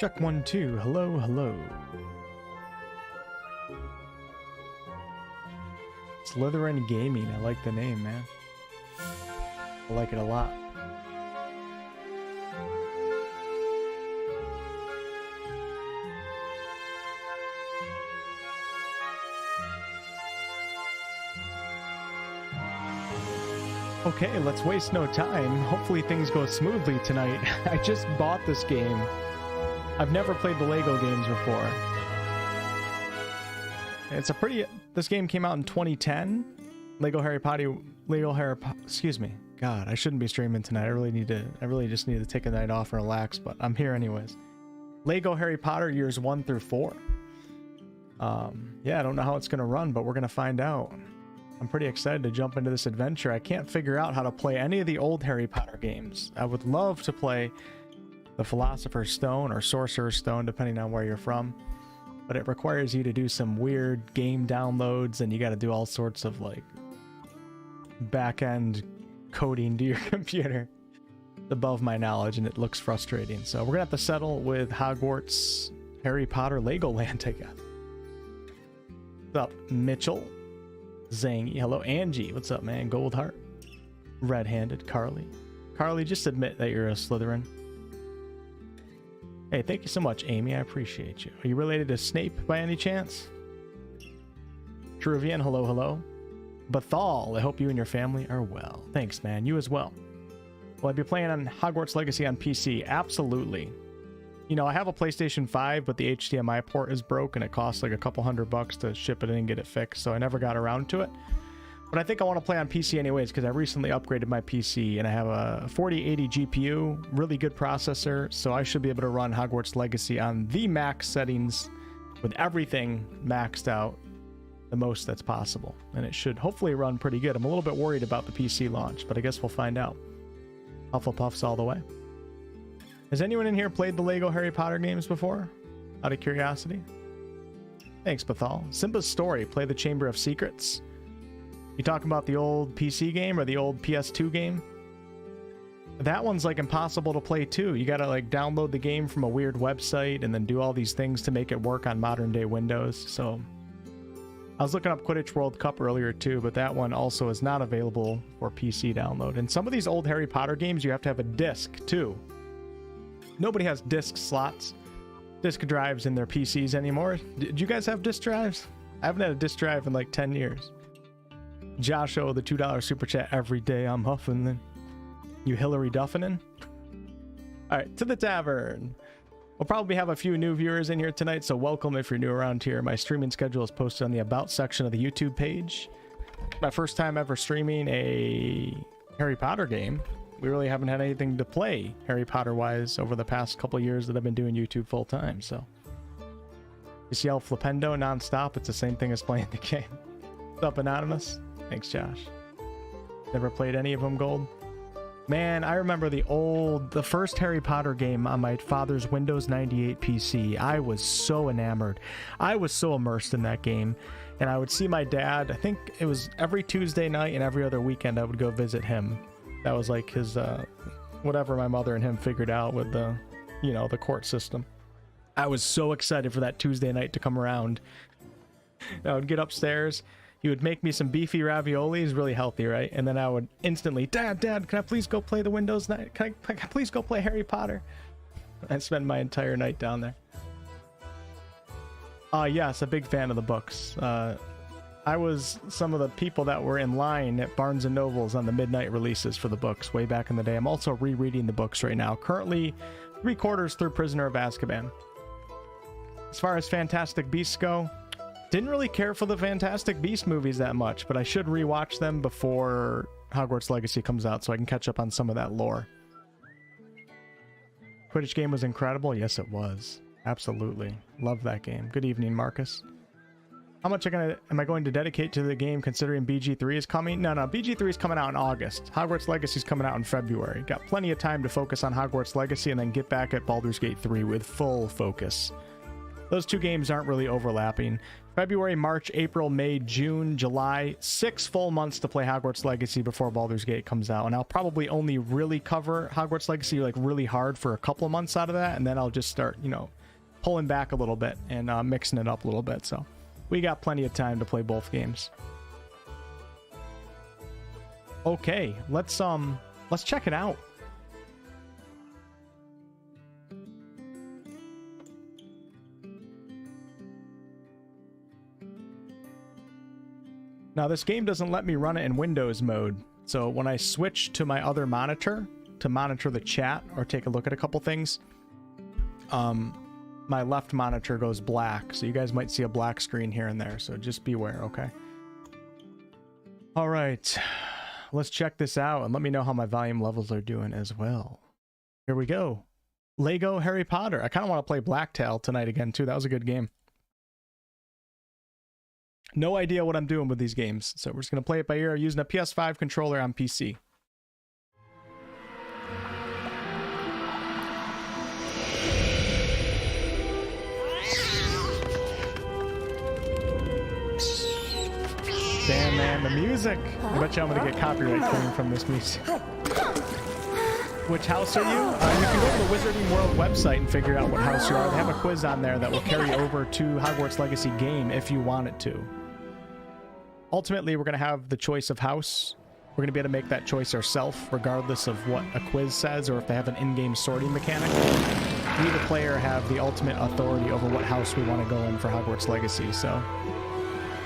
Check 1 2. Hello, hello. Slytherin Gaming. I like the name, man. I like it a lot. Okay, let's waste no time. Hopefully things go smoothly tonight. I just bought this game. I've never played the Lego games before. It's a pretty... This game came out in 2010. Excuse me. God, I shouldn't be streaming tonight. I really just need to take a night off and relax, but I'm here anyways. Lego Harry Potter years 1 through 4. Yeah, I don't know how it's gonna run, but we're gonna find out. I'm pretty excited to jump into this adventure. I can't figure out how to play any of the old Harry Potter games. I would love to play the Philosopher's Stone or Sorcerer's Stone, depending on where you're from. But it requires you to do some weird game downloads, and you got to do all sorts of like back-end coding to your computer. It's above my knowledge, and it looks frustrating. So we're gonna have to settle with Hogwarts, Harry Potter, Legoland, I guess. What's up, Mitchell? Zangy, hello. Angie, what's up, man? Goldheart. Red-handed. Carly. Carly, just admit that you're a Slytherin. Hey, thank you so much, Amy. I appreciate you. Are you related to Snape by any chance? Truvian, hello, hello. Bethal, I hope you and your family are well. Thanks, man. You as well. Will I be playing on Hogwarts Legacy on PC? Absolutely. You know, I have a PlayStation 5, but the HDMI port is broke and it costs like a couple $100 to ship it in and get it fixed, so I never got around to it. But I think I want to play on PC anyways because I recently upgraded my PC and I have a 4080 GPU, really good processor, so I should be able to run Hogwarts Legacy on the max settings with everything maxed out the most that's possible. And it should hopefully run pretty good. I'm a little bit worried about the PC launch, but I guess we'll find out. Hufflepuffs all the way. Has anyone in here played the Lego Harry Potter games before? Out of curiosity? Thanks, Bethal. Simba's Story. Play the Chamber of Secrets. You talking about the old PC game or the old PS2 game? That one's like impossible to play too. You gotta like download the game from a weird website and then do all these things to make it work on modern day Windows. So I was looking up Quidditch World Cup earlier too, but that one also is not available for PC download. And some of these old Harry Potter games, you have to have a disc too. Nobody has disc slots, disc drives in their PCs anymore. Did you guys have disc drives? I haven't had a disc drive in like 10 years. Josh, oh, the $2 super chat every day. I'm huffing then. You Hillary Duffinin? All right, to the tavern. We'll probably have a few new viewers in here tonight, so welcome if you're new around here. My streaming schedule is posted on the About section of the YouTube page. My first time ever streaming a Harry Potter game. We really haven't had anything to play Harry Potter wise over the past couple years that I've been doing YouTube full time, so. Just yell Flipendo nonstop. It's the same thing as playing the game. What's up, Anonymous? Thanks, Josh. Never played any of them, Gold? Man, I remember the first Harry Potter game on my father's Windows 98 PC. I was so enamored. I was so immersed in that game. And I would see my dad, I think it was every Tuesday night and every other weekend I would go visit him. That was like his, whatever my mother and him figured out with the, you know, the court system. I was so excited for that Tuesday night to come around. I would get upstairs. He would make me some beefy ravioli. He's really healthy, right? And then I would instantly, Dad, can I please go play the Windows night? Can I please go play Harry Potter? I'd spend my entire night down there. Yes, a big fan of the books. I was some of the people that were in line at Barnes & Noble's on the midnight releases for the books way back in the day. I'm also rereading the books right now. Currently 3/4 through Prisoner of Azkaban. As far as Fantastic Beasts go, didn't really care for the Fantastic Beasts movies that much, but I should rewatch them before Hogwarts Legacy comes out so I can catch up on some of that lore. Quidditch game was incredible. Yes, it was. Absolutely. Love that game. Good evening, Marcus. How much am I going to dedicate to the game considering BG3 is coming? No, BG3 is coming out in August. Hogwarts Legacy is coming out in February. Got plenty of time to focus on Hogwarts Legacy and then get back at Baldur's Gate 3 with full focus. those two games aren't really overlapping. February, March, April, May, June, July, 6 full months to play Hogwarts Legacy before Baldur's Gate comes out. And I'll probably only really cover Hogwarts Legacy like really hard for a couple of months out of that, and then I'll just start, you know, pulling back a little bit and mixing it up a little bit. So we got plenty of time to play both games. Okay, let's check it out. Now, this game doesn't let me run it in Windows mode. So when I switch to my other monitor to monitor the chat or take a look at a couple things, my left monitor goes black. So you guys might see a black screen here and there. So just beware, okay? All right, let's check this out and let me know how my volume levels are doing as well. Here we go. Lego Harry Potter. I kind of want to play Blacktail tonight again, too. That was a good game. No idea what I'm doing with these games, so we're just going to play it by ear using a PS5 controller on PC. Damn, man, the music! I bet you I'm going to get copyright claim from this music. Which house are you? You can go to the Wizarding World website and figure out what house you are. They have a quiz on there that will carry over to Hogwarts Legacy game if you want it to. Ultimately, we're going to have the choice of house. We're going to be able to make that choice ourselves, regardless of what a quiz says or if they have an in-game sorting mechanic. We, the player, have the ultimate authority over what house we want to go in for Hogwarts Legacy. So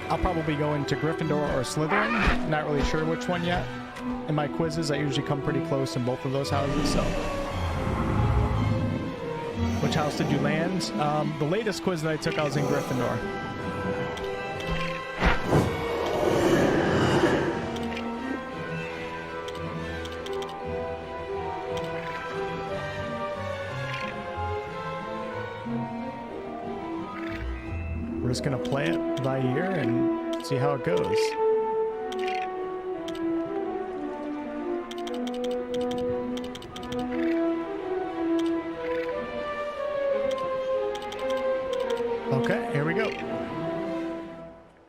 I'll probably go into Gryffindor or Slytherin. Not really sure which one yet. In my quizzes, I usually come pretty close in both of those houses. So, which house did you land? The latest quiz that I took, I was in Gryffindor. We're just gonna play it by ear and see how it goes. Okay, here we go.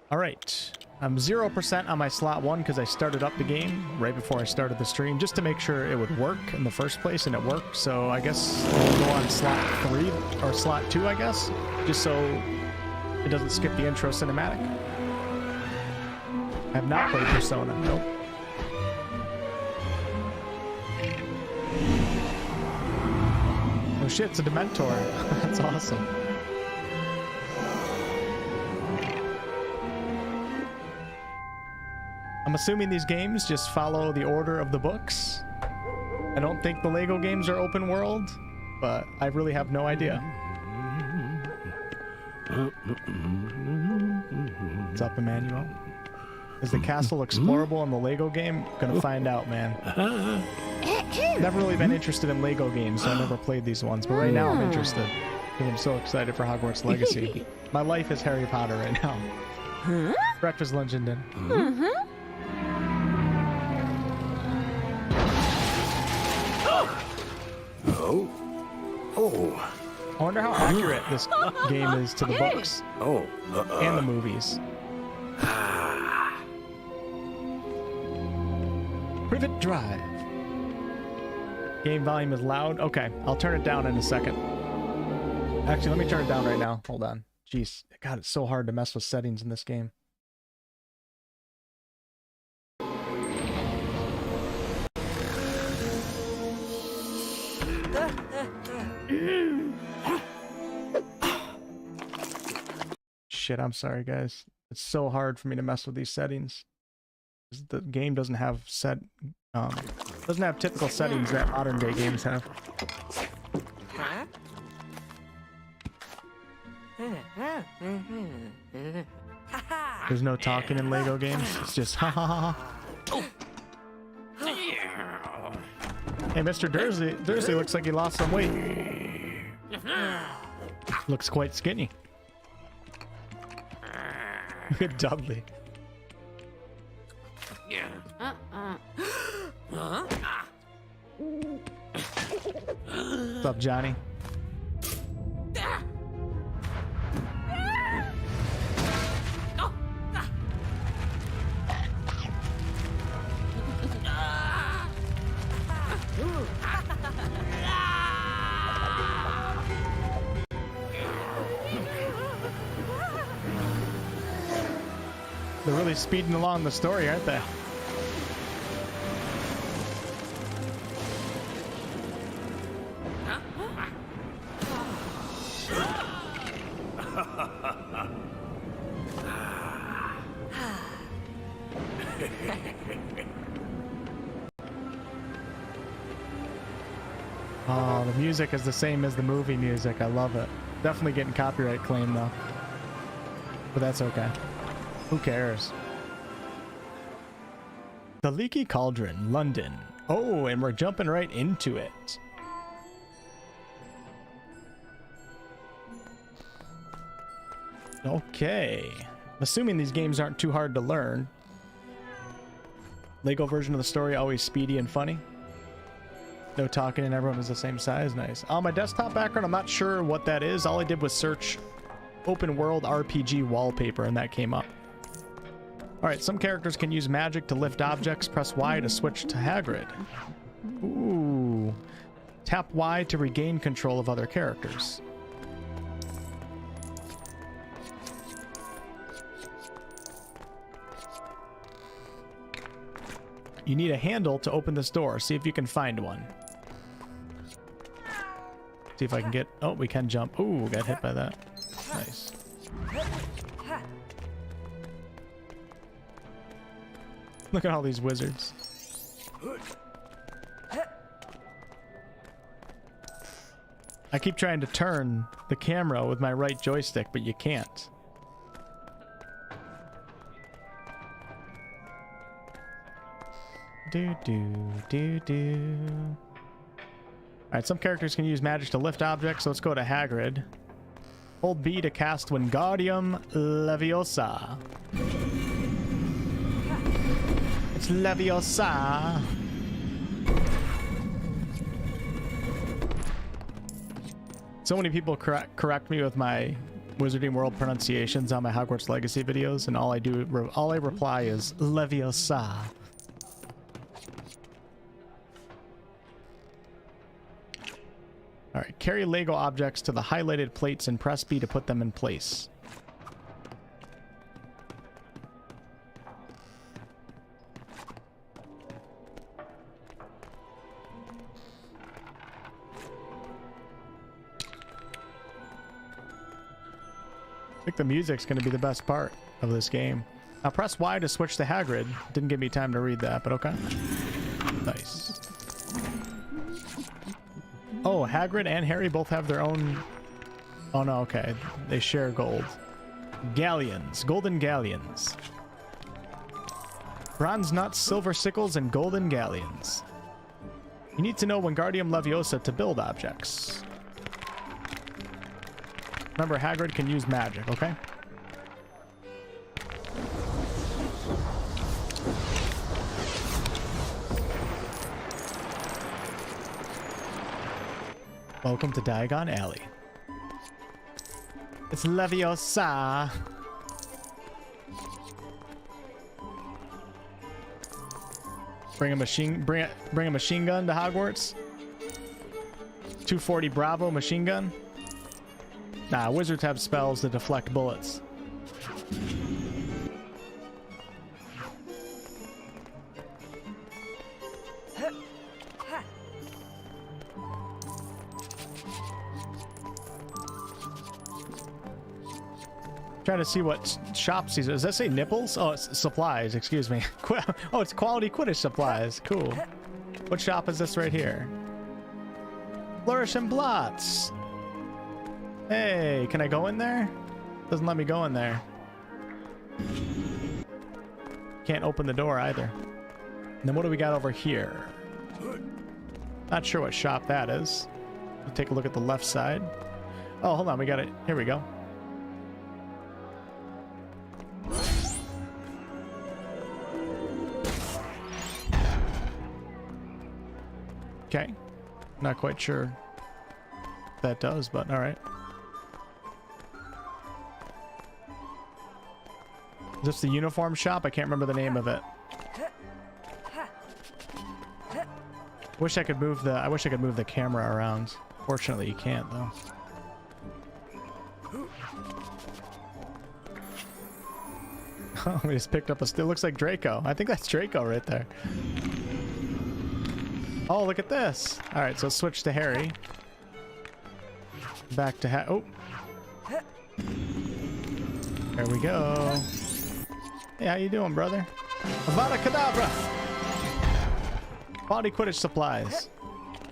All right, I'm 0% on my slot 1 because I started up the game right before I started the stream just to make sure it would work in the first place, and it worked. So I guess we'll go on slot 3 or slot 2, I guess, just so it doesn't skip the intro cinematic. I have not played Persona. Nope. Oh shit, it's a Dementor. That's awesome. I'm assuming these games just follow the order of the books. I don't think the Lego games are open world, but I really have no idea. What's up, Emmanuel? Is the castle explorable in the Lego game? Gonna find out, man. Never really been interested in Lego games, so I never played these ones. But right now I'm interested because I'm so excited for Hogwarts Legacy. My life is Harry Potter right now. Breakfast, lunch, and dinner. Oh. Oh. I wonder how accurate this game is to the books. And the movies. Privet Drive. Game volume is loud. Okay, I'll turn it down in a second. Actually, let me turn it down right now. Hold on. Jeez, God, it's so hard to mess with settings in this game. Shit, I'm sorry, guys. It's so hard for me to mess with these settings. The game doesn't have doesn't have typical settings that modern day games have. There's no talking in Lego games. It's just ha ha ha ha. Hey, Mr. Dursley looks like he lost some weight. Looks quite skinny. Look at Dudley. What's up, Johnny? They're really speeding along the story, aren't they? Oh, the music is the same as the movie music. I love it. Definitely getting copyright claim though. But that's okay. Who cares? The Leaky Cauldron, London. Oh, and we're jumping right into it. Okay. I'm assuming these games aren't too hard to learn. Lego version of the story, always speedy and funny. No talking and everyone is the same size. Nice. On my desktop background, I'm not sure what that is. All I did was search open world RPG wallpaper and that came up. All right, some characters can use magic to lift objects. Press Y to switch to Hagrid. Ooh. Tap Y to regain control of other characters. You need a handle to open this door. See if you can find one. See if I can get... Oh, we can jump. Ooh, got hit by that. Nice. Look at all these wizards. I keep trying to turn the camera with my right joystick, but you can't. Do. Alright, some characters can use magic to lift objects, so let's go to Hagrid. Hold B to cast Wingardium Leviosa. It's Leviosa. So many people correct me with my Wizarding World pronunciations on my Hogwarts Legacy videos, and all I reply is Leviosa. All right, carry Lego objects to the highlighted plates and press B to put them in place. I think the music's going to be the best part of this game. Now press Y to switch to Hagrid. Didn't give me time to read that, but okay. Nice. Oh, Hagrid and Harry both have their own... Oh no, okay. They share gold. Galleons. Golden galleons. Bronze nuts, silver sickles, and golden galleons. You need to know Wingardium Leviosa to build objects. Remember, Hagrid can use magic, okay? Welcome to Diagon Alley. It's Leviosa. Bring a machine gun to Hogwarts. 240 Bravo machine gun. Nah, wizards have spells to deflect bullets. Trying to see what shops these are. Does that say nipples? Oh, it's supplies, excuse me. Oh, it's quality Quidditch supplies. Cool. What shop is this right here? Flourish and Blots. Hey, can I go in there? Doesn't let me go in there. Can't open the door either. And then what do we got over here? Not sure what shop that is. We'll take a look at the left side. Oh, hold on. We got it. Here we go. Okay. Not quite sure what that does, but all right. Is this the uniform shop? I can't remember the name of it. Wish I could move the I wish I could move the camera around. Fortunately, you can't though. Oh, we just picked up it looks like Draco. I think that's Draco right there. Oh, look at this. All right, so switch to Harry. Back to oh. There we go. Hey, how you doing, brother? Avada Kedavra! Body Quidditch supplies.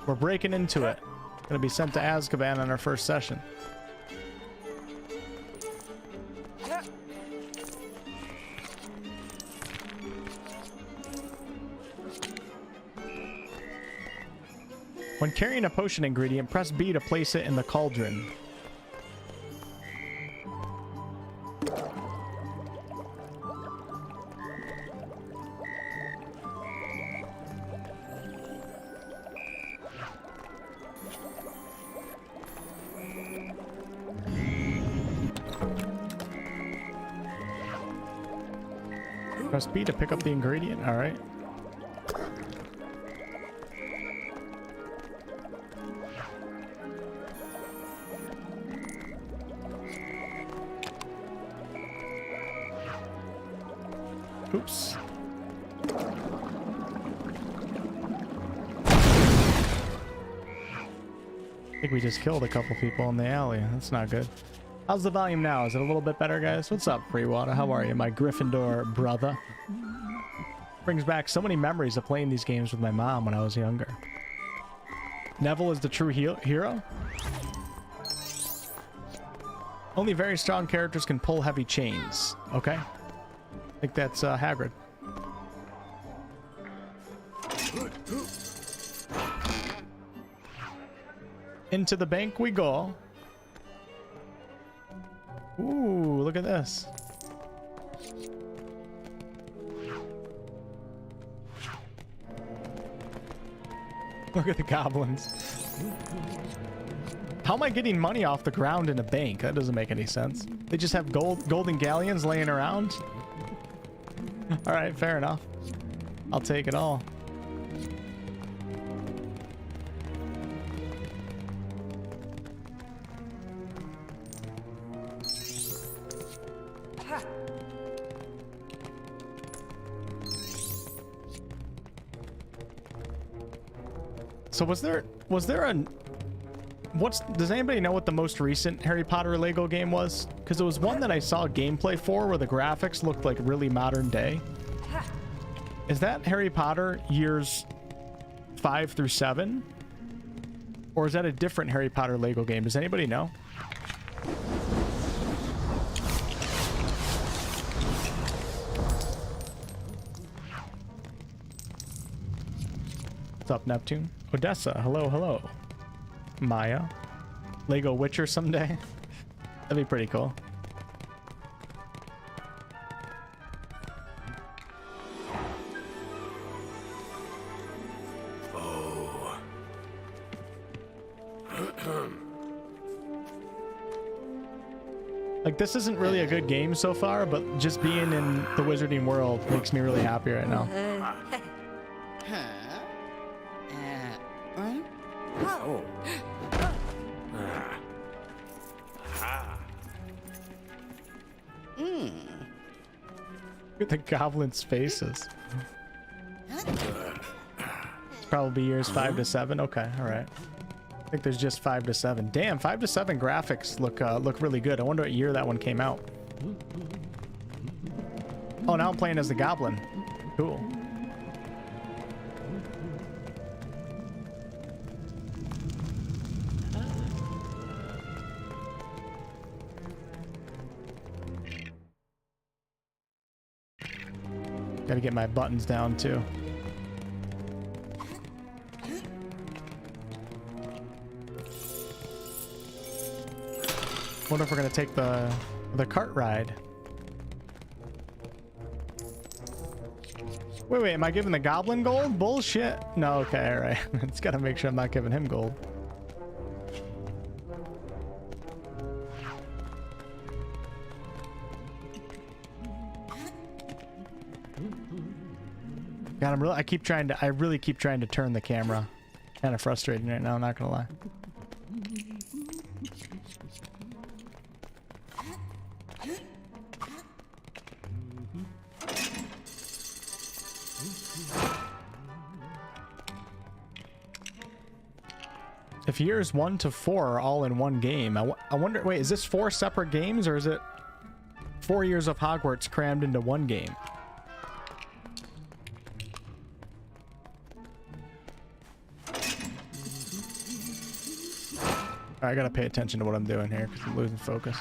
We're breaking into it. Gonna be sent to Azkaban on our first session. When carrying a potion ingredient, press B to place it in the cauldron. Press B to pick up the ingredient. All right. Oops. I think we just killed a couple people in the alley. That's not good. How's the volume now? Is it a little bit better, guys? What's up, Freewater? How are you, my Gryffindor brother? Brings back so many memories of playing these games with my mom when I was younger. Neville is the true hero? Only very strong characters can pull heavy chains. Okay. I think that's Hagrid. Into the bank we go. Ooh, look at this. Look at the goblins. How am I getting money off the ground in a bank? That doesn't make any sense. They just have golden galleons laying around? All right, fair enough. I'll take it all. So was there a does anybody know what the most recent Harry Potter Lego game was? Because it was one that I saw gameplay for where the graphics looked like really modern day. Is that Harry Potter years 5 through 7? Or is that a different Harry Potter Lego game? Does anybody know? What's up, Neptune? Odessa, hello, hello. Maya. Lego Witcher someday. That'd be pretty cool. Oh. Like, this isn't really a good game so far, but just being in the wizarding world makes me really happy right now. Oh. Look at the goblins' faces. It's probably years 5 to 7. Okay, all right. I think there's just 5 to 7. Damn, 5 to 7 graphics look really good. I wonder what year that one came out. Oh, now I'm playing as the goblin. Cool. Gotta get my buttons down too. Wonder if we're gonna take the cart ride. Wait, am I giving the goblin gold? Bullshit. No, okay, all right. It's gotta make sure I'm not giving him gold. God, I really keep trying to turn the camera. Kind of frustrating right now, not gonna lie. If years 1 to 4 are all in one game, I wonder, wait, is this 4 separate games or is it 4 years of Hogwarts crammed into one game? I gotta pay attention to what I'm doing here because I'm losing focus.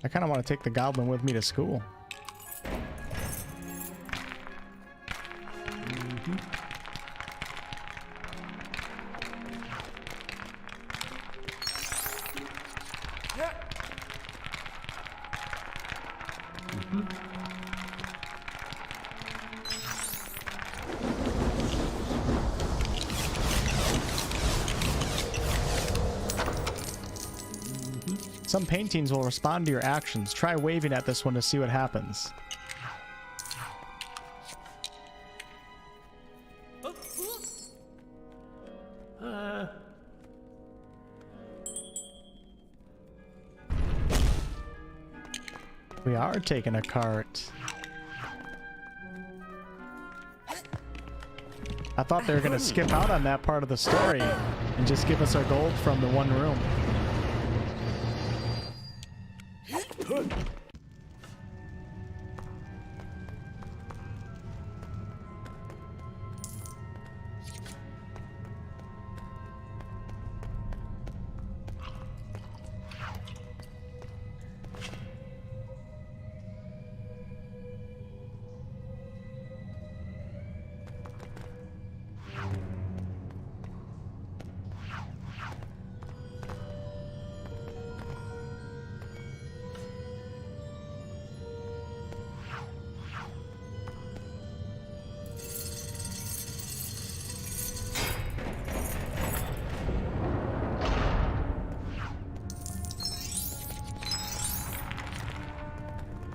I kind of want to take the goblin with me to school. Some paintings will respond to your actions. Try waving at this one to see what happens. We are taking a cart. I thought they were going to skip out on that part of the story and just give us our gold from the one room.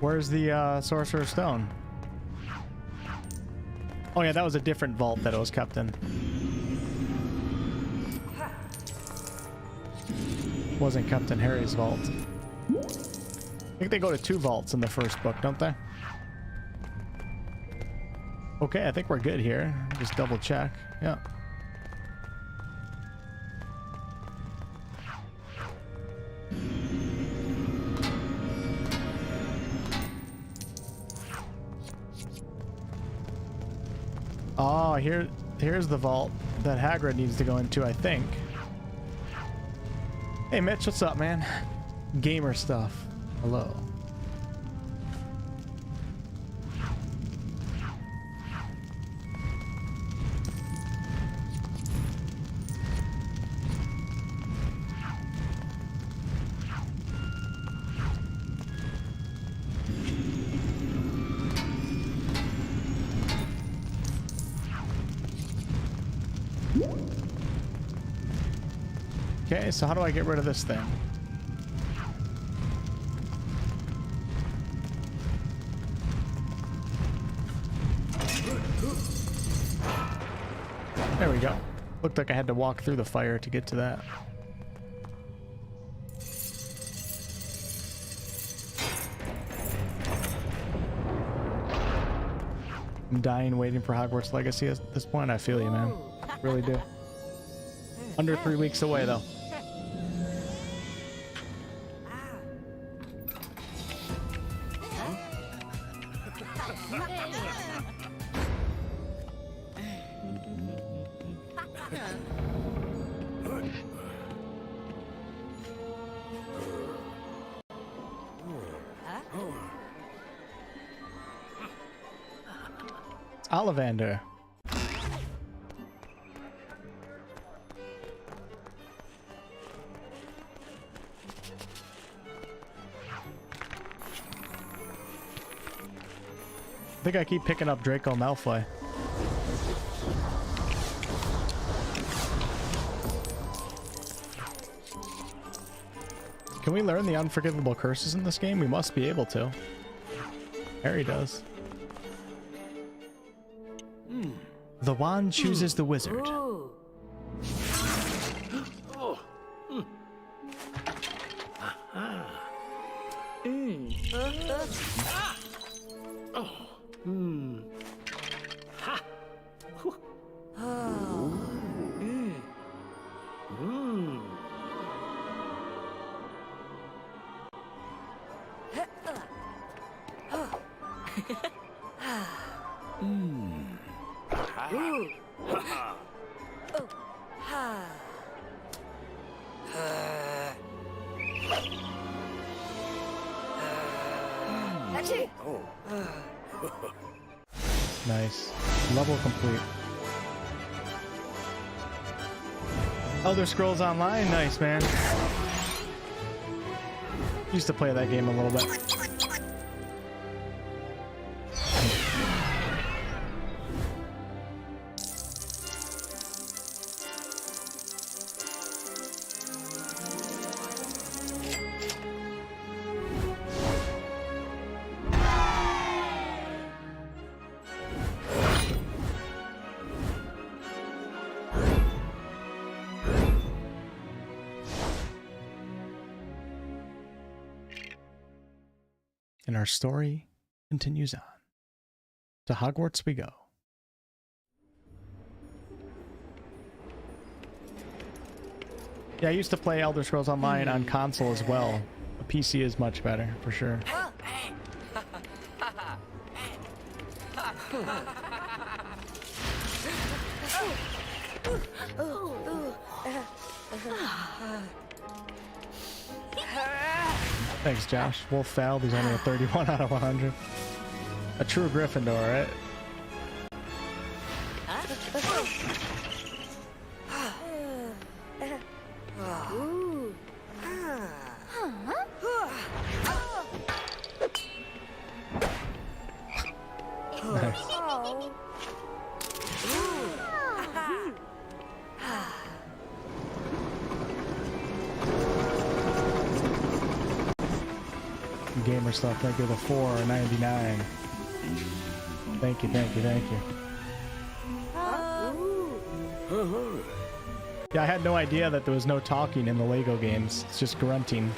Where's the Sorcerer's Stone? Oh yeah, that was a different vault that it was kept in. Wasn't kept in Harry's vault. I think they go to 2 vaults in the first book, don't they? Okay, I think we're good here. Just double check. Yeah. Oh, here's the vault that Hagrid needs to go into, I think. Hey, Mitch, what's up, man? Gamer stuff. Hello. Okay, so how do I get rid of this thing? There we go. Looked like I had to walk through the fire to get to that. I'm dying waiting for Hogwarts Legacy at this point. I feel you, man. Really do. Under 3 weeks away, though. It's Ollivander. I think I keep picking up Draco Malfoy. Can we learn the unforgivable curses in this game? We must be able to. Harry does. The wand chooses the wizard. Nice. Level complete. Elder Scrolls Online, nice, man. Used to play that game a little bit. And our story continues on. To Hogwarts we go. Yeah, I used to play Elder Scrolls Online on console as well. The PC is much better, for sure. Thanks, Josh. Wolf failed. He's only a 31 out of 100. A true Gryffindor, right? Nice. Gamer stuff, thank you. The 4.99. Thank you, thank you, thank you. Yeah, I had no idea that there was no talking in the Lego games. It's just grunting.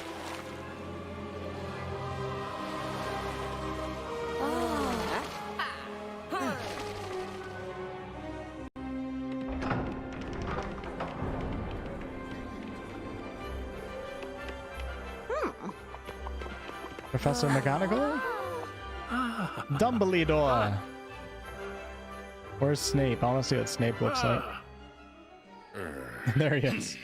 Professor McGonagall? Dumbledore! Where's Snape? I want to see what Snape looks like. There he is.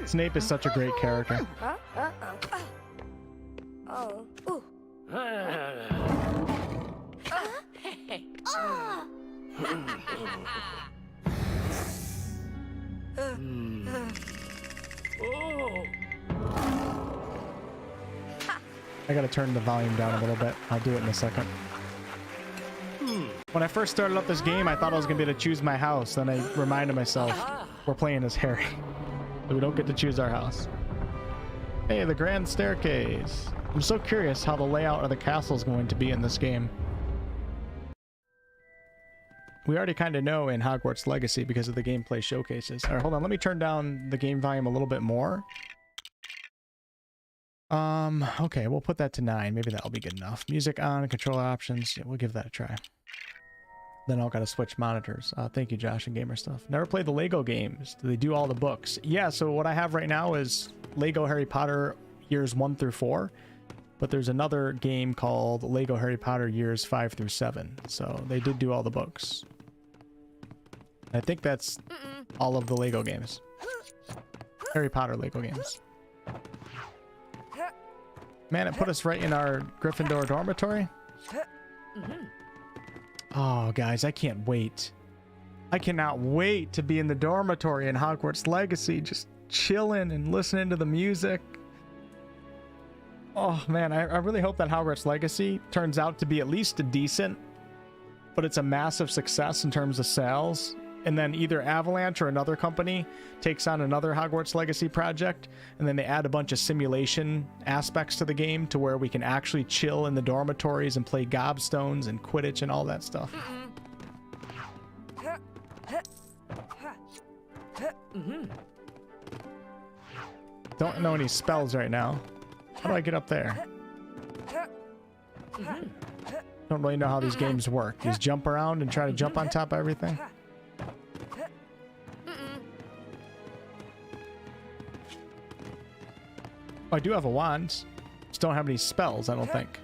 Snape is such a great character. I gotta turn the volume down a little bit. I'll do it in a second. When I first started up this game, I thought I was gonna be able to choose my house. Then I reminded myself, we're playing as Harry. So we don't get to choose our house. Hey, the grand staircase. I'm so curious how the layout of the castle is going to be in this game. We already kind of know in Hogwarts Legacy because of the gameplay showcases. All right, hold on. Let me turn down the game volume a little bit more. Okay, we'll put that to 9. Maybe that'll be good enough. Music on, controller options. Yeah, we'll give that a try. Then I'll gotta switch monitors. Thank you, Josh and Gamer Stuff. Never played the Lego games. Do they do all the books? Yeah, so what I have right now is Lego Harry Potter years 1 through 4. But there's another game called Lego Harry Potter years 5 through 7. So they did do all the books. I think that's all of the Lego games. Harry Potter Lego games. Man, it put us right in our Gryffindor dormitory. Oh, guys, I can't wait. I cannot wait to be in the dormitory in Hogwarts Legacy, just chilling and listening to the music. Oh, man, I really hope that Hogwarts Legacy turns out to be at least a decent, but it's a massive success in terms of sales. And then either Avalanche or another company takes on another Hogwarts Legacy project, and then they add a bunch of simulation aspects to the game to where we can actually chill in the dormitories and play gobstones and Quidditch and all that stuff. Don't know any spells right now. How do I get up there? Don't really know how these games work. Just jump around and try to jump on top of everything. Oh, I do have a wand. Just don't have any spells, I don't think.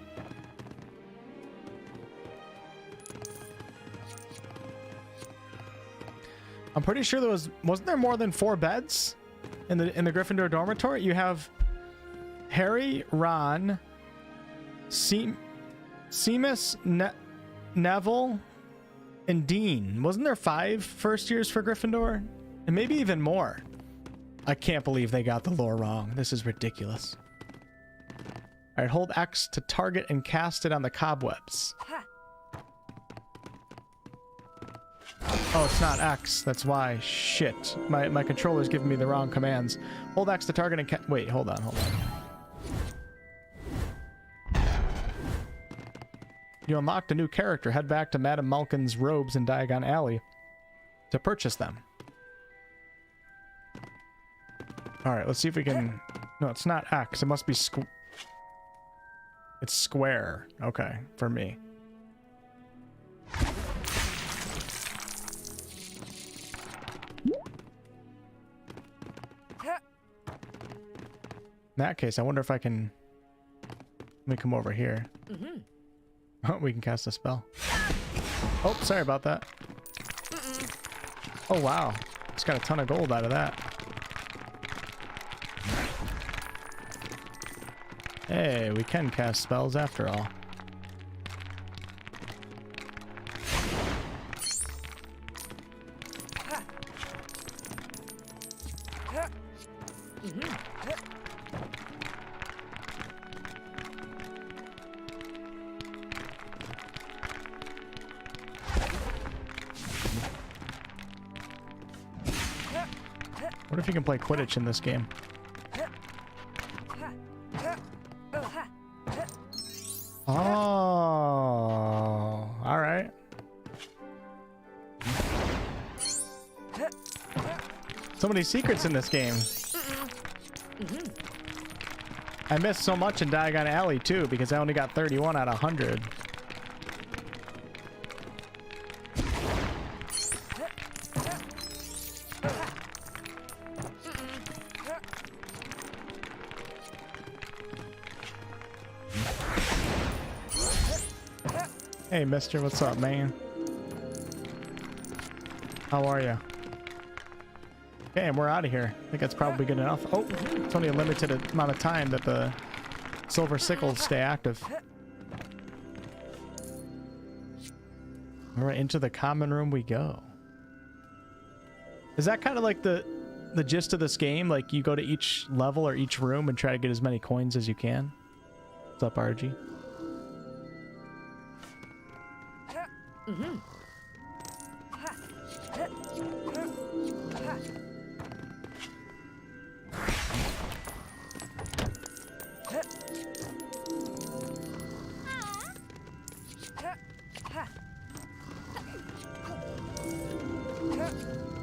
I'm pretty sure there wasn't there more than 4 beds in the Gryffindor dormitory? You have Harry, Ron, Seamus, Neville, and Dean. Wasn't there 5 first years for Gryffindor? And maybe even more. I can't believe they got the lore wrong. This is ridiculous. All right, hold X to target and cast it on the cobwebs. Oh, it's not X. That's why. Shit. My controller's giving me the wrong commands. Hold X to target and wait, hold on. You unlocked a new character. Head back to Madame Malkin's robes in Diagon Alley to purchase them. Alright, let's see if we can... No, it's not X. It must be it's square. Okay, for me. In that case, I wonder if I can... Let me come over here. Oh, we can cast a spell. Oh, sorry about that. Oh, wow. Just got a ton of gold out of that. Hey, we can cast spells after all. What if you can play Quidditch in this game? Oh, all right. So many secrets in this game. I missed so much in Diagon Alley too because I only got 31 out of 100. Hey, mister, what's up, man? How are you? Okay, and we're out of here. I think that's probably good enough. Oh, it's only a limited amount of time that the silver sickles stay active. All right, into the common room we go. Is that kind of like the gist of this game? Like you go to each level or each room and try to get as many coins as you can? What's up, RG?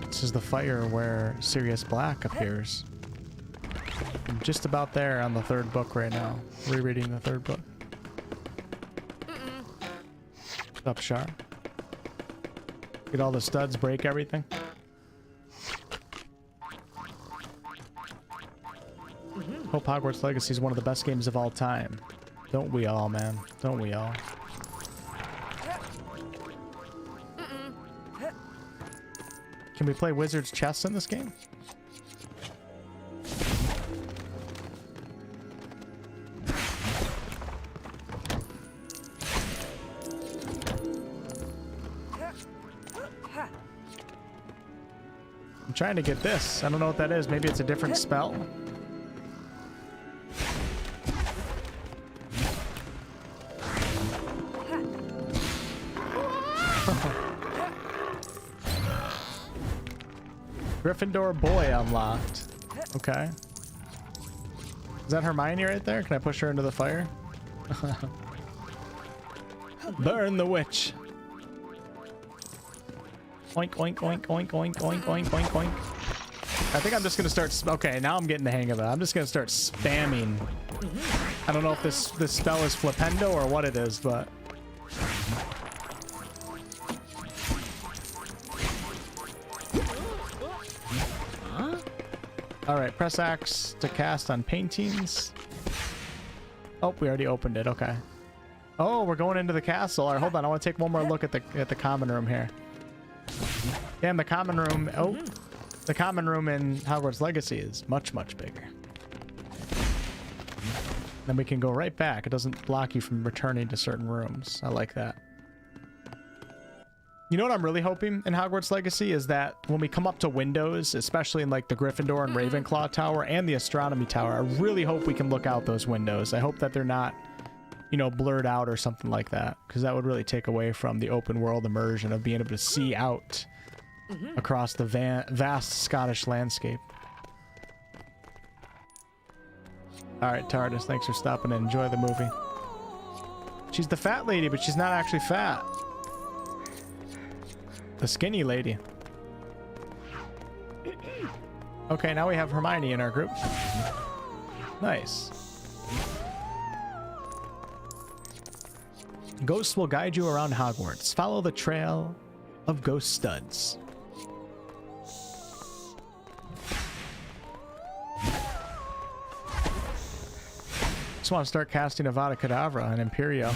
This is the fire where Sirius Black appears. I'm just about there on the 3rd book right now. Rereading the 3rd book. What's up, Char? Get all the studs, break everything. Hope Hogwarts Legacy is one of the best games of all time. Don't we all, man? Don't we all? Can we play Wizard's Chess in this game? I'm trying to get this. I don't know what that is. Maybe it's a different spell. Gryffindor boy unlocked. Okay. Is that Hermione right there? Can I push her into the fire? Burn the witch. Oink, oink, oink, oink, oink, oink, oink, oink, oink. I think I'm just gonna start... Okay, now I'm getting the hang of it. I'm just gonna start spamming I don't know if this spell is flipendo or what it is, but all right, press X to cast on paintings. Oh, we already opened it. Okay. Oh, we're going into the castle. All right, hold on. I want to take one more look at the common room here. Damn, the common room. Oh, the common room in Hogwarts Legacy is much, much bigger. Then we can go right back. It doesn't block you from returning to certain rooms. I like that. You know what I'm really hoping in Hogwarts Legacy is that when we come up to windows, especially in like the Gryffindor and Ravenclaw Tower and the Astronomy Tower, I really hope we can look out those windows. I hope that they're not, you know, blurred out or something like that, because that would really take away from the open world immersion of being able to see out across the vast Scottish landscape. All right, TARDIS, thanks for stopping and enjoy the movie. She's the fat lady, but she's not actually fat. The skinny lady. Okay, now we have Hermione in our group. Nice. Ghosts will guide you around Hogwarts. Follow the trail of ghost studs. Just want to start casting Avada Kedavra and Imperio.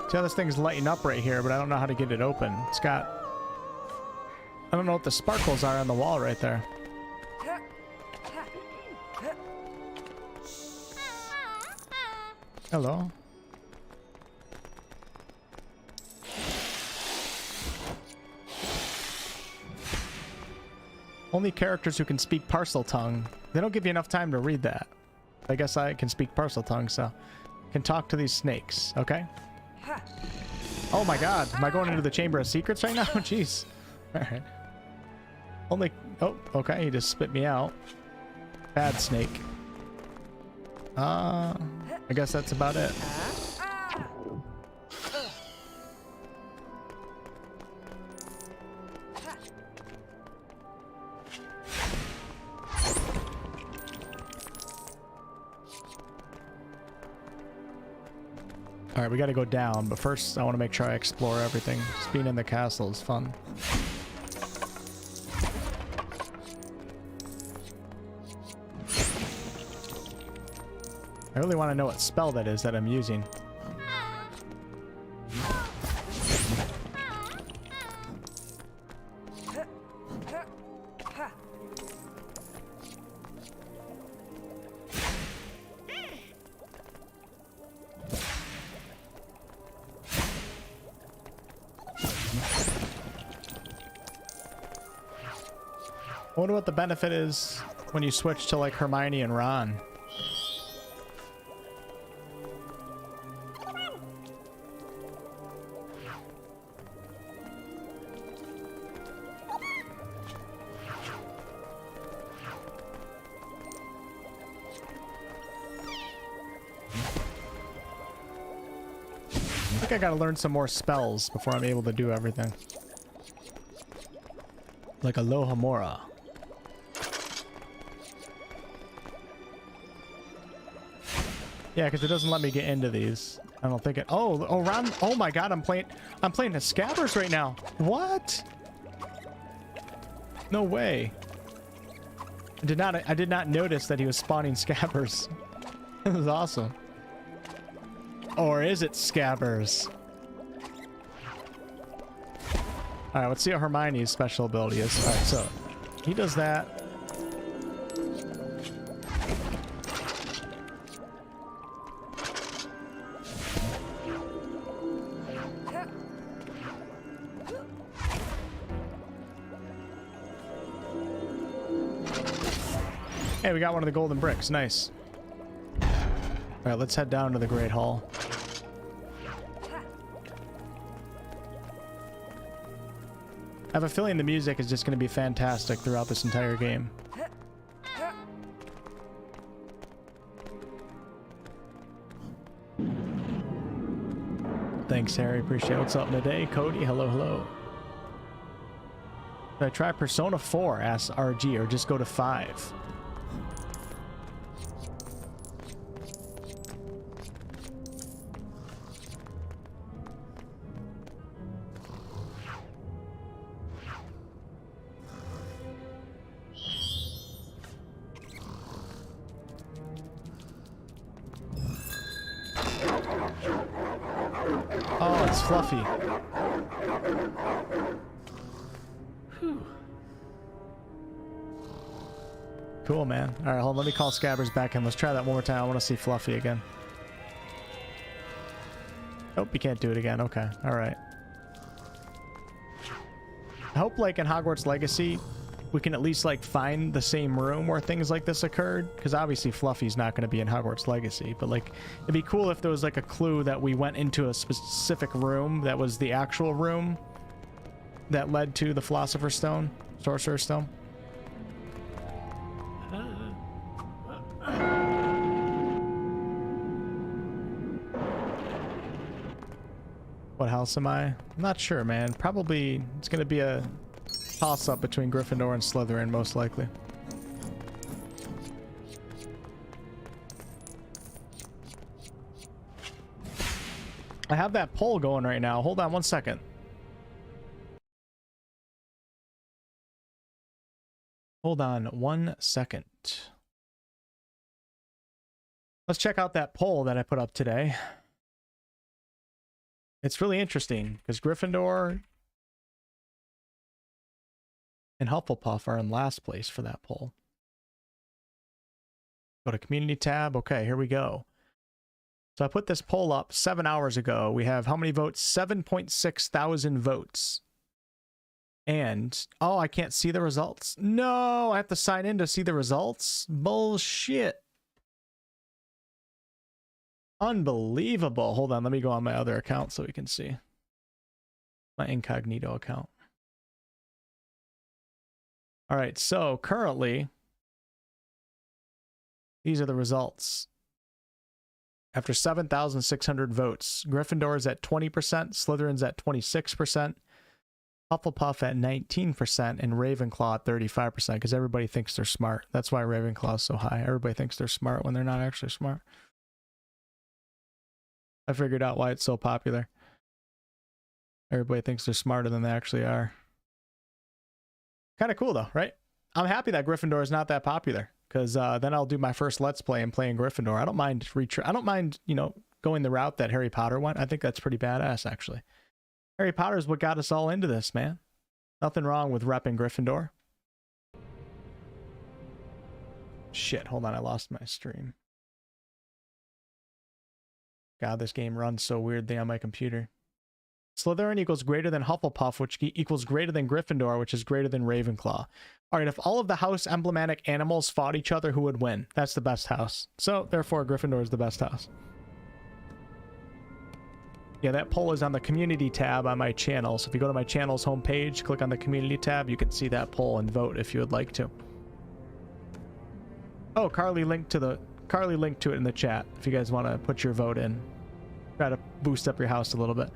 See how this thing's lighting up right here, but I don't know how to get it open. It's got... I don't know what the sparkles are on the wall right there. Hello. Only characters who can speak parcel tongue. They don't give you enough time to read that. I guess I can speak parcel tongue, so... Can talk to these snakes, okay? Oh my god, am I going into the Chamber of Secrets right now? Jeez. Alright. Only... Oh, okay, he just spit me out. Bad snake. I guess that's about it. Alright, we gotta go down, but first I want to make sure I explore everything. Just being in the castle is fun. I really want to know what spell that is that I'm using. I wonder what the benefit is when you switch to like Hermione and Ron. I think I gotta learn some more spells before I'm able to do everything. Like Alohomora. Yeah, because it doesn't let me get into these. I don't think it... Oh, Ron... Oh my god, I'm playing a Scabbers right now. What? No way. I did not notice that he was spawning Scabbers. This is awesome. Or is it Scabbers? Alright, let's see what Hermione's special ability is. Alright, so he does that. Hey, we got one of the golden bricks. Nice. Alright, let's head down to the Great Hall. I have a feeling the music is just going to be fantastic throughout this entire game. Thanks, Harry. Appreciate it. What's up today? Cody, hello, hello. Should I try Persona 4, asks RG, or just go to 5? Oh, it's Fluffy. Whew. Cool, man. All right, hold on. Let me call Scabbers back in. Let's try that one more time. I want to see Fluffy again. Nope, you can't do it again. Okay, all right. I hope, like, in Hogwarts Legacy, we can at least, like, find the same room where things like this occurred. Because obviously Fluffy's not going to be in Hogwarts Legacy. But, like, it'd be cool if there was, like, a clue that we went into a specific room that was the actual room that led to the Philosopher's Stone, Sorcerer's Stone. What house am I? I'm not sure, man. Probably it's going to be a toss-up between Gryffindor and Slytherin, most likely. I have that poll going right now. Hold on one second. Hold on 1 second. Let's check out that poll that I put up today. It's really interesting because Gryffindor and Hufflepuff are in last place for that poll. Go to community tab. Okay, here we go. So I put this poll up 7 hours ago. We have how many votes? 7.6 thousand votes. And, oh, I can't see the results. No, I have to sign in to see the results? Bullshit. Unbelievable. Hold on, let me go on my other account so we can see. My incognito account. All right, so currently, these are the results. After 7,600 votes, Gryffindor is at 20%, Slytherin's at 26%, Hufflepuff at 19%, and Ravenclaw at 35%, because everybody thinks they're smart. That's why Ravenclaw is so high. Everybody thinks they're smart when they're not actually smart. I figured out why it's so popular. Everybody thinks they're smarter than they actually are. Kind of cool though, right? I'm happy that Gryffindor is not that popular, because then I'll do my first Let's Play and playing Gryffindor. I don't mind, you know, going the route that Harry Potter went. I think that's pretty badass, actually. Harry Potter is what got us all into this, man. Nothing wrong with repping Gryffindor. Shit, hold on, I lost my stream. God, this game runs so weirdly on my computer. Slytherin equals greater than Hufflepuff, which equals greater than Gryffindor, which is greater than Ravenclaw. All right, if all of the house emblematic animals fought each other, who would win? That's the best house. So, therefore, Gryffindor is the best house. Yeah, that poll is on the community tab on my channel. So if you go to my channel's homepage, click on the community tab, you can see that poll and vote if you would like to. Oh, Carly linked to it in the chat if you guys want to put your vote in. Try to boost up your house a little bit.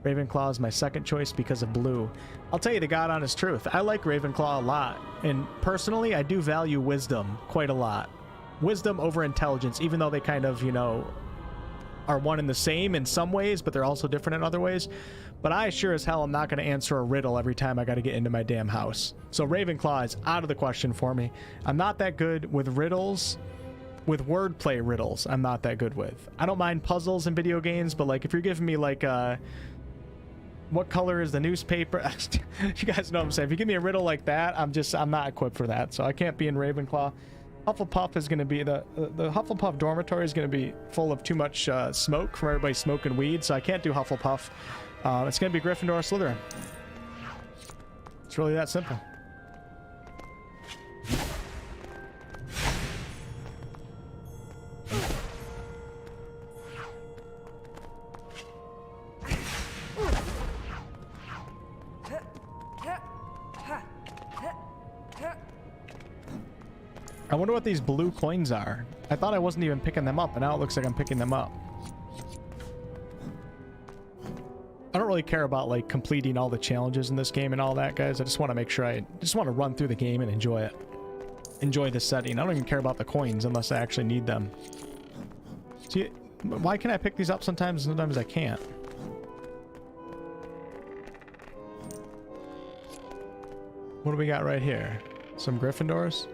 Ravenclaw is my second choice because of blue. I'll tell you the God honest truth. I like Ravenclaw a lot. And personally, I do value wisdom quite a lot. Wisdom over intelligence, even though they kind of, you know, are one and the same in some ways, but they're also different in other ways. But I sure as hell am not going to answer a riddle every time I got to get into my damn house. So Ravenclaw is out of the question for me. I'm not that good with riddles. With wordplay riddles, I'm not that good with. I don't mind puzzles in video games, but like if you're giving me like what color is the newspaper? You guys know what I'm saying. If you give me a riddle like that, I'm not equipped for that. So I can't be in Ravenclaw. Hufflepuff is going to be the Hufflepuff dormitory is going to be full of too much smoke from everybody smoking weed, so I can't do Hufflepuff. It's going to be Gryffindor or Slytherin. It's really that simple. I wonder what these blue coins are. I thought I wasn't even picking them up, and now it looks like I'm picking them up. I don't really care about like completing all the challenges in this game and all that, guys. I just want to make sure I just want to run through the game and enjoy it. Enjoy the setting. I don't even care about the coins unless I actually need them. See, why can I pick these up sometimes? Sometimes I can't. What do we got right here? Some Gryffindors?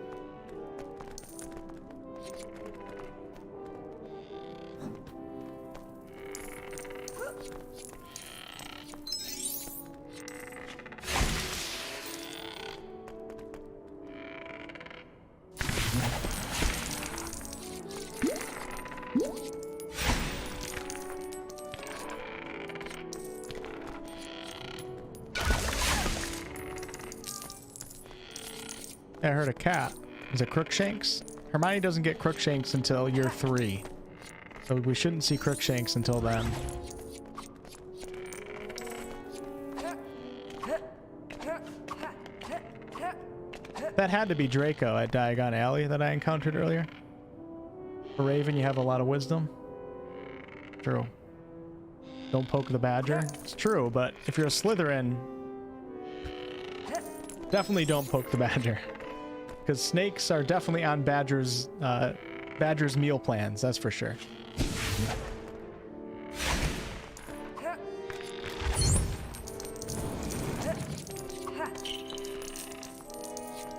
I heard a cat. Is it Crookshanks? Hermione doesn't get Crookshanks until year 3. So we shouldn't see Crookshanks until then. That had to be Draco at Diagon Alley that I encountered earlier. For Raven, you have a lot of wisdom. True. Don't poke the badger. It's true, but if you're a Slytherin, definitely don't poke the badger. Because snakes are definitely on Badger's meal plans, that's for sure.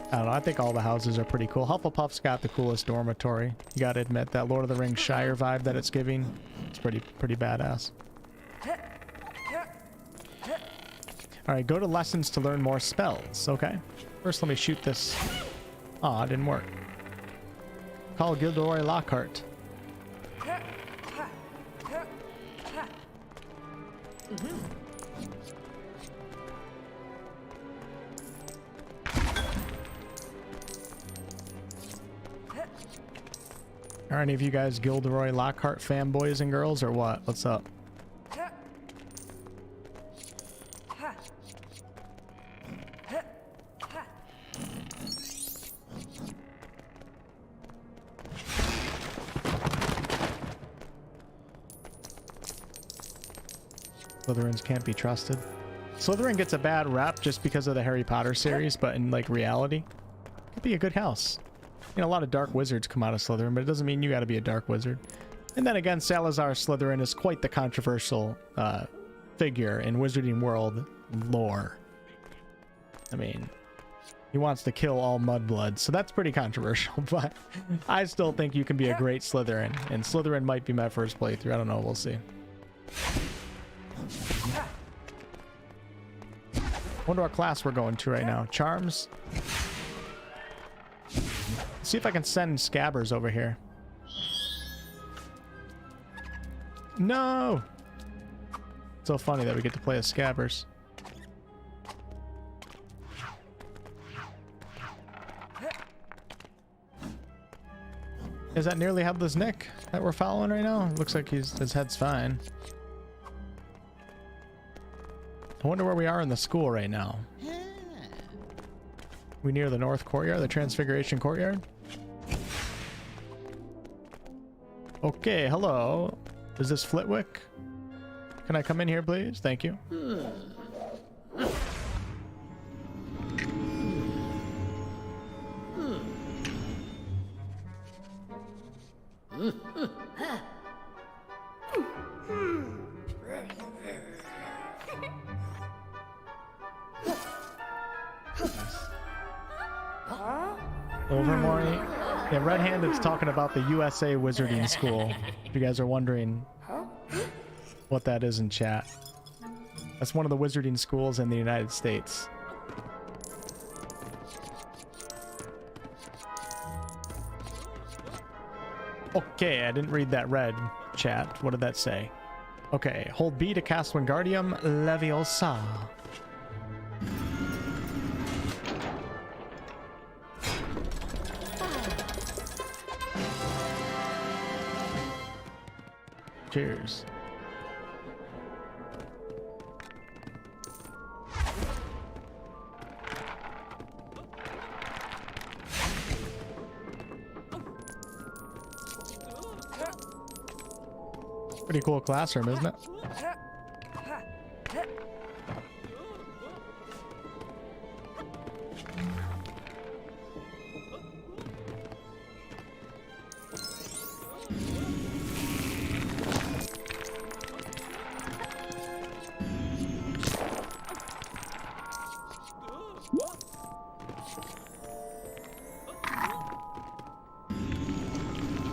I don't know, I think all the houses are pretty cool. Hufflepuff's got the coolest dormitory. You gotta admit, that Lord of the Rings Shire vibe that it's giving, it's pretty badass. Alright, go to lessons to learn more spells. Okay. First, let me shoot this. Aw, it didn't work. Call Gilderoy Lockhart. Are any of you guys Gilderoy Lockhart fanboys and girls, or what? What's up? Slytherins can't be trusted. Slytherin gets a bad rep just because of the Harry Potter series, but in like reality, it could be a good house. You know, a lot of dark wizards come out of Slytherin, but it doesn't mean you got to be a dark wizard. And then again, Salazar Slytherin is quite the controversial figure in Wizarding World lore. I mean, he wants to kill all mudbloods, so that's pretty controversial, but I still think you can be a great Slytherin, and Slytherin might be my first playthrough. I don't know, we'll see. Wonder what class we're going to right now. Charms? See if I can send Scabbers over here. No! It's so funny that we get to play as Scabbers. Is that nearly Headless Nick that we're following right now? Looks like his head's fine. I wonder where we are in the school right now. We near the North Courtyard, the Transfiguration Courtyard? Okay, hello. Is this Flitwick? Can I come in here, please? Thank you. Overmore. Yeah, Red Handed's talking about the USA Wizarding School. If you guys are wondering what that is in chat. That's one of the wizarding schools in the United States. Okay, I didn't read that red chat. What did that say? Okay, hold B to cast Wingardium Leviosa. Cheers. Pretty cool classroom, isn't it?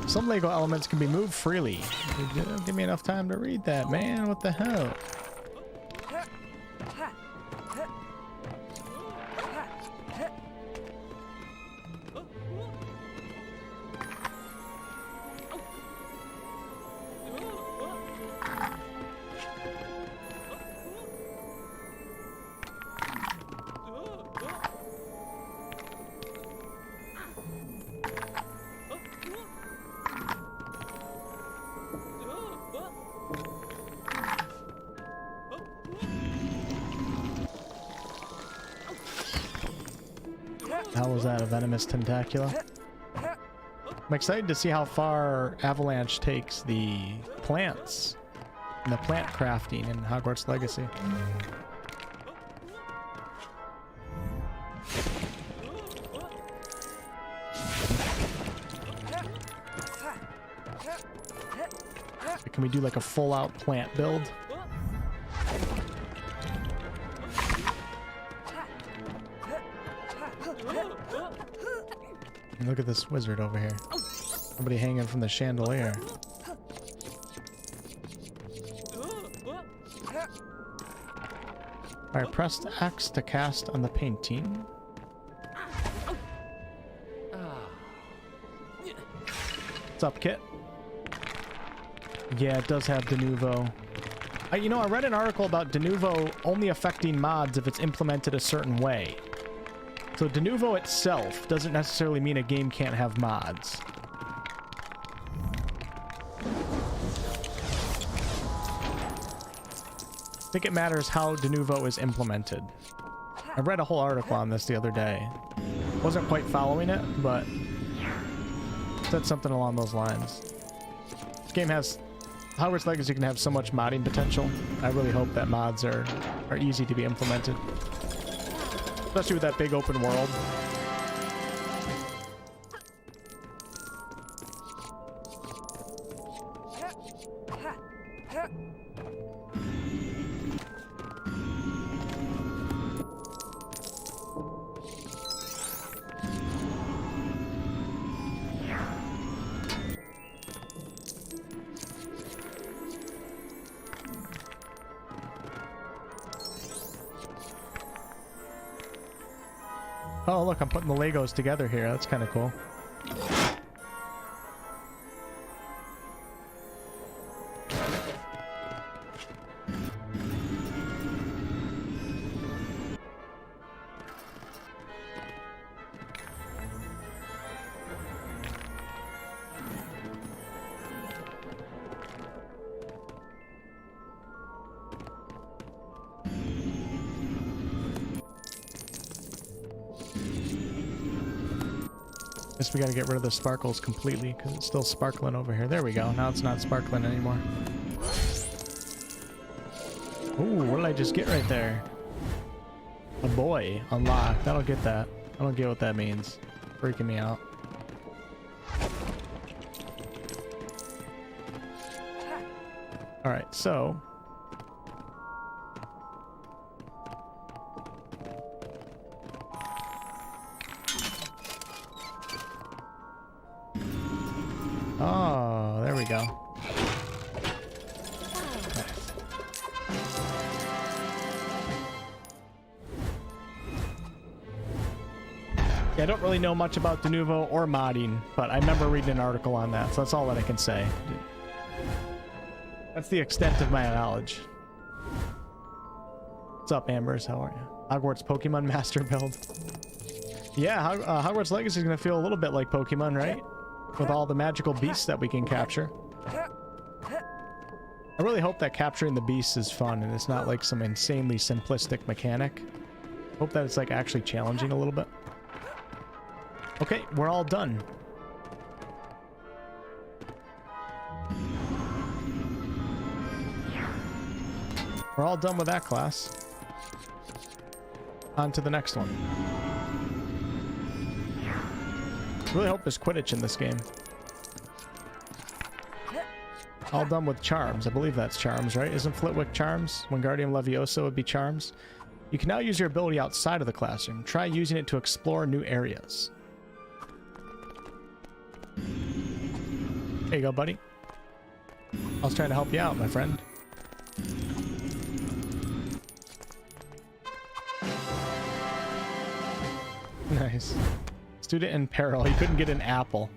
Some Lego elements can be moved freely. Don't give me enough time to read that, man. What the hell? How was that? A venomous tentacula? I'm excited to see how far Avalanche takes the plants and the plant crafting in Hogwarts Legacy. So can we do like a full-out plant build? And look at this wizard over here. Somebody hanging from the chandelier. Alright, press X to cast on the painting. What's up, Kit? Yeah, it does have de novo. You know, I read an article about de novo only affecting mods if it's implemented a certain way. So de novo itself doesn't necessarily mean a game can't have mods. I think it matters how de novo is implemented. I read a whole article on this the other day. Wasn't quite following it, but said something along those lines. This game has... Hogwarts Legacy can have so much modding potential. I really hope that mods are easy to be implemented. Especially with that big open world. Oh, look, I'm putting the Legos together here. That's kind of cool. Guess we gotta get rid of the sparkles completely because it's still sparkling over here. There we go. Now it's not sparkling anymore. Ooh, what did I just get right there? A boy unlocked. I don't get that. I don't get what that means. Freaking me out. Alright, so... Oh, there we go. Yeah, I don't really know much about de novo or modding, but I remember reading an article on that, so that's all that I can say. That's the extent of my knowledge. What's up, Ambers? How are you? Hogwarts Pokemon Master build. Yeah, Hogwarts Legacy is going to feel a little bit like Pokemon, right? With all the magical beasts that we can capture. I really hope that capturing the beasts is fun and it's not like some insanely simplistic mechanic. Hope that it's like actually challenging a little bit. Okay, we're all done. We're all done with that class. On to the next one. Really hope there's Quidditch in this game. All done with Charms. I believe that's Charms, right? Isn't Flitwick Charms? Wingardium Leviosa would be Charms. You can now use your ability outside of the classroom. Try using it to explore new areas. There you go, buddy. I was trying to help you out, my friend. Nice. Student in peril. He couldn't get an apple.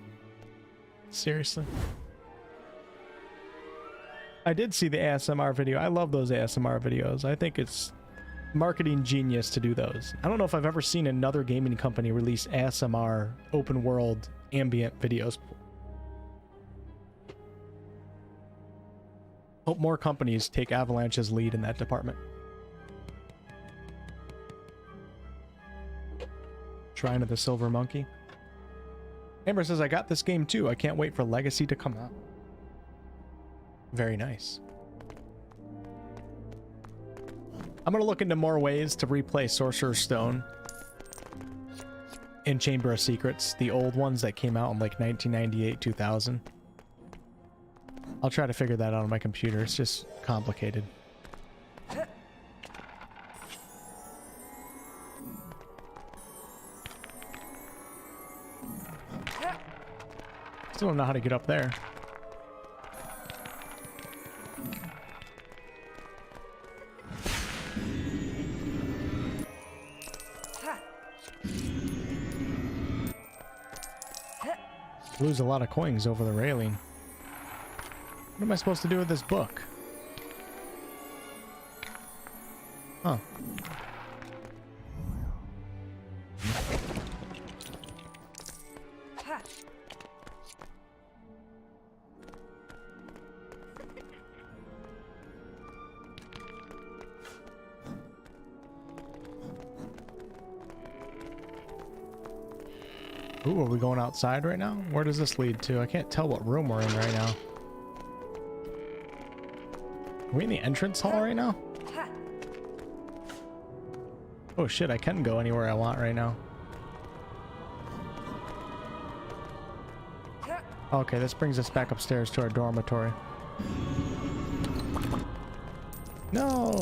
Seriously. I did see the ASMR video. I love those ASMR videos. I think it's marketing genius to do those. I don't know if I've ever seen another gaming company release ASMR open world ambient videos. Hope more companies take Avalanche's lead in that department. Shrine of the Silver Monkey. Amber says, I got this game too. I can't wait for Legacy to come out. Very nice. I'm going to look into more ways to replay Sorcerer's Stone and Chamber of Secrets, the old ones that came out in like 1998, 2000. I'll try to figure that out on my computer. It's just complicated. Still don't know how to get up there. Lose a lot of coins over the railing. What am I supposed to do with this book? Huh. Ooh, are we going outside right now? Where does this lead to? I can't tell what room we're in right now. Are we in the entrance hall right now? Oh shit, I can go anywhere I want right now. Okay, this brings us back upstairs to our dormitory. No!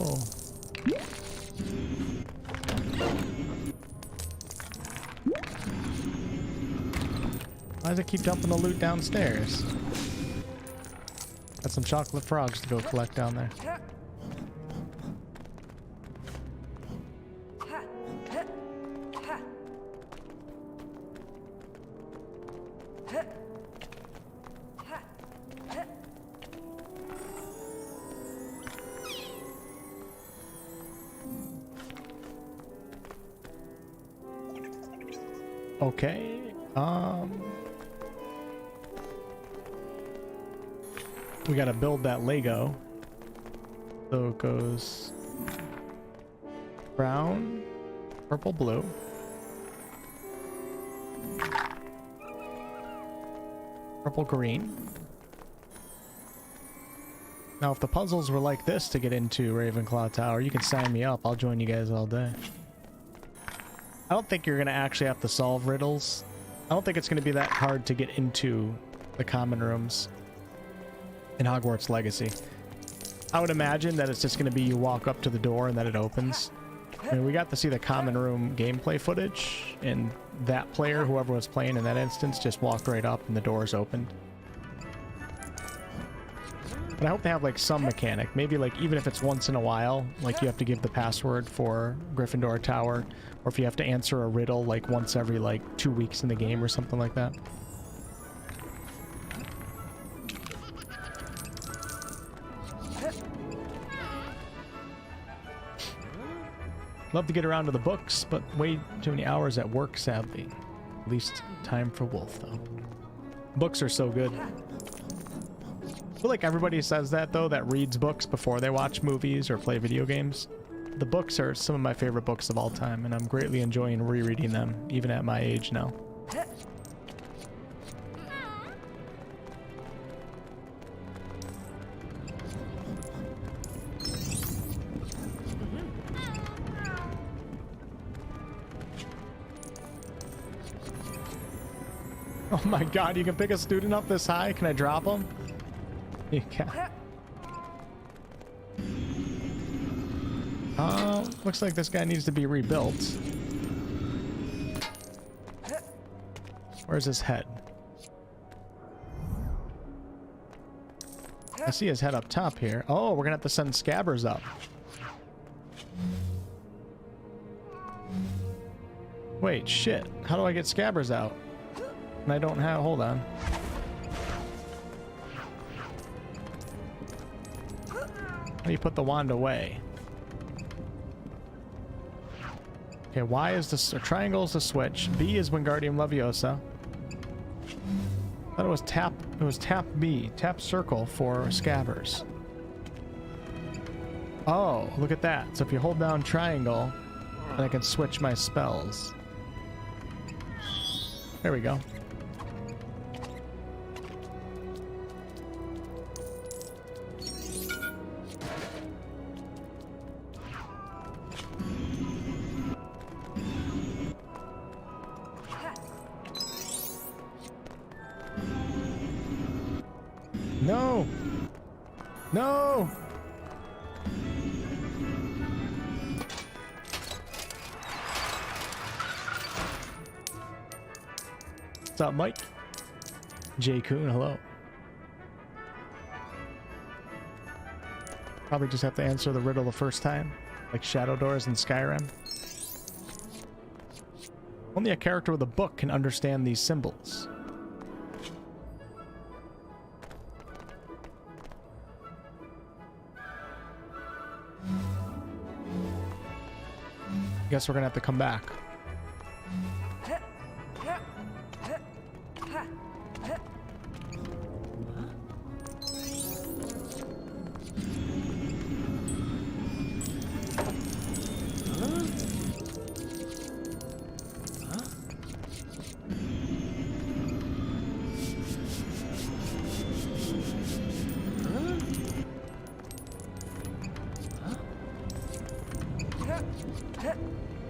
Why does it keep dumping the loot downstairs? Got some chocolate frogs to go collect down there. Okay, we gotta build that Lego. So it goes brown, purple, blue. Purple, green. Now if the puzzles were like this to get into Ravenclaw Tower, you can sign me up. I'll join you guys all day. I don't think you're gonna actually have to solve riddles. I don't think it's gonna be that hard to get into the common rooms in Hogwarts Legacy. I would imagine that it's just gonna be you walk up to the door and then it opens. I mean, we got to see the common room gameplay footage, and that player, whoever was playing in that instance, just walked right up and the doors opened. But I hope they have like some mechanic. Maybe like even if it's once in a while, like you have to give the password for Gryffindor Tower, or if you have to answer a riddle like once every like 2 weeks in the game or something like that. Love to get around to the books, but way too many hours at work, sadly. At least time for Wolf, though. Books are so good. I feel like everybody says that, though, that reads books before they watch movies or play video games. The books are some of my favorite books of all time, and I'm greatly enjoying rereading them, even at my age now. Oh my god, you can pick a student up this high? Can I drop him? You can. Looks like this guy needs to be rebuilt. Where's his head? I see his head up top here. Oh, we're gonna have to send scabbers up. Wait, shit. How do I get scabbers out? And I don't have... Hold on. How do you put the wand away? Okay, Y is the... triangle is the switch. B is Wingardium Leviosa. I thought it was tap... It was tap B. Tap circle for scabbers. Oh, look at that. So if you hold down triangle, then I can switch my spells. There we go. No! No! What's up, Mike? Jay Kuhn, hello. Probably just have to answer the riddle the first time, like Shadow Doors in Skyrim. Only a character with a book can understand these symbols. Guess we're gonna have to come back.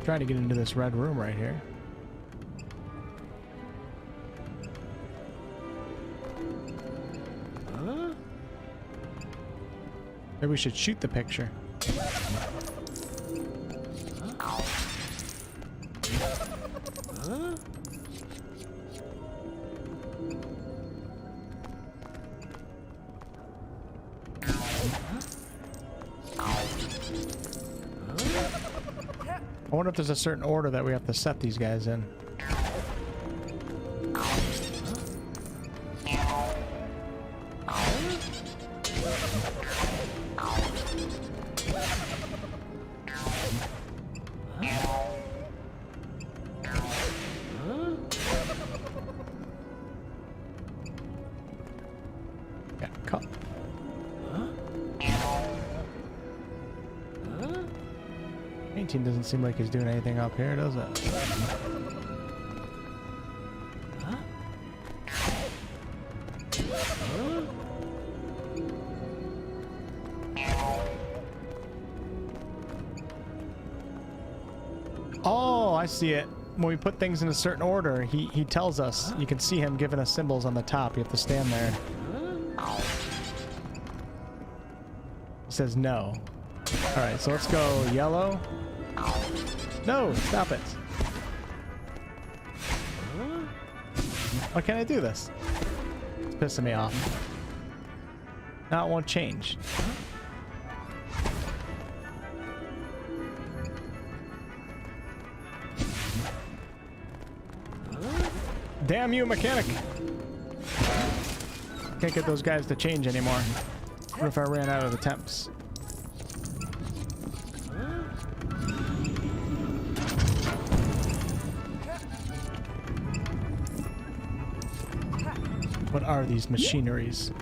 Trying to get into this red room right here. Maybe we should shoot the picture. I wonder if there's a certain order that we have to set these guys in. Yeah, cut. 18 doesn't seem like he's doing anything up here, does it? Oh, I see it. When we put things in a certain order, he tells us. You can see him giving us symbols on the top. You have to stand there. He says no. All right, so let's go yellow. No, stop it. Why can't I do this? It's pissing me off. Now it won't change. Damn you, mechanic! Can't get those guys to change anymore. What if I ran out of attempts? What are these machineries?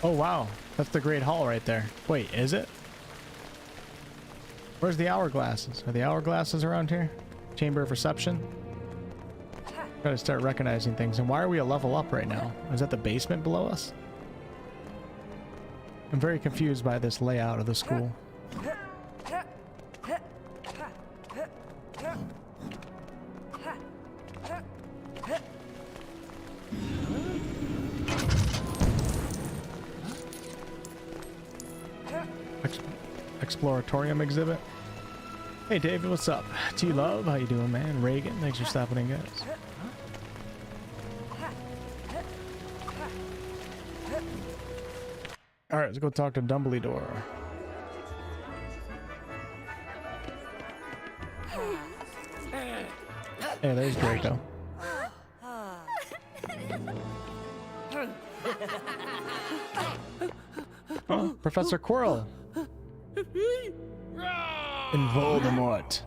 Oh wow, that's the Great Hall right there. Wait, is it? Where's the hourglasses? Are the hourglasses around here? Chamber of Reception? Gotta start recognizing things. And why are we a level up right now? Is that the basement below us? I'm very confused by this layout of the school. Exploratorium exhibit. Hey David, what's up? T-Love, how you doing, man? Reagan, thanks for stopping in, guys. Alright, let's go talk to Dumbledore. Hey, there's Draco. Oh, Professor Quirrell. And Voldemort.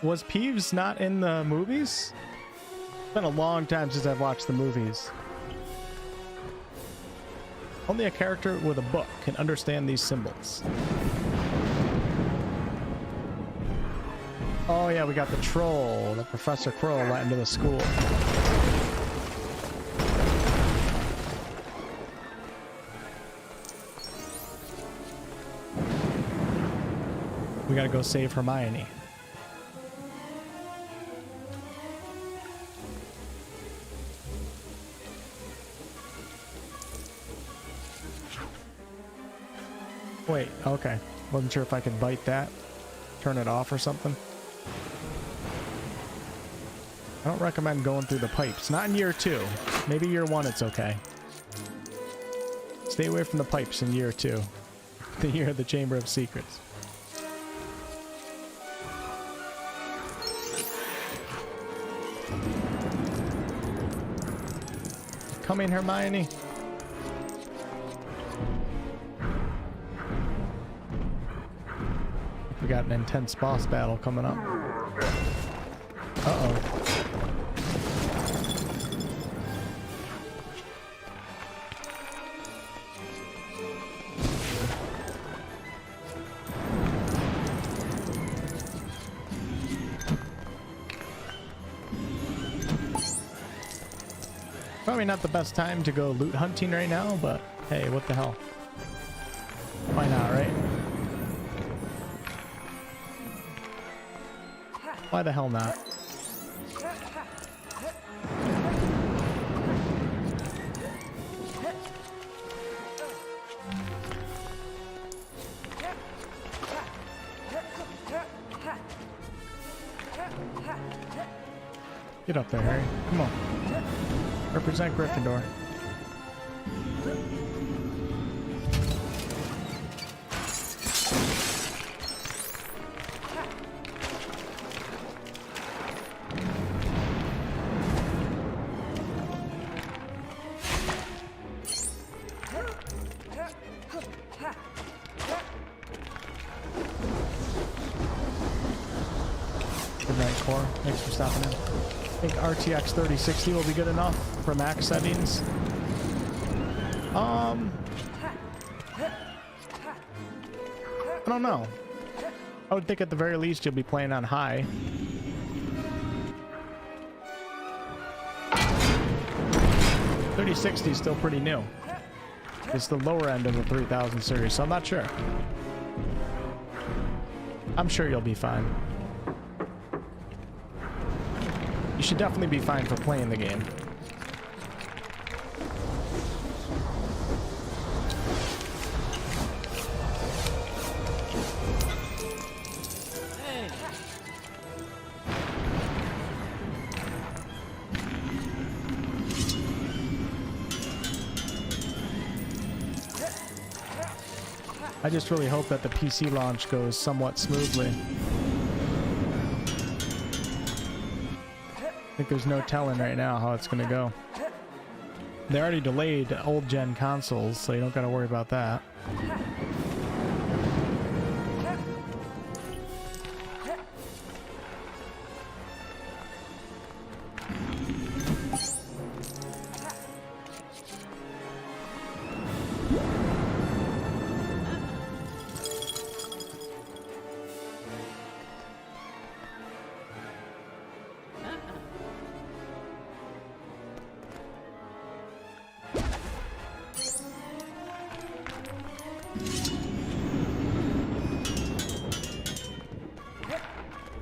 Was Peeves not in the movies? It's been a long time since I've watched the movies. Only a character with a book can understand these symbols. Oh yeah, we got the troll that Professor Quirrell let into the school. We gotta go save Hermione. Wait, okay. Wasn't sure if I could bite that. Turn it off or something. I don't recommend going through the pipes. Not in year 2. Maybe year 1 it's okay. Stay away from the pipes in year 2. The year of the Chamber of Secrets. Come in, Hermione. We got an intense boss battle coming up. Uh-oh. Probably not the best time to go loot hunting right now, but hey, what the hell? Why not, right? Why the hell not? Get up there, Harry. Come on. Represent Gryffindor. Good night, Core. Thanks for stopping in. I think RTX 3060 will be good enough for max settings. I don't know. I would think at the very least you'll be playing on high. $3060 is still pretty new. It's the lower end of the 3000 series, so I'm not sure. I'm sure you'll be fine. You should definitely be fine for playing the game. I just really hope that the PC launch goes somewhat smoothly. I think there's no telling right now how it's gonna go. They already delayed old gen consoles, so you don't gotta worry about that.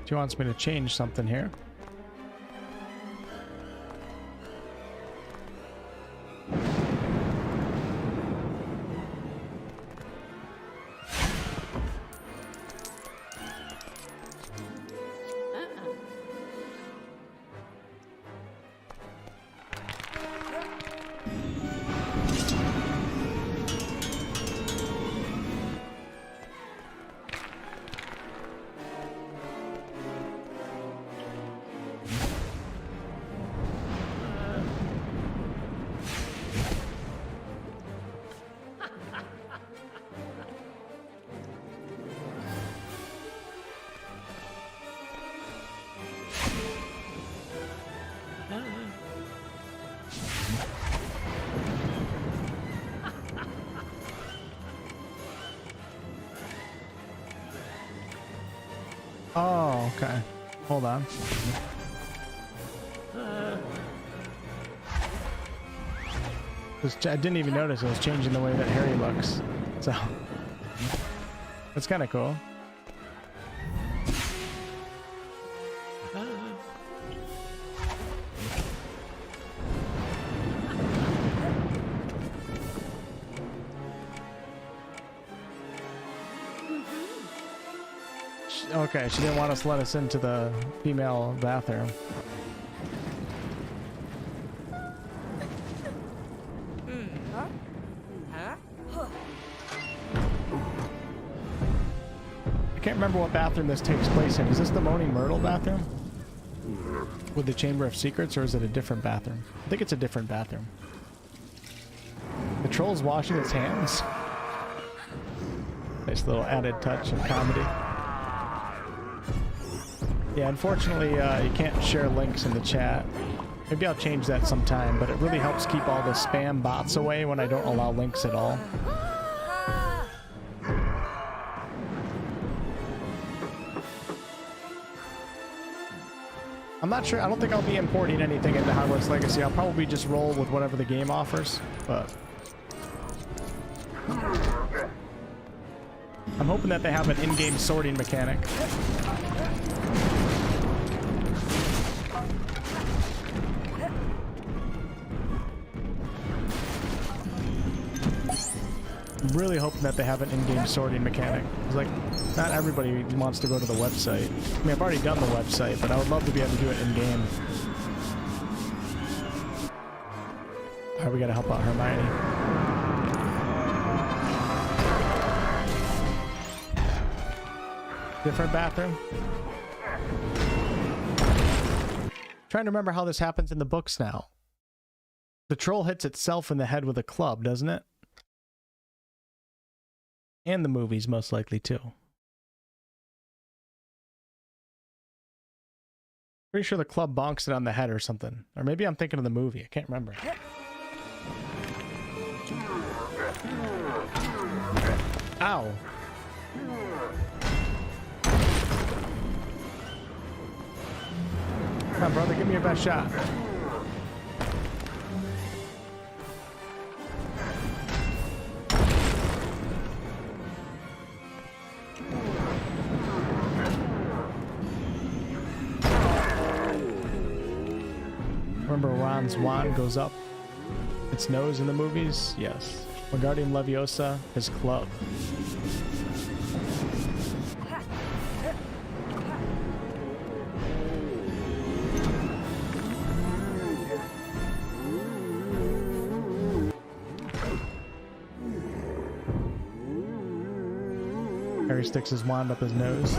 She wants me to change something here. Oh, okay. Hold on. I didn't even notice it was changing the way that Harry looks. So, that's kind of cool. Okay, she didn't want us to let us into the female bathroom. I can't remember what bathroom this takes place in. Is this the Moaning Myrtle bathroom? With the Chamber of Secrets, or is it a different bathroom? I think it's a different bathroom. The troll's washing its hands. Nice little added touch of comedy. Yeah, unfortunately, you can't share links in the chat. Maybe I'll change that sometime, but it really helps keep all the spam bots away when I don't allow links at all. I'm not sure. I don't think I'll be importing anything into Hogwarts Legacy. I'll probably just roll with whatever the game offers, but I'm hoping that they have an in-game sorting mechanic. I'm really hoping that they have an in-game sorting mechanic. It's like, not everybody wants to go to the website. I mean, I've already done the website, but I would love to be able to do it in-game. Alright, we gotta help out Hermione. Different bathroom? Trying to remember how this happens in the books now. The troll hits itself in the head with a club, doesn't it? And the movies, most likely, too. Pretty sure the club bonks it on the head or something. Or maybe I'm thinking of the movie. I can't remember. Ow. Come on, brother. Give me your best shot. Remember Ron's wand goes up its nose in the movies? Yes. Wingardium Leviosa, his club. Harry sticks his wand up his nose.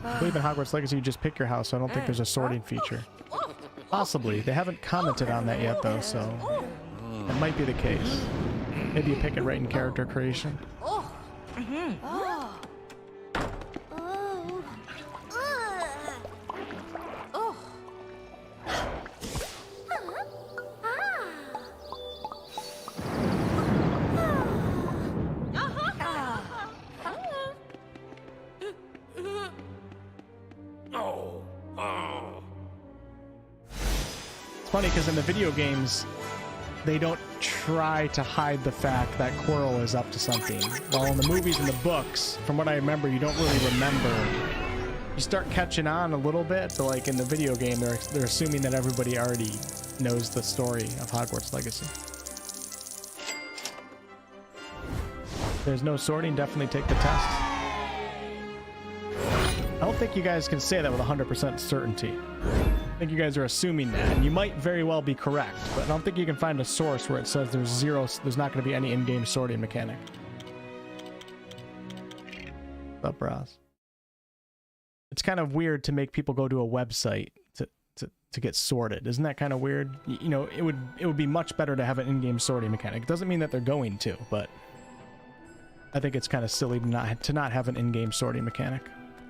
I believe in Hogwarts Legacy you just pick your house, so I don't think there's a sorting feature. Possibly. They haven't commented on that yet, though, so that might be the case. Maybe you pick it right in character creation. It's funny because in the video games, they don't try to hide the fact that Quirrell is up to something. While in the movies and the books, from what I remember, you don't really remember. You start catching on a little bit, but like in the video game, they're assuming that everybody already knows the story of Hogwarts Legacy. There's no sorting, definitely take the test. I don't think you guys can say that with 100% certainty. I think you guys are assuming that, and you might very well be correct, but I don't think you can find a source where it says there's not going to be any in-game sorting mechanic. What's up, bros? It's kind of weird to make people go to a website to get sorted. Isn't that kind of weird? You know, it would be much better to have an in-game sorting mechanic. It doesn't mean that they're going to, but I think it's kind of silly to not have an in-game sorting mechanic.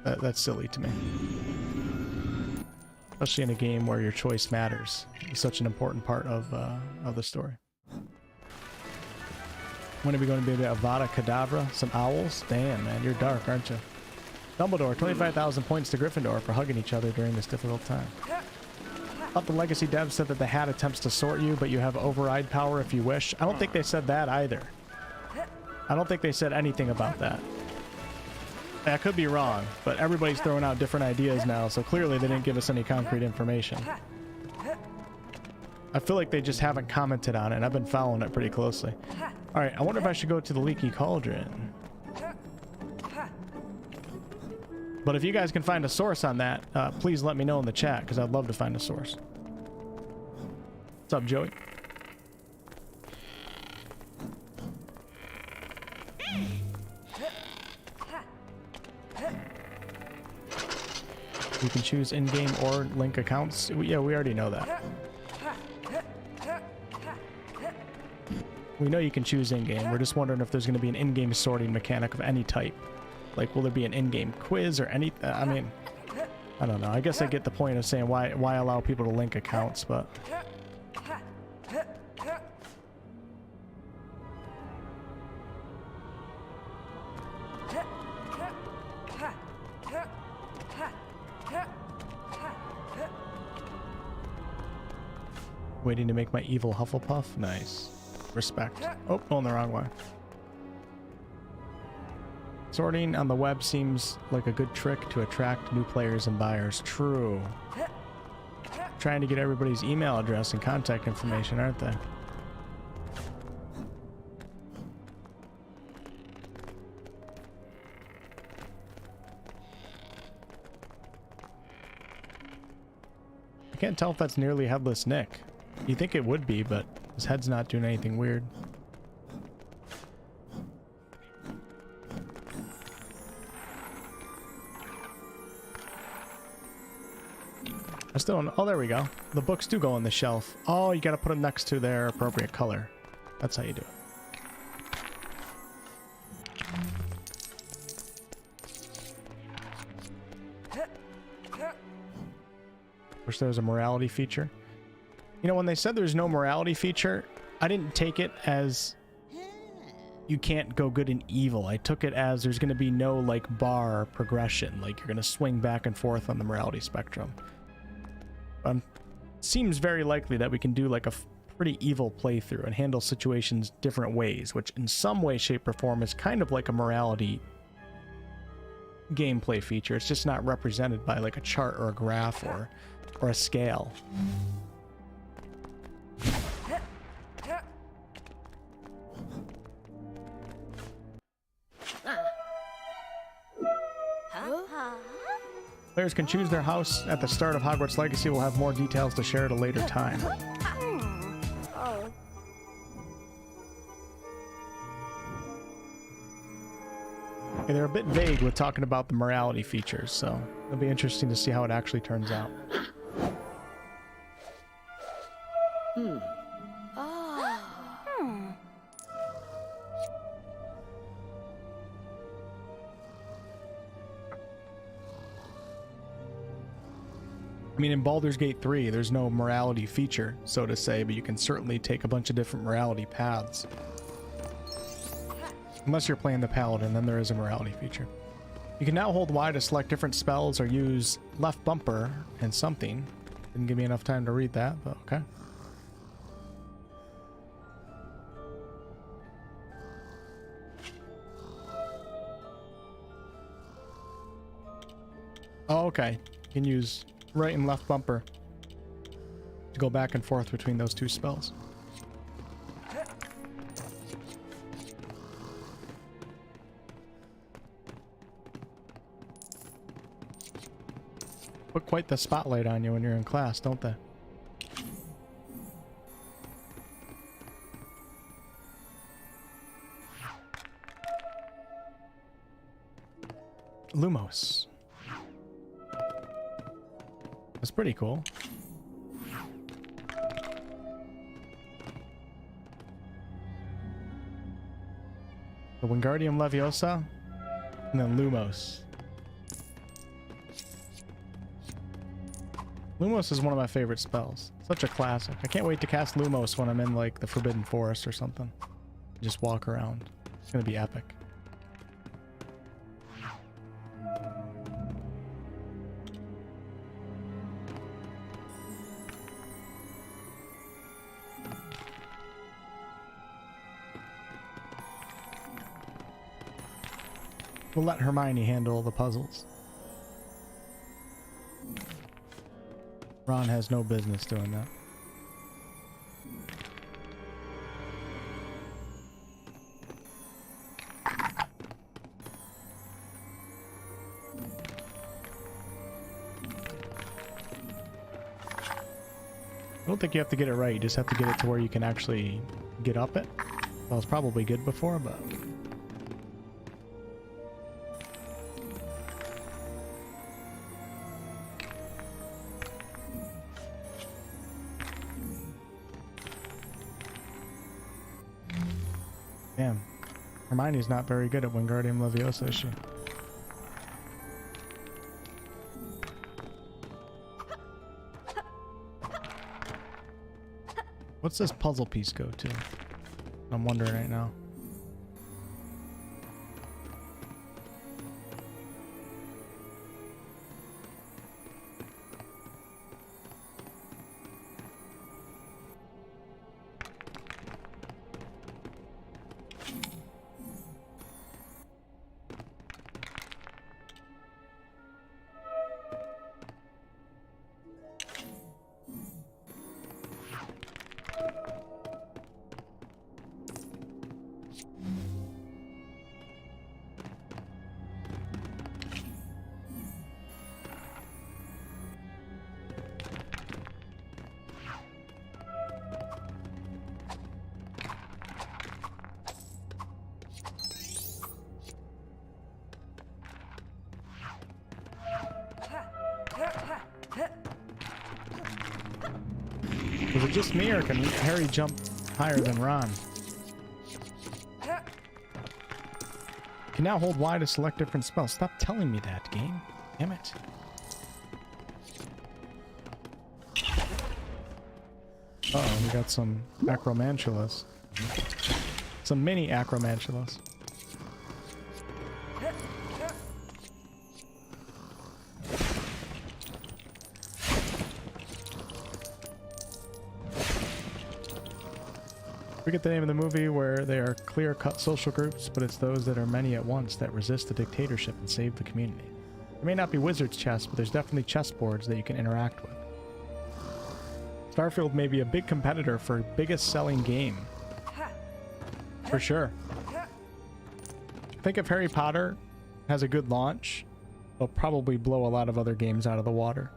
That's silly to me. Especially in a game where your choice matters. It's such an important part of the story. When are we going to be able to Avada Kedavra? Some owls? Damn, man, you're dark, aren't you? Dumbledore, 25,000 points to Gryffindor for hugging each other during this difficult time. Thought the Legacy devs said that the hat attempts to sort you, but you have override power if you wish. I don't think they said that either. I don't think they said anything about that. I could be wrong, but everybody's throwing out different ideas now, so clearly they didn't give us any concrete information. I feel like they just haven't commented on it, and I've been following it pretty closely. Alright, I wonder if I should go to the Leaky Cauldron. But if you guys can find a source on that, please let me know in the chat, because I'd love to find a source. What's up, Joey? You can choose in-game or link accounts. Yeah, we already know that. We know you can choose in-game. We're just wondering if there's going to be an in-game sorting mechanic of any type. Like, will there be an in-game quiz or any... I mean, I don't know. I guess I get the point of saying why allow people to link accounts, but... Waiting to make my evil Hufflepuff? Nice. Respect. Oh, going the wrong way. Sorting on the web seems like a good trick to attract new players and buyers. True. Trying to get everybody's email address and contact information, aren't they? I can't tell if that's nearly Headless Nick. You think it would be, but his head's not doing anything weird. I still don't... Oh, there we go. The books do go on the shelf. Oh, you gotta put them next to their appropriate color. That's how you do it. Wish there was a morality feature. You know, when they said there's no morality feature, I didn't take it as you can't go good and evil. I took it as there's going to be no, like, bar progression. Like, you're going to swing back and forth on the morality spectrum. Seems very likely that we can do, like, a pretty evil playthrough and handle situations different ways, which in some way, shape, or form is kind of like a morality gameplay feature. It's just not represented by, like, a chart or a graph or a scale. Players can choose their house at the start of Hogwarts Legacy. We'll have more details to share at a later time. Yeah, they're a bit vague with talking about the morality features, so it'll be interesting to see how it actually turns out. I mean, in Baldur's Gate 3, there's no morality feature, so to say, but you can certainly take a bunch of different morality paths. Unless you're playing the Paladin, then there is a morality feature. You can now hold Y to select different spells or use left bumper and something. Didn't give me enough time to read that, but okay. Oh, okay. You can use right and left bumper to go back and forth between those two spells. Put quite the spotlight on you when you're in class, don't they? Lumos. That's pretty cool. The Wingardium Leviosa, and then Lumos. Lumos is one of my favorite spells. Such a classic. I can't wait to cast Lumos when I'm in like the Forbidden Forest or something. Just walk around. It's gonna be epic. We'll let Hermione handle the puzzles. Ron has no business doing that. I don't think you have to get it right, you just have to get it to where you can actually get up it. That was probably good before, but... Damn. Hermione's not very good at Wingardium Leviosa, is she? What's this puzzle piece go to? I'm wondering right now. Was it just me, or can Harry jump higher than Ron? Can now hold Y to select different spells. Stop telling me that, game. Damn it. Uh-oh, we got some acromantulas. Some mini acromantulas. Forget the name of the movie where they are clear-cut social groups, but it's those that are many at once that resist the dictatorship and save the community. There may not be wizard's chess, but there's definitely chessboards that you can interact with. Starfield may be a big competitor for biggest selling game. For sure. I think if Harry Potter has a good launch, it'll probably blow a lot of other games out of the water.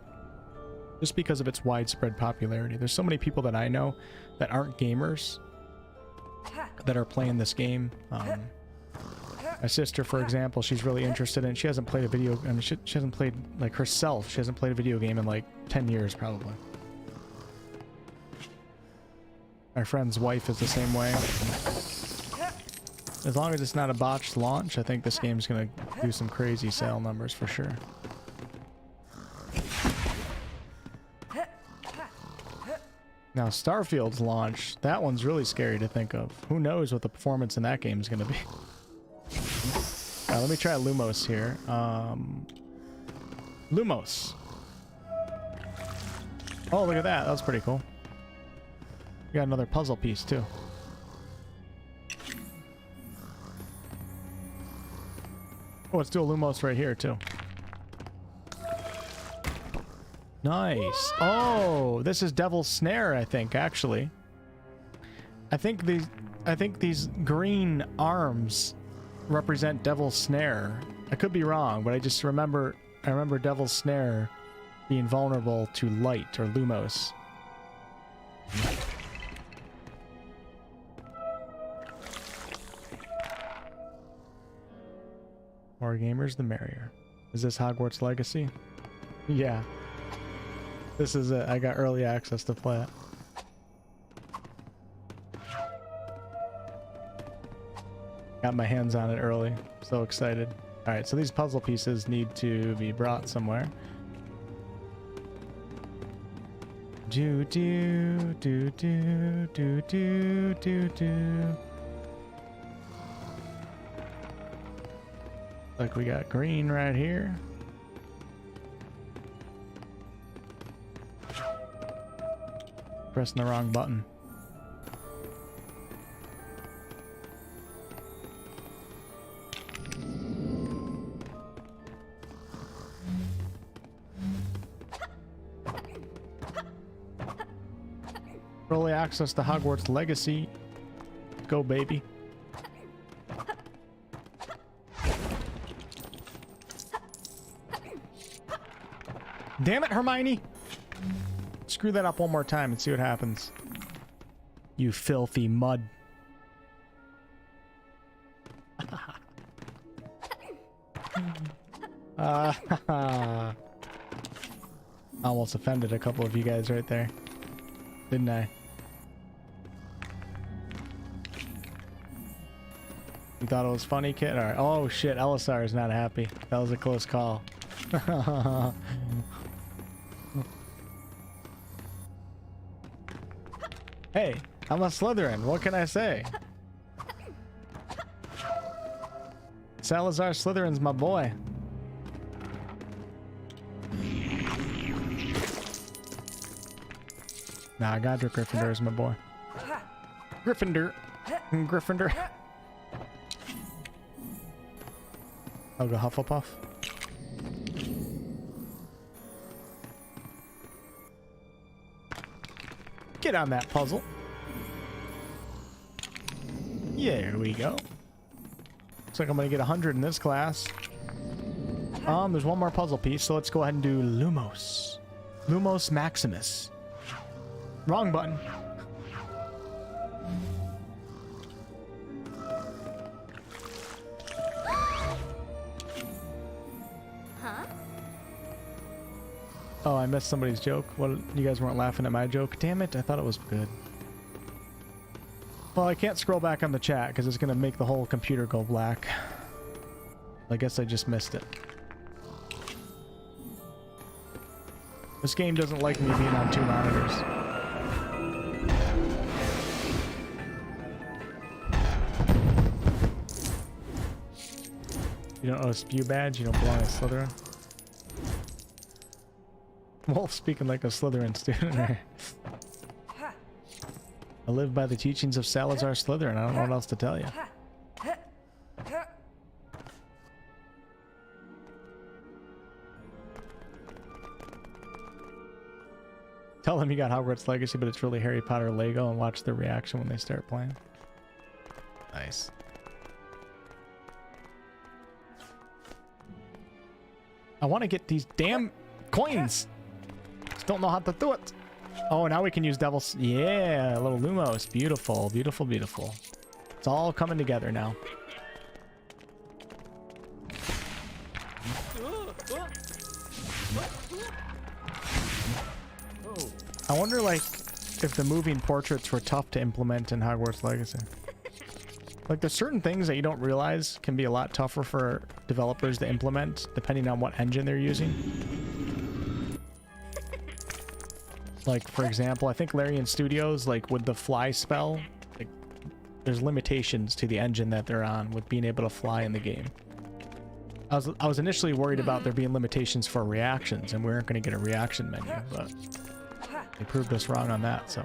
Just because of its widespread popularity. There's so many people that I know that aren't gamers that are playing this game. My sister, for example, she's really interested in it. She hasn't played a video, I mean, she hasn't played, like, herself. She hasn't played a video game in, like, 10 years, probably. My friend's wife is the same way. As long as it's not a botched launch, I think this game's gonna do some crazy sale numbers for sure. Now, Starfield's launch, that one's really scary to think of. Who knows what the performance in that game is gonna be. Let me try Lumos here. Lumos. Oh, look at that. That was pretty cool. We got another puzzle piece, too. Oh, let's do a Lumos right here, too. Nice. Oh, this is Devil's Snare, I think, actually. I think these green arms represent Devil's Snare. I could be wrong, but I remember Devil's Snare being vulnerable to light or Lumos. More gamers, the merrier. Is this Hogwarts Legacy? Yeah. This is it. I got early access to play it. Got my hands on it early. So excited. Alright, so these puzzle pieces need to be brought somewhere. Do do do do do do do do. Like we got green right here. Pressing the wrong button. Early access to Hogwarts Legacy. Go, baby. Damn it, Hermione! Screw that up one more time and see what happens. You filthy mud. Almost offended a couple of you guys right there. Didn't I? You thought it was funny, kid? Alright. Oh shit, Elisar is not happy. That was a close call. Hey, I'm a Slytherin. What can I say? Salazar Slytherin's my boy. Nah, Godric Gryffindor is my boy. Gryffindor. Gryffindor. I'll go Hufflepuff. Get on that puzzle. Yeah, there we go. Looks like I'm gonna get 100 in this class. There's one more puzzle piece, so let's go ahead and do Lumos. Lumos Maximus. Wrong button. Huh? Oh, I missed somebody's joke. What? You guys weren't laughing at my joke? Damn it, I thought it was good. Well, I can't scroll back on the chat because it's going to make the whole computer go black. I guess I just missed it. This game doesn't like me being on 2 monitors. You don't own a spew badge? You don't belong to Slytherin? Wolf speaking like a Slytherin student. I live by the teachings of Salazar Slytherin. I don't know what else to tell you. Tell them you got Hogwarts Legacy, but it's really Harry Potter Lego, and watch their reaction when they start playing. Nice. I want to get these damn coins. Just don't know how to do it. Oh, now we can use Devil's... Yeah, a little Lumos. Beautiful, beautiful, beautiful. It's all coming together now. I wonder, like, if the moving portraits were tough to implement in Hogwarts Legacy. Like, there's certain things that you don't realize can be a lot tougher for developers to implement, depending on what engine they're using. Like, for example, I think Larian Studios, like, with the fly spell, like, there's limitations to the engine that they're on with being able to fly in the game. I was initially worried about there being limitations for reactions, and we weren't going to get a reaction menu, but they proved us wrong on that, so.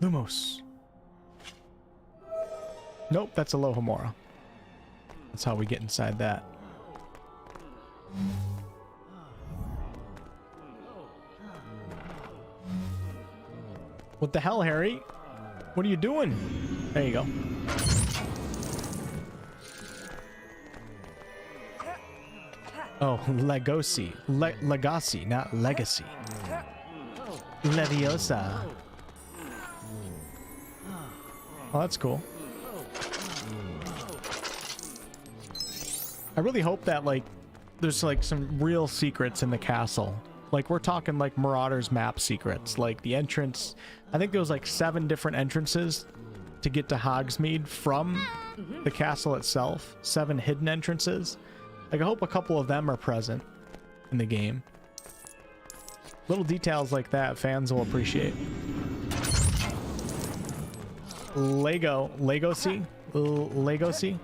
Lumos. Nope, that's Alohomora. That's how we get inside that. What the hell, Harry? What are you doing? There you go. Oh, Legosi. Legacy, not legacy. Leviosa. Oh, that's cool. I really hope that, like, there's, like, some real secrets in the castle. Like, we're talking, like, Marauder's map secrets. Like, the entrance... I think there was, like, 7 different entrances to get to Hogsmeade from the castle itself. 7 hidden entrances. Like, I hope a couple of them are present in the game. Little details like that fans will appreciate. Legosi? Legosi?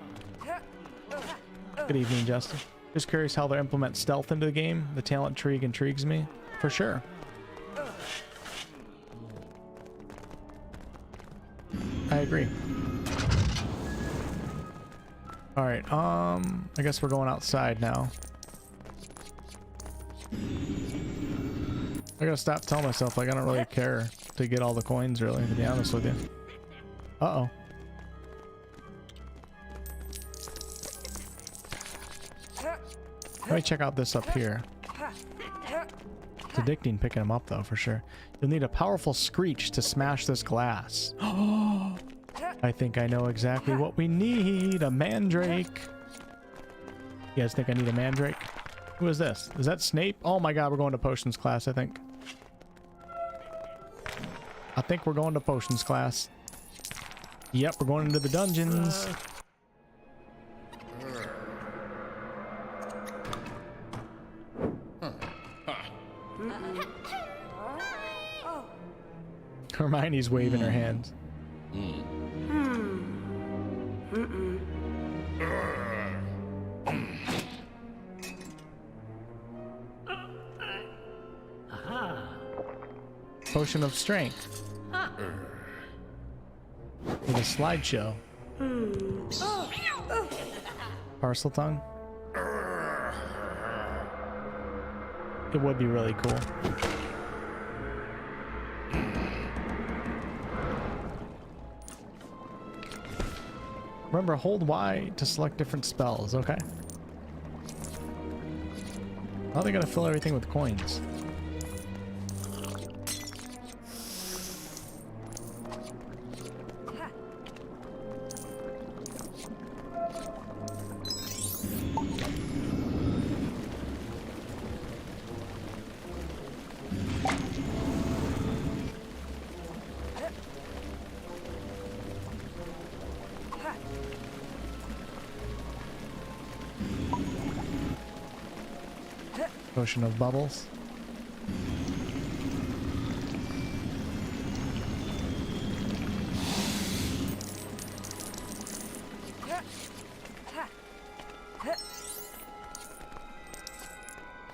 Good evening, Justin. Just curious how they implement stealth into the game. The talent tree intrigues me. For sure. I agree. Alright, I guess we're going outside now. I gotta stop telling myself, like, I don't really care to get all the coins, really, to be honest with you. Uh-oh. Let me check out this up here. It's addicting picking them up, though, for sure. You'll need a powerful screech to smash this glass. I think I know exactly what we need. A mandrake. You guys think I need a mandrake? Who is this? Is that Snape? Oh my god, we're going to potions class, I think. I think we're going to potions class. Yep, we're going into the dungeons. Hermione's waving her hands. Potion of strength. With a slideshow. Parcel tongue. It would be really cool. Remember, hold Y to select different spells, okay? How are they gonna fill everything with coins? Potion of bubbles.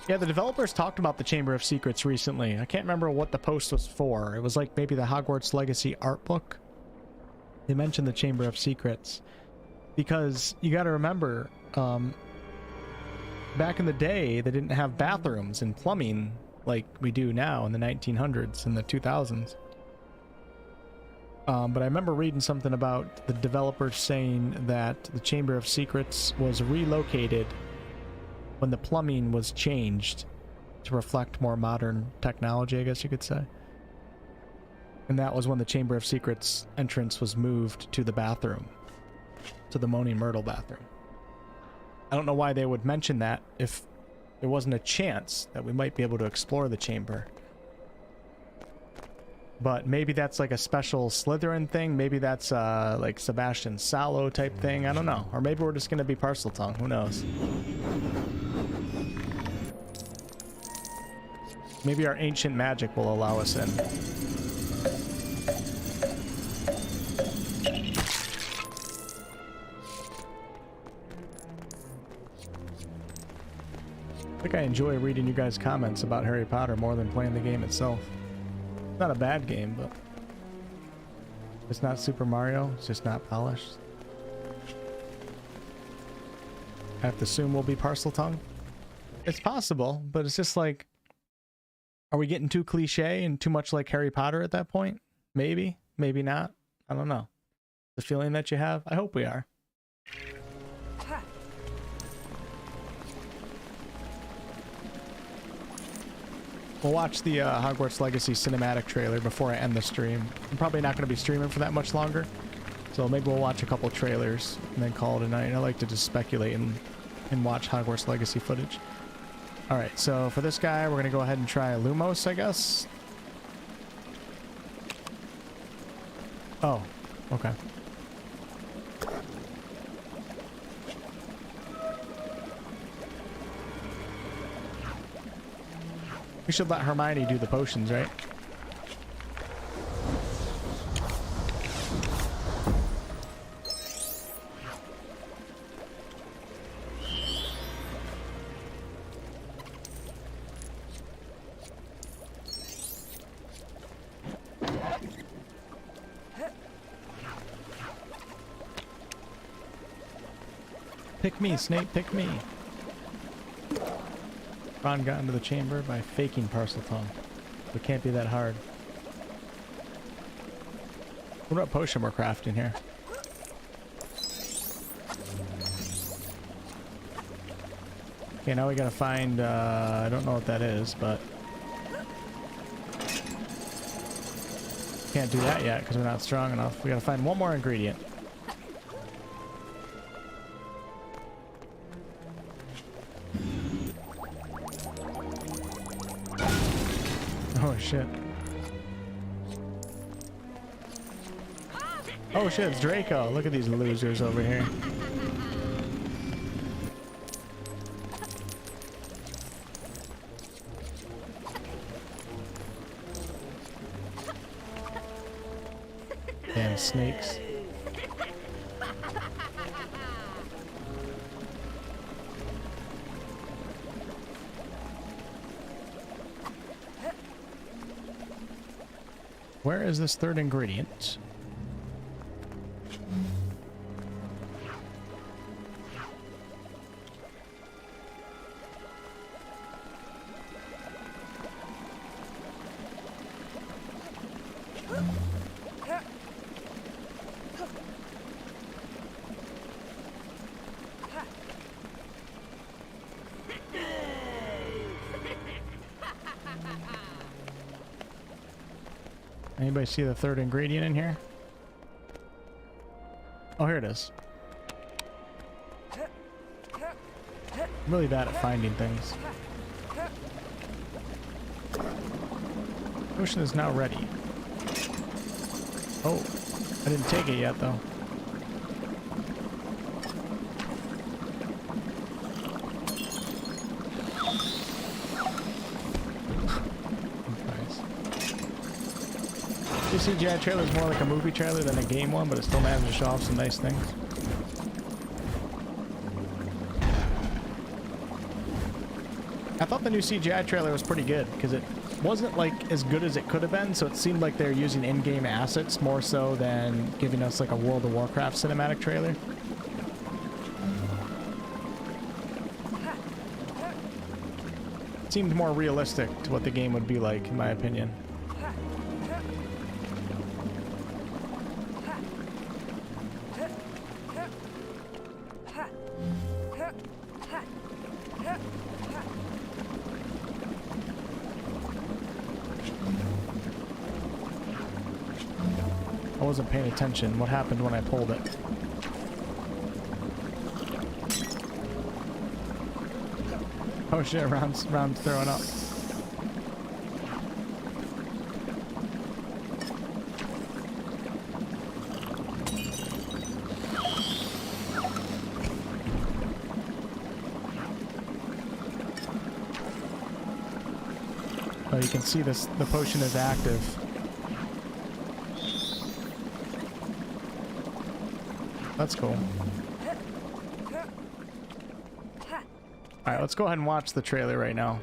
Yeah, the developers talked about the Chamber of Secrets recently. I can't remember what the post was for. It was like maybe the Hogwarts Legacy art book. They mentioned the Chamber of Secrets because you got to remember, back in the day, they didn't have bathrooms and plumbing like we do now in the 1900s and the 2000s. But I remember reading something about the developers saying that the Chamber of Secrets was relocated when the plumbing was changed to reflect more modern technology, I guess you could say. And that was when the Chamber of Secrets entrance was moved to the bathroom, to the Moaning Myrtle bathroom. I don't know why they would mention that if there wasn't a chance that we might be able to explore the chamber. But maybe that's like a special Slytherin thing. Maybe that's like Sebastian Sallow type thing. I don't know. Or maybe we're just going to be Parseltongue. Who knows? Maybe our ancient magic will allow us in. I think I enjoy reading you guys' comments about Harry Potter more than playing the game itself. It's not a bad game, but it's not Super Mario. It's just not polished. I have to assume we'll be Parseltongue. It's possible, but it's just like, are we getting too cliche and too much like Harry Potter at that point? Maybe, maybe not. I don't know. The feeling that you have? I hope we are. We'll watch the Hogwarts Legacy cinematic trailer before I end the stream. I'm probably not going to be streaming for that much longer, so maybe we'll watch a couple trailers and then call it a night. I like to just speculate and watch Hogwarts Legacy footage. Alright, so for this guy, we're going to go ahead and try Lumos, I guess. Oh, okay. We should let Hermione do the potions, right? Pick me, Snape, pick me. Ron got into the chamber by faking Parseltongue. It can't be that hard. What about potion we're crafting here? Okay, now we gotta find, I don't know what that is, but can't do that yet because we're not strong enough. We gotta find one more ingredient. Oh shit. Oh shit, it's Draco. Look at these losers over here. Damn snakes. Where is this third ingredient? Anybody see the third ingredient in here? Oh, here it is. I'm really bad at finding things. Potion is now ready. Oh, I didn't take it yet though. The CGI trailer is more like a movie trailer than a game one, but it still managed to show off some nice things. I thought the new CGI trailer was pretty good because it wasn't like as good as it could have been, so it seemed like they're using in-game assets more so than giving us like a World of Warcraft cinematic trailer. It seemed more realistic to what the game would be like, in my opinion. I wasn't paying attention. What happened when I pulled it? Oh shit, round's throwing up. Oh, you can see this, the potion is active. That's cool. Alright, let's go ahead and watch the trailer right now.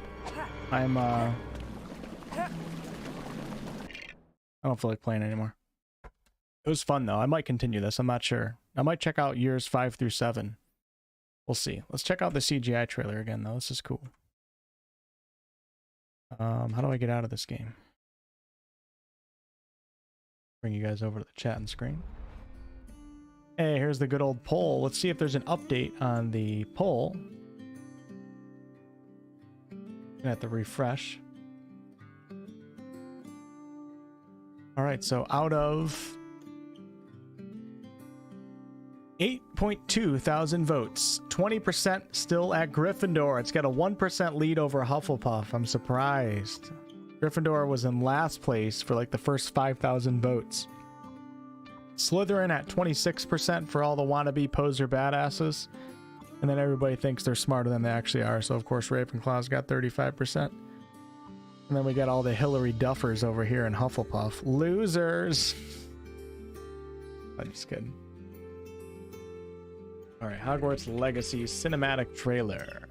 I don't feel like playing anymore. It was fun though. I might continue this. I'm not sure. I might check out years 5 through 7. We'll see. Let's check out the CGI trailer again though. This is cool. How do I get out of this game? Bring you guys over to the chatting screen. Hey, here's the good old poll. Let's see if there's an update on the poll. Gonna have to refresh. All right, so out of 8.2 thousand votes, 20% still at Gryffindor. It's got a 1% lead over Hufflepuff. I'm surprised. Gryffindor was in last place for like the first 5,000 votes. Slytherin at 26% for all the wannabe poser badasses. And then everybody thinks they're smarter than they actually are. So of course Ravenclaw's got 35%. And then we got all the Hillary Duffers over here in Hufflepuff. Losers! I'm just kidding. Alright, Hogwarts Legacy cinematic trailer.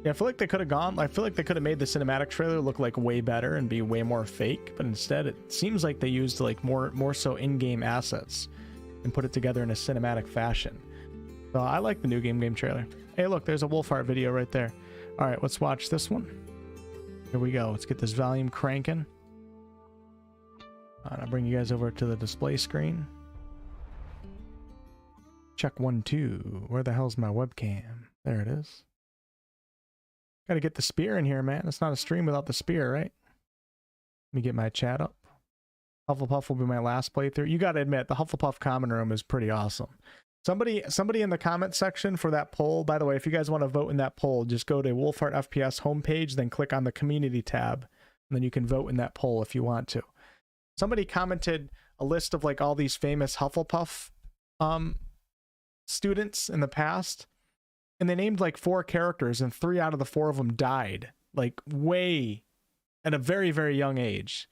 Yeah, I feel like they could have gone. I feel like they could have made the cinematic trailer look like way better and be way more fake, but instead it seems like they used like more so in-game assets and put it together in a cinematic fashion. So I like the new game trailer. Hey, look, there's a Wolfheart video right there. All right, let's watch this one. Here we go. Let's get this volume cranking. I'll bring you guys over to the display screen. Check 1, 2. Where the hell's my webcam? There it is. Got to get the spear in here, man. It's not a stream without the spear, right? Let me get my chat up. Hufflepuff will be my last playthrough. You got to admit, the Hufflepuff common room is pretty awesome. Somebody in the comment section for that poll, by the way, if you guys want to vote in that poll, just go to WolfheartFPS homepage, then click on the community tab, and then you can vote in that poll if you want to. Somebody commented a list of like all these famous Hufflepuff students in the past, and they named like 4 characters, and 3 out of the 4 of them died, like way at a very, very young age.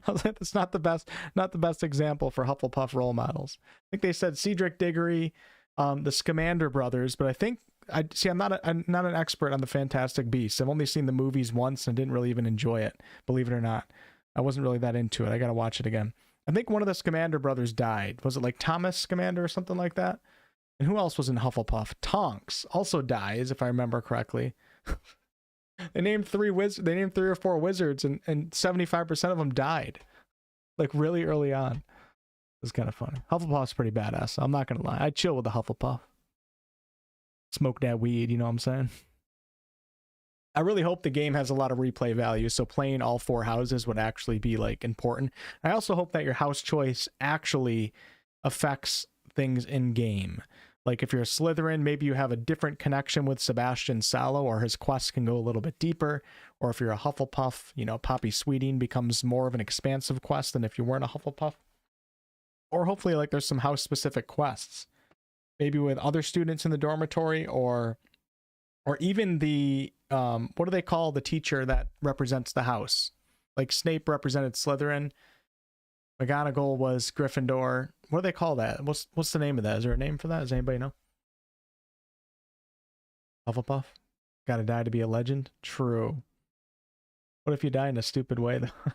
That's not the best example for Hufflepuff role models. I think they said Cedric Diggory, the Scamander brothers, but I think I'm not an expert on the Fantastic Beasts. I've only seen the movies once and didn't really even enjoy it, believe it or not. I wasn't really that into it. I gotta watch it again. I think one of the Scamander brothers died. Was it like Thomas Scamander or something like that? And who else was in Hufflepuff? Tonks also dies, if I remember correctly. They named 3 or 4 wizards, and 75% of them died, like really early on. It was kind of funny. Hufflepuff's pretty badass. I'm not gonna lie. I chill with the Hufflepuff. Smoke that weed, you know what I'm saying? I really hope the game has a lot of replay value, so playing all 4 houses would actually be like important. I also hope that your house choice actually affects things in game. Like if you're a Slytherin, maybe you have a different connection with Sebastian Sallow, or his quests can go a little bit deeper. Or if you're a Hufflepuff, you know, Poppy Sweeting becomes more of an expansive quest than if you weren't a Hufflepuff. Or hopefully like there's some house specific quests, maybe with other students in the dormitory, or even the what do they call the teacher that represents the house? Like Snape represented Slytherin, McGonagall was Gryffindor. What do they call that? What's the name of that? Is there a name for that? Does anybody know? Hufflepuff? Gotta die to be a legend? True. What if you die in a stupid way, though?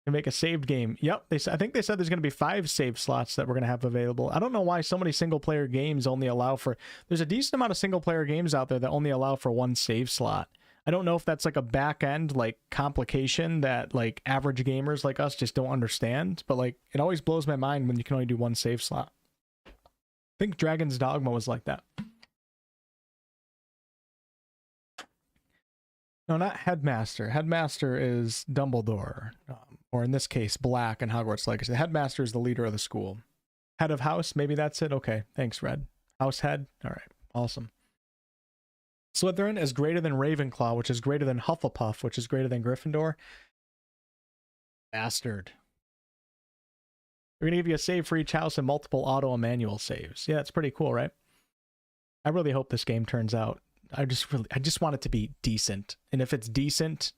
You make a saved game. Yep, I think they said there's going to be 5 save slots that we're going to have available. I don't know why so many single-player games only allow for... There's a decent amount of single-player games out there that only allow for 1 save slot. I don't know if that's like a back-end like complication that like average gamers like us just don't understand, but like it always blows my mind when you can only do 1 save slot. I think Dragon's Dogma was like that. No, not Headmaster. Headmaster is Dumbledore, or in this case, Black in Hogwarts Legacy. The Headmaster is the leader of the school. Head of House, maybe that's it? Okay, thanks, Red. House Head? All right, awesome. Slytherin is greater than Ravenclaw, which is greater than Hufflepuff, which is greater than Gryffindor. Bastard. We're gonna give you a save for each house and multiple auto and manual saves. Yeah, it's pretty cool, right? I really hope this game turns out. I just want it to be decent. And if it's decent,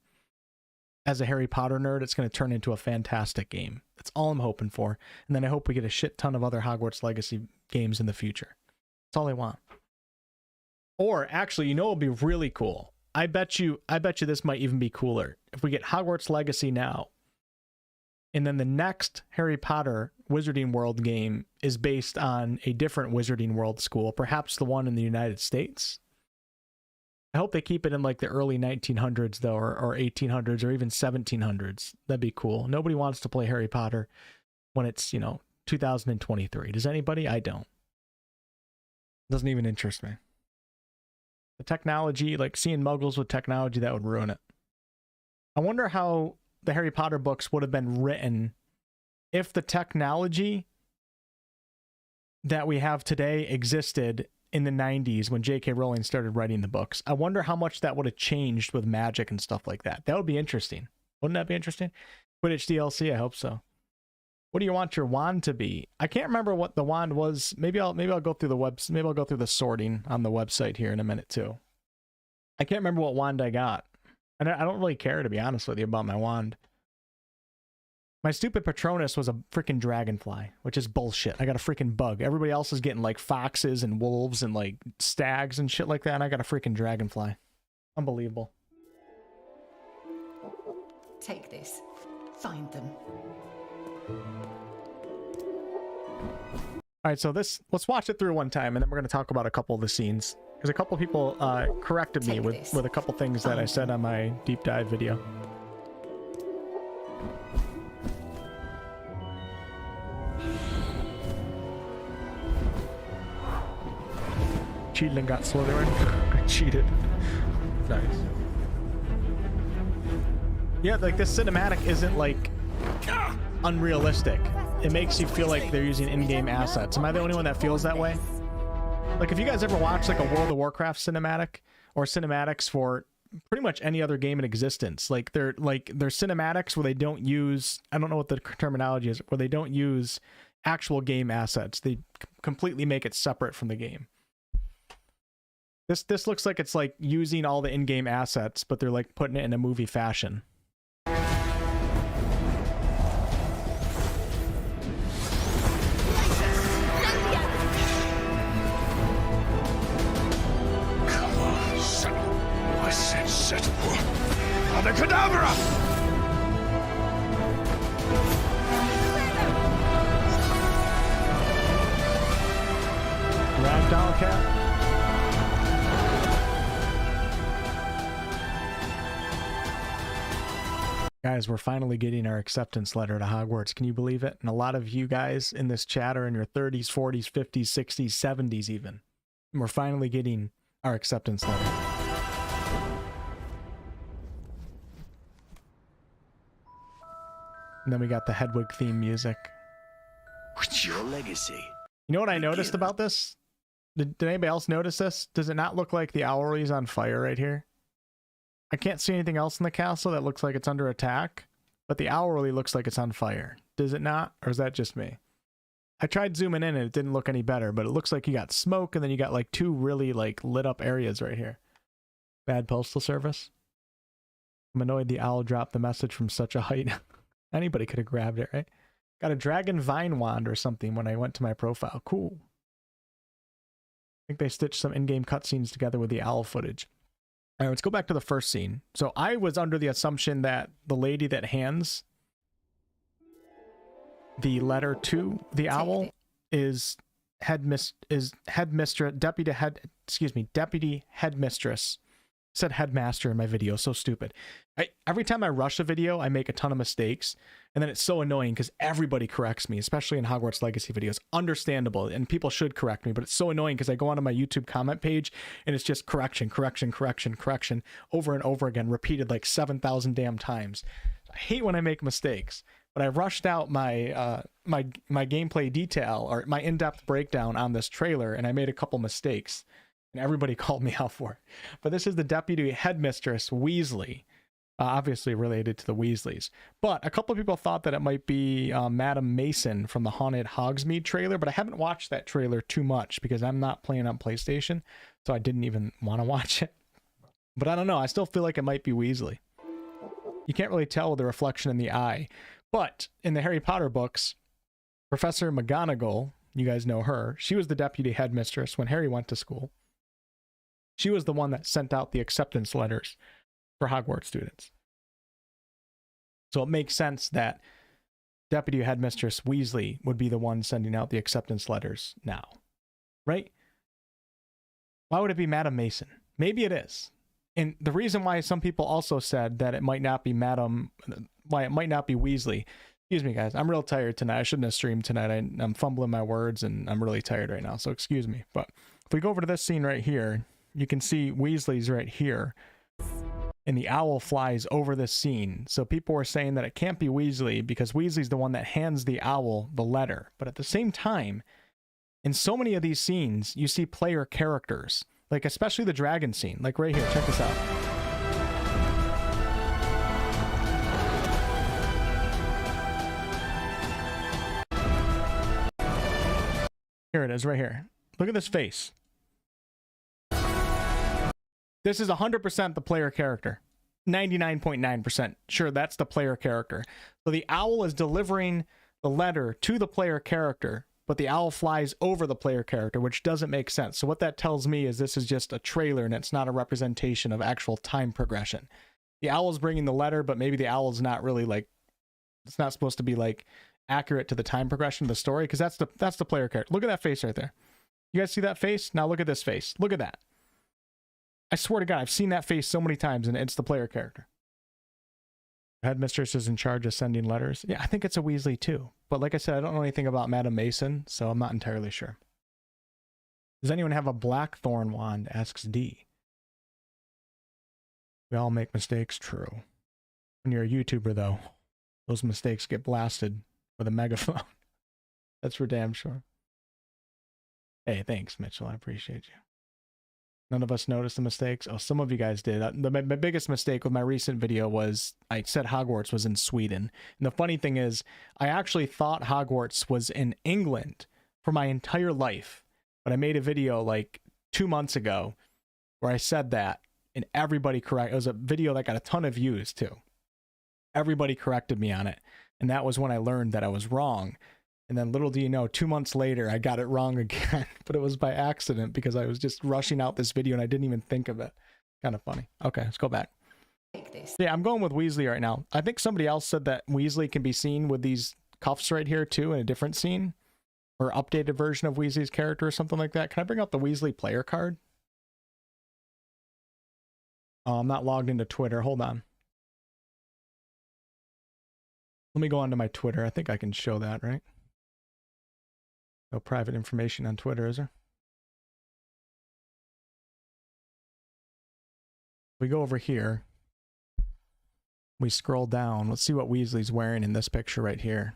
as a Harry Potter nerd, it's going to turn into a fantastic game. That's all I'm hoping for. And then I hope we get a shit ton of other Hogwarts Legacy games in the future. That's all I want. Or actually, you know, it'll be really cool. I bet you this might even be cooler. If we get Hogwarts Legacy now, and then the next Harry Potter Wizarding World game is based on a different Wizarding World school, perhaps the one in the United States. I hope they keep it in like the early 1900s though, or 1800s, or even 1700s. That'd be cool. Nobody wants to play Harry Potter when it's, you know, 2023. Does anybody? I don't. Doesn't even interest me. The technology, like seeing muggles with technology, that would ruin it. I wonder how the Harry Potter books would have been written if the technology that we have today existed in the 90s when J.K. Rowling started writing the books. I wonder how much that would have changed with magic and stuff like that. That would be interesting. Wouldn't that be interesting? Quidditch DLC, I hope so. What do you want your wand to be? I can't remember what the wand was. Maybe I'll go through maybe I'll go through the sorting on the website here in a minute too. I can't remember what wand I got. And I don't really care, to be honest with you, about my wand. My stupid Patronus was a freaking dragonfly, which is bullshit. I got a freaking bug. Everybody else is getting like foxes and wolves and like stags and shit like that, and I got a freaking dragonfly. Unbelievable. Take this. Find them. Alright, so let's watch it through one time, and then we're going to talk about a couple of the scenes. Because a couple of people corrected me with a couple things that I said on my deep dive video. Cheated and got Slytherin. I cheated. Nice. Yeah, like this cinematic isn't like unrealistic. It makes you feel like they're using in-game assets. Am I the only one that feels that way? Like if you guys ever watch like a World of Warcraft cinematic or cinematics for pretty much any other game in existence, like they're cinematics where they don't use, I don't know what the terminology is, where they don't use actual game assets. They completely make it separate from the game. This looks like it's like using all the in-game assets, but they're like putting it in a movie fashion. Cadabra! Ragdoll cat. Guys, we're finally getting our acceptance letter to Hogwarts. Can you believe it? And a lot of you guys in this chat are in your 30s, 40s, 50s, 60s, 70s even. And we're finally getting our acceptance letter. And then we got the Hedwig theme music. Your legacy. You know what I noticed about this? Did anybody else notice this? Does it not look like the Owlry's on fire right here? I can't see anything else in the castle that looks like it's under attack, but the Owlry looks like it's on fire. Does it not? Or is that just me? I tried zooming in and it didn't look any better, but it looks like you got smoke and then you got like two really like lit up areas right here. Bad postal service. I'm annoyed the owl dropped the message from such a height. Anybody could have grabbed it, right? Got a dragon vine wand or something when I went to my profile. Cool. I think they stitched some in-game cutscenes together with the owl footage. All right, let's go back to the first scene. So I was under the assumption that the lady that hands the letter to the owl is deputy headmistress. Said headmaster in my video. So stupid. Every time I rush a video, I make a ton of mistakes, and then it's so annoying because everybody corrects me, especially in Hogwarts Legacy videos. Understandable, and people should correct me, but it's so annoying because I go onto my YouTube comment page and it's just correction over and over again, repeated like 7,000 damn times. I hate when I make mistakes, but I rushed out my my gameplay detail or my in-depth breakdown on this trailer, and I made a couple mistakes. And everybody called me out for it. But this is the Deputy Headmistress Weasley, obviously related to the Weasleys. But a couple of people thought that it might be Madam Mason from the Haunted Hogsmeade trailer, but I haven't watched that trailer too much because I'm not playing on PlayStation, so I didn't even want to watch it. But I don't know. I still feel like it might be Weasley. You can't really tell with the reflection in the eye. But in the Harry Potter books, Professor McGonagall, you guys know her, she was the deputy headmistress when Harry went to school. She was the one that sent out the acceptance letters for Hogwarts students. So it makes sense that Deputy Headmistress Weasley would be the one sending out the acceptance letters now. Right? Why would it be Madam Mason? Maybe it is. And the reason why some people also said that it might not be why it might not be Weasley. Excuse me, guys. I'm real tired tonight. I shouldn't have streamed tonight. I'm fumbling my words and I'm really tired right now. So excuse me. But if we go over to this scene right here, you can see Weasley's right here. And the owl flies over this scene. So people were saying that it can't be Weasley because Weasley's the one that hands the owl the letter. But at the same time, in so many of these scenes, you see player characters. Like especially the dragon scene. Like right here, check this out. Here it is right here. Look at this face. This is 100% the player character. 99.9%. Sure, that's the player character. So the owl is delivering the letter to the player character, but the owl flies over the player character, which doesn't make sense. So what that tells me is this is just a trailer and it's not a representation of actual time progression. The owl's bringing the letter, but maybe the owl's not really like, it's not supposed to be like accurate to the time progression of the story, because that's the player character. Look at that face right there. You guys see that face? Now look at this face. Look at that. I swear to God, I've seen that face so many times, and it's the player character. Headmistress is in charge of sending letters. Yeah, I think it's a Weasley too. But like I said, I don't know anything about Madam Mason, so I'm not entirely sure. Does anyone have a blackthorn wand? Asks D. We all make mistakes, true. When you're a YouTuber, though, those mistakes get blasted with a megaphone. That's for damn sure. Hey, thanks, Mitchell. I appreciate you. None of us noticed the mistakes. Oh, some of you guys did. My biggest mistake with my recent video was I said Hogwarts was in Sweden. And the funny thing is, I actually thought Hogwarts was in England for my entire life. But I made a video like 2 months ago where I said that, and everybody corrected. It was a video that got a ton of views too. Everybody corrected me on it. And that was when I learned that I was wrong. And then little do you know, 2 months later, I got it wrong again, but it was by accident because I was just rushing out this video and I didn't even think of it. Kind of funny. Okay, let's go back. Take this. Yeah, I'm going with Weasley right now. I think somebody else said that Weasley can be seen with these cuffs right here too in a different scene or updated version of Weasley's character or something like that. Can I bring up the Weasley player card? Oh, I'm not logged into Twitter. Hold on. Let me go onto my Twitter. I think I can show that, right? No private information on Twitter, is there? We go over here. We scroll down. Let's see what Weasley's wearing in this picture right here.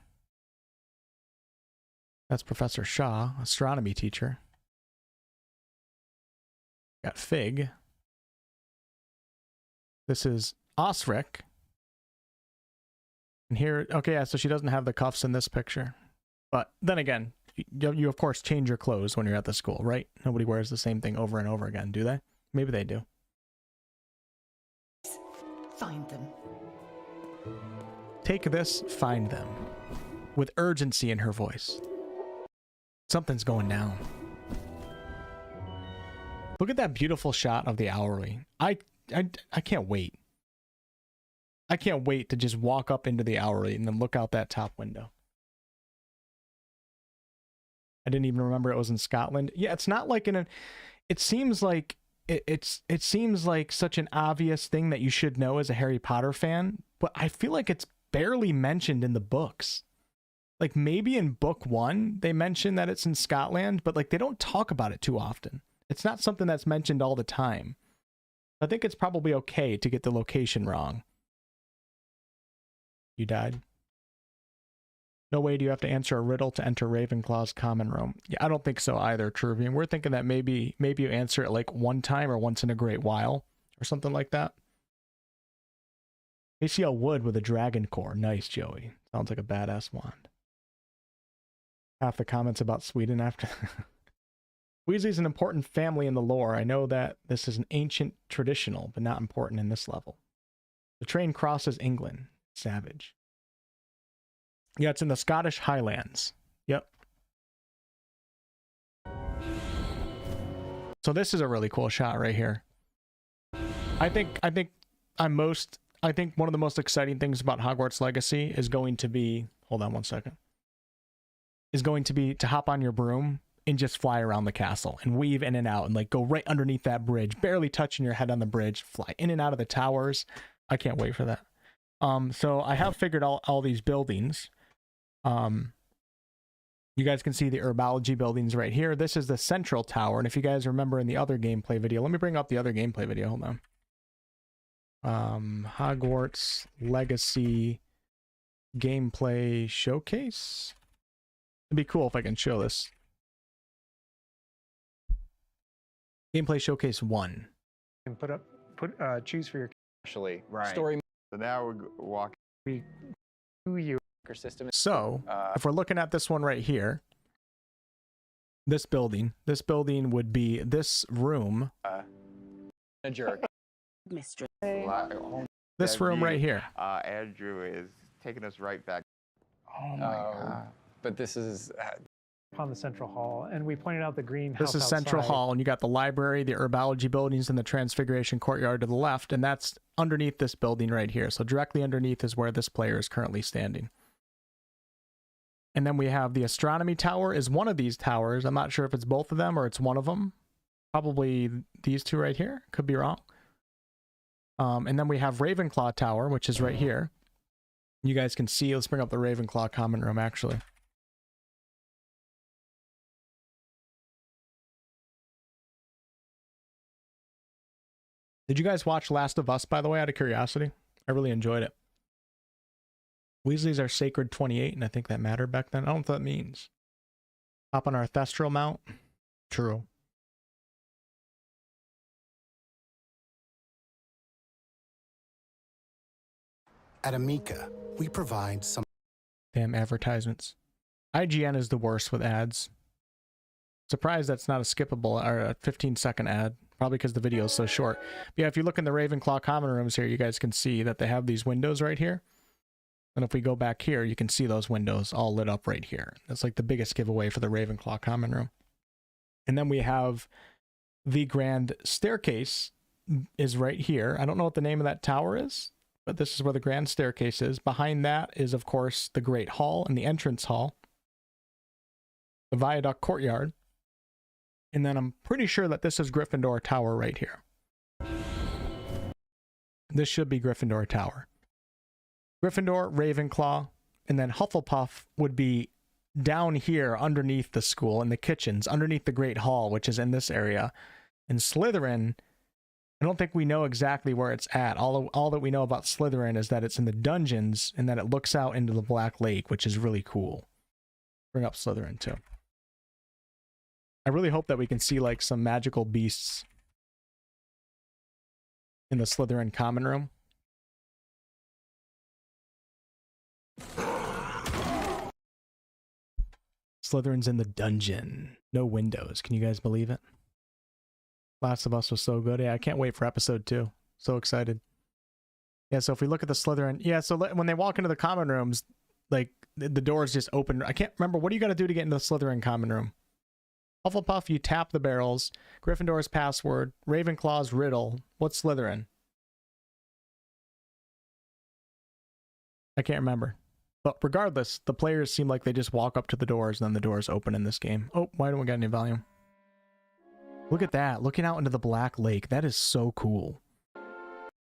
That's Professor Shaw, astronomy teacher. Got Fig. This is Osric. And here, okay, yeah, so she doesn't have the cuffs in this picture. But then again, you of course change your clothes when you're at the school, right? Nobody wears the same thing over and over again, do they? Maybe they do. Find them. Take this, find them. With urgency in her voice. Something's going down. Look at that beautiful shot of the Owlery. I can't wait. I can't wait to just walk up into the Owlery and then look out that top window. I didn't even remember it was in Scotland. Yeah, it's not like it seems like it seems like such an obvious thing that you should know as a Harry Potter fan, but I feel like it's barely mentioned in the books. Like maybe in book 1 they mention that it's in Scotland, but like they don't talk about it too often. It's not something that's mentioned all the time. I think it's probably okay to get the location wrong. You died? No way do you have to answer a riddle to enter Ravenclaw's common room. Yeah, I don't think so either, Truvian. We're thinking that maybe you answer it like one time or once in a great while or something like that. ACL wood with a dragon core. Nice, Joey. Sounds like a badass wand. Half the comments about Sweden after. Weasley's an important family in the lore. I know that this is an ancient traditional, but not important in this level. The train crosses England. Savage. Yeah, it's in the Scottish Highlands. Yep. So this is a really cool shot right here. I think one of the most exciting things about Hogwarts Legacy is going to be, hold on one second, is going to be to hop on your broom and just fly around the castle and weave in and out and like go right underneath that bridge, barely touching your head on the bridge, fly in and out of the towers. I can't wait for that. So I have figured out all these buildings. You guys can see the herbology buildings right here. This is the central tower. And if you guys remember in the other gameplay video, let me bring up the other gameplay video. Hold on. Hogwarts Legacy gameplay showcase. It'd be cool if I can show this. Gameplay showcase 1. And choose for your Actually, Right. story So now we're walking. who you system. So if we're looking at this one right here, this building would be this room. A jerk. Mistress. This room right here. Andrew is taking us right back. Oh my god. But this is Upon the central hall, and we pointed out the greenhouse. This is Central outside. Hall, and you got the library, the herbology buildings, and the Transfiguration Courtyard to the left, and that's underneath this building right here. So directly underneath is where this player is currently standing. And then we have the Astronomy Tower is one of these towers. I'm not sure if it's both of them or it's one of them. Probably these two right here. Could be wrong. And then we have Ravenclaw Tower, which is right here. You guys can see. Let's bring up the Ravenclaw common room, actually. Did you guys watch Last of Us, by the way, out of curiosity? I really enjoyed it. Weasleys are sacred 28, and I think that mattered back then. I don't know what that means. Hop on our Thestral mount. True. At Amica, we provide some... Damn advertisements. IGN is the worst with ads. Surprised that's not a skippable or a 15-second ad. Probably because the video is so short. But yeah, if you look in the Ravenclaw common rooms here, you guys can see that they have these windows right here. And if we go back here, you can see those windows all lit up right here. That's like the biggest giveaway for the Ravenclaw common room. And then we have the grand staircase is right here. I don't know what the name of that tower is, but this is where the grand staircase is. Behind that is, of course, the Great Hall and the entrance hall. The Viaduct Courtyard. And then I'm pretty sure that this is Gryffindor Tower right here. This should be Gryffindor Tower. Gryffindor, Ravenclaw, and then Hufflepuff would be down here underneath the school in the kitchens, underneath the Great Hall, which is in this area. And Slytherin, I don't think we know exactly where it's at. All that we know about Slytherin is that it's in the dungeons and that it looks out into the Black Lake, which is really cool. Bring up Slytherin too. I really hope that we can see like some magical beasts in the Slytherin common room. Slytherin's in the dungeon. No windows. Can you guys believe it? Last of Us was so good. Yeah, I can't wait for episode 2. So excited. Yeah, so if we look at the Slytherin... Yeah, so when they walk into the common rooms, like, the doors just open. I can't remember. What do you got to do to get into the Slytherin common room? Hufflepuff, you tap the barrels. Gryffindor's password. Ravenclaw's riddle. What's Slytherin? I can't remember. But regardless, the players seem like they just walk up to the doors and then the doors open in this game. Oh, why don't we get any volume? Look at that. Looking out into the Black Lake. That is so cool.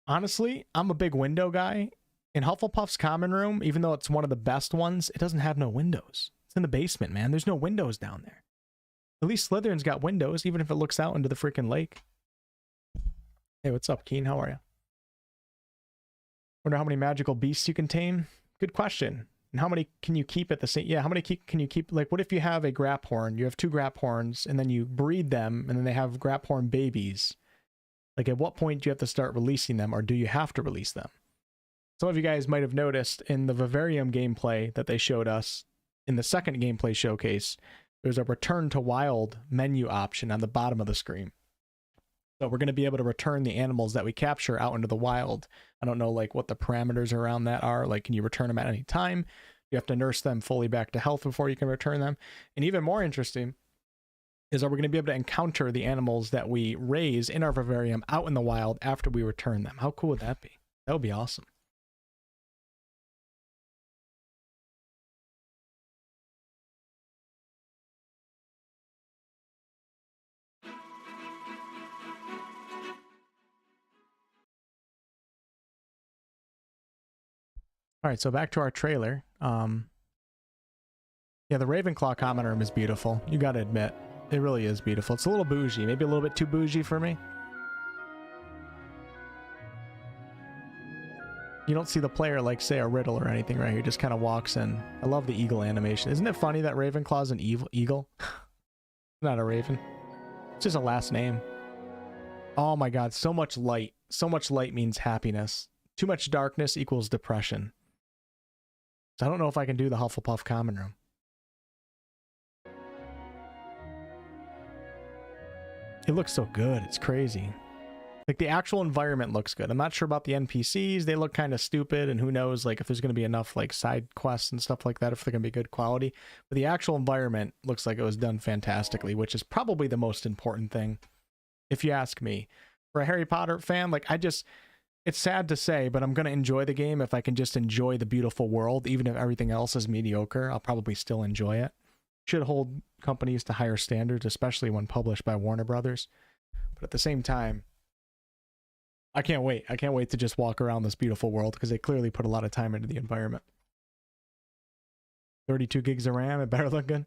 Honestly, I'm a big window guy. In Hufflepuff's common room, even though it's one of the best ones, it doesn't have no windows. It's in the basement, man. There's no windows down there. At least Slytherin's got windows, even if it looks out into the freaking lake. Hey, what's up, Keen? How are you? Wonder how many magical beasts you can tame? Good question. And how many can you keep at the same? Yeah, how many can you keep? Like, what if you have a graphorn? You have 2 graphorns, and then you breed them, and then they have graphorn babies. Like, at what point do you have to start releasing them, or do you have to release them? Some of you guys might have noticed in the vivarium gameplay that they showed us in the second gameplay showcase, there's a return to wild menu option on the bottom of the screen. So we're going to be able to return the animals that we capture out into the wild. I don't know like what the parameters around that are. Like, can you return them at any time? You have to nurse them fully back to health before you can return them. And even more interesting is that we're going to be able to encounter the animals that we raise in our vivarium out in the wild after we return them. How cool would that be? That would be awesome. All right, so back to our trailer. Yeah, the Ravenclaw common room is beautiful. You got to admit, it really is beautiful. It's a little bougie, maybe a little bit too bougie for me. You don't see the player like say a riddle or anything right here. Just kind of walks in. I love the eagle animation. Isn't it funny that Ravenclaw's an eagle? Not a raven. It's just a last name. Oh my God, so much light. So much light means happiness. Too much darkness equals depression. I don't know if I can do the Hufflepuff common room. It looks so good. It's crazy. Like, the actual environment looks good. I'm not sure about the NPCs. They look kind of stupid, and who knows, like, if there's going to be enough, like, side quests and stuff like that, if they're going to be good quality. But the actual environment looks like it was done fantastically, which is probably the most important thing, if you ask me. For a Harry Potter fan, like, it's sad to say, but I'm going to enjoy the game if I can just enjoy the beautiful world. Even if everything else is mediocre, I'll probably still enjoy it. Should hold companies to higher standards, especially when published by Warner Brothers. But at the same time, I can't wait. I can't wait to just walk around this beautiful world because they clearly put a lot of time into the environment. 32 gigs of RAM, it better look good.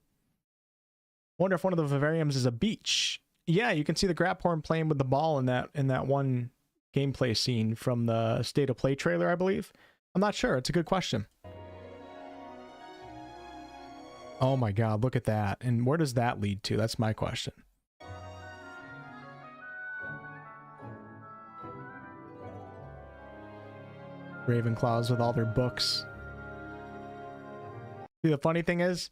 Wonder if one of the vivariums is a beach. Yeah, you can see the Graphorn playing with the ball in that one gameplay scene from the State of Play trailer, I believe. I'm not sure. It's a good question. Oh my God, look at that. And where does that lead to? That's my question. Ravenclaws with all their books. See, the funny thing is,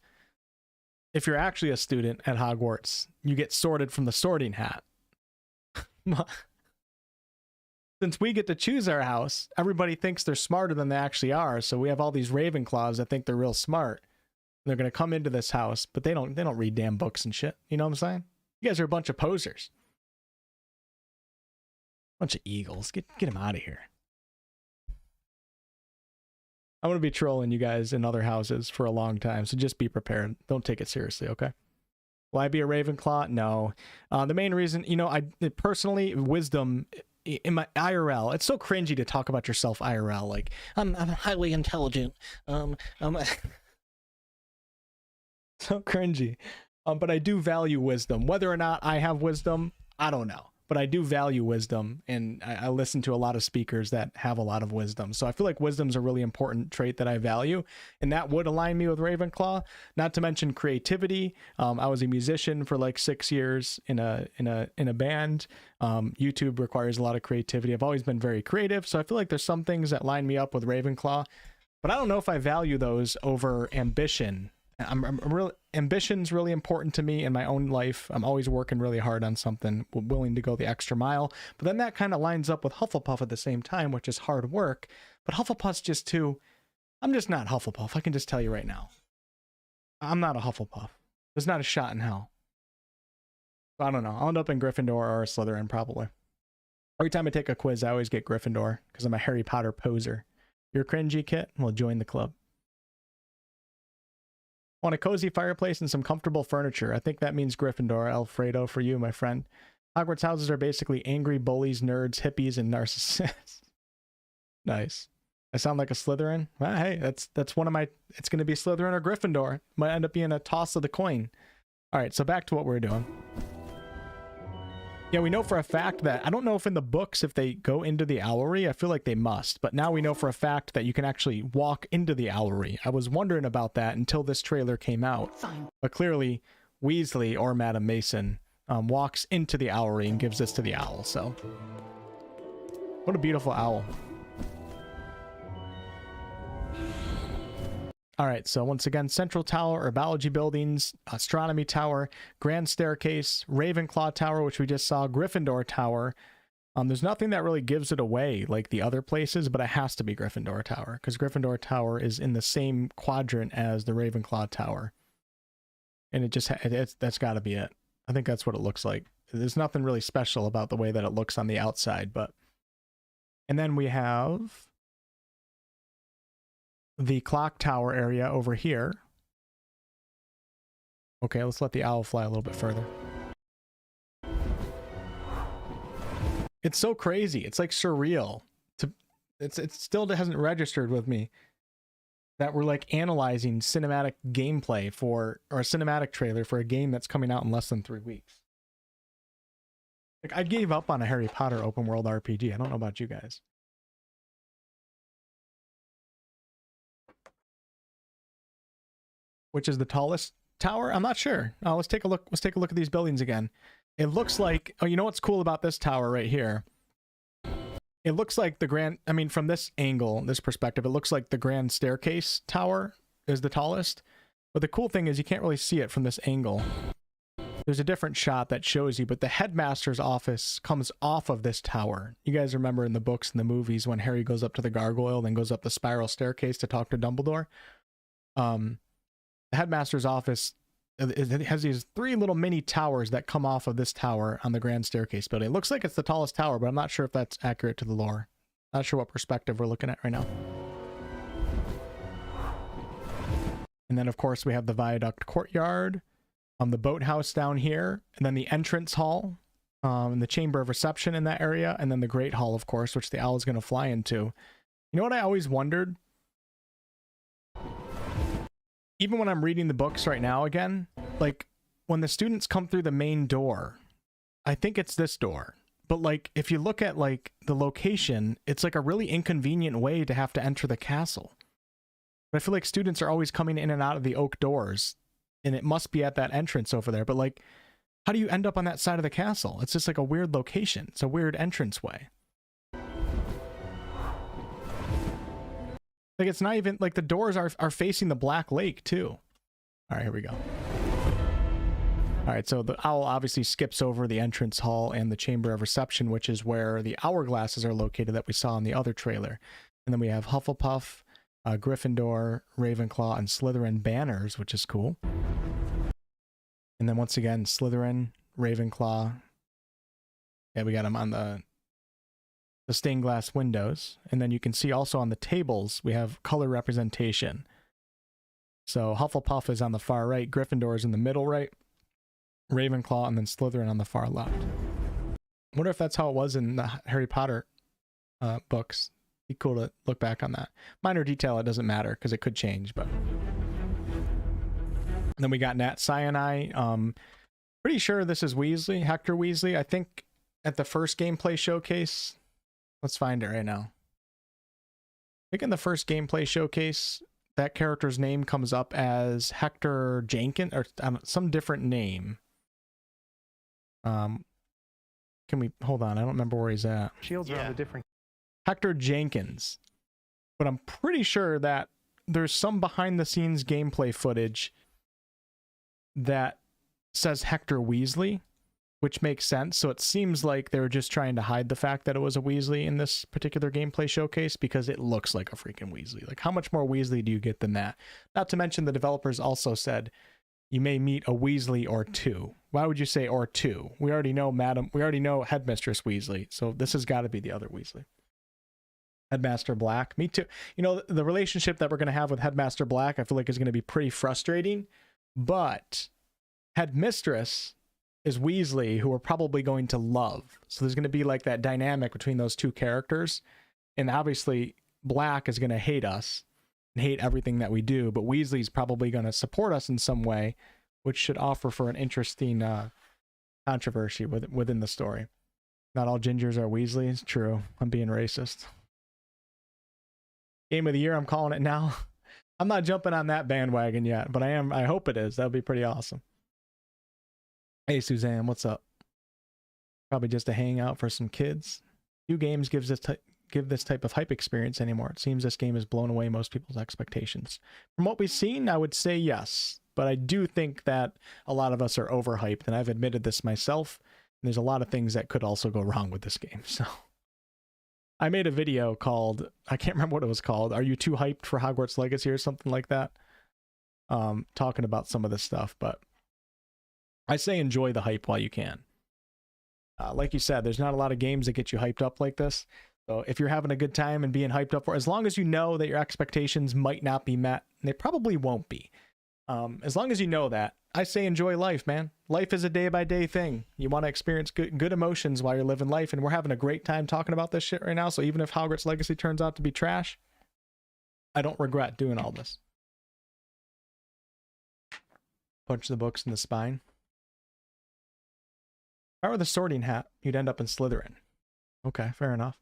if you're actually a student at Hogwarts, you get sorted from the sorting hat. Since we get to choose our house, everybody thinks they're smarter than they actually are. So we have all these Ravenclaws that think they're real smart. They're going to come into this house, but they don't read damn books and shit. You know what I'm saying? You guys are a bunch of posers. Bunch of eagles. Get them out of here. I'm going to be trolling you guys in other houses for a long time, so just be prepared. Don't take it seriously, okay? Will I be a Ravenclaw? No. The main reason, I personally, wisdom in my IRL, it's so cringy to talk about yourself IRL. Like, I'm highly intelligent. I'm so cringy. But I do value wisdom. Whether or not I have wisdom, I don't know. But I do value wisdom, and I listen to a lot of speakers that have a lot of wisdom. So I feel like wisdom's a really important trait that I value, and that would align me with Ravenclaw. Not to mention creativity. I was a musician for like 6 years in a band. YouTube requires a lot of creativity. I've always been very creative, so I feel like there's some things that line me up with Ravenclaw, but I don't know if I value those over ambition. Ambition's really important to me in my own life. I'm always working really hard on something, willing to go the extra mile. But then that kind of lines up with Hufflepuff at the same time, which is hard work. But Hufflepuff's just too... I'm just not Hufflepuff. I can just tell you right now. I'm not a Hufflepuff. There's not a shot in hell. I don't know. I'll end up in Gryffindor or Slytherin, probably. Every time I take a quiz, I always get Gryffindor because I'm a Harry Potter poser. You're cringy, Kit? Well, join the club. Want a cozy fireplace and some comfortable furniture. I think that means Gryffindor, Alfredo, for you, my friend. Hogwarts houses are basically angry bullies, nerds, hippies, and narcissists. Nice. I sound like a Slytherin? Well, hey, that's one of my... It's going to be Slytherin or Gryffindor. Might end up being a toss of the coin. All right, so back to what we're doing. Yeah, we know for a fact that, I don't know if in the books if they go into the owlery, I feel like they must, but now we know for a fact that you can actually walk into the owlery. I was wondering about that until this trailer came out, Fine. but clearly Weasley or Madam Mason walks into the owlery and gives this to the owl, so. What a beautiful owl. All right, so once again, Central Tower, Herbology Buildings, Astronomy Tower, Grand Staircase, Ravenclaw Tower, which we just saw, Gryffindor Tower. There's nothing that really gives it away like the other places, but it has to be Gryffindor Tower, because Gryffindor Tower is in the same quadrant as the Ravenclaw Tower. And that's got to be it. I think that's what it looks like. There's nothing really special about the way that it looks on the outside, but... And then we have... the clock tower area over here. Okay, let's let the owl fly a little bit further. It's so crazy. It's like surreal. It still hasn't registered with me that we're like analyzing cinematic gameplay or a cinematic trailer for a game that's coming out in less than 3 weeks. Like, I gave up on a Harry Potter open world RPG. I don't know about you guys. Which is the tallest tower? I'm not sure. Let's take a look. Let's take a look at these buildings again. It looks like, oh, you know what's cool about this tower right here? It looks like the grand, I mean, from this angle, this perspective, it looks like the Grand Staircase Tower is the tallest. But the cool thing is you can't really see it from this angle. There's a different shot that shows you, but the headmaster's office comes off of this tower. You guys remember in the books and the movies when Harry goes up to the gargoyle, then goes up the spiral staircase to talk to Dumbledore? The headmaster's office, it has these 3 little mini towers that come off of this tower on the Grand Staircase building. It looks like it's the tallest tower, but I'm not sure if that's accurate to the lore. Not sure what perspective we're looking at right now. And then, of course, we have the Viaduct Courtyard, the boathouse down here, and then the entrance hall, and the Chamber of Reception in that area, and then the Great Hall, of course, which the owl is going to fly into. You know what I always wondered? Even when I'm reading the books right now again, like when the students come through the main door, I think it's this door. But like, if you look at like the location, it's like a really inconvenient way to have to enter the castle. But I feel like students are always coming in and out of the oak doors, and it must be at that entrance over there. But like, how do you end up on that side of the castle? It's just like a weird location. It's a weird entranceway. Like, it's not even, like, the doors are facing the Black Lake, too. All right, here we go. All right, so the owl obviously skips over the entrance hall and the Chamber of Reception, which is where the hourglasses are located that we saw in the other trailer. And then we have Hufflepuff, Gryffindor, Ravenclaw, and Slytherin banners, which is cool. And then once again, Slytherin, Ravenclaw. Yeah, we got them on the stained glass windows. And then you can see also on the tables, we have color representation. So Hufflepuff is on the far right, Gryffindor is in the middle right, Ravenclaw, and then Slytherin on the far left. I wonder if that's how it was in the Harry Potter books. Be cool to look back on that. Minor detail, it doesn't matter because it could change, but... And then we got Nat Sinai. Pretty sure this is Weasley, Hector Weasley. I think at the first gameplay showcase... Let's find it right now. I think in the first gameplay showcase, that character's name comes up as Hector Jenkins, or some different name. Can we, hold on, I don't remember where he's at. Shields are on the different. Hector Jenkins. But I'm pretty sure that there's some behind the scenes gameplay footage that says Hector Weasley, which makes sense. So it seems like they were just trying to hide the fact that it was a Weasley in this particular gameplay showcase because it looks like a freaking Weasley. Like, how much more Weasley do you get than that? Not to mention the developers also said you may meet a Weasley or 2. Why would you say or 2? We already know Headmistress Weasley, so this has got to be the other Weasley. Headmaster Black, me too. You know, the relationship that we're going to have with Headmaster Black, I feel like is going to be pretty frustrating, but Headmistress is Weasley, who we're probably going to love. So there's going to be like that dynamic between those two characters. And obviously Black is going to hate us and hate everything that we do, but Weasley's probably going to support us in some way, which should offer for an interesting controversy within the story. Not all gingers are Weasleys. True. I'm being racist. Game of the year, I'm calling it now. I'm not jumping on that bandwagon yet, but I am. I hope it is. That would be pretty awesome. Hey, Suzanne, what's up? Probably just a hangout for some kids. Few games give this type of hype experience anymore. It seems this game has blown away most people's expectations. From what we've seen, I would say yes. But I do think that a lot of us are overhyped, and I've admitted this myself. And there's a lot of things that could also go wrong with this game. So I made a video called, I can't remember what it was called, Are You Too Hyped for Hogwarts Legacy or something like that? Talking about some of this stuff, but I say enjoy the hype while you can. Like you said, there's not a lot of games that get you hyped up like this. So if you're having a good time and being hyped up for, as long as you know that your expectations might not be met, and they probably won't be. As long as you know that, I say enjoy life, man. Life is a day-by-day thing. You want to experience good emotions while you're living life, and we're having a great time talking about this shit right now, so even if Hogwarts Legacy turns out to be trash, I don't regret doing all this. Punch the books in the spine. If I were the Sorting Hat, you'd end up in Slytherin. Okay, fair enough.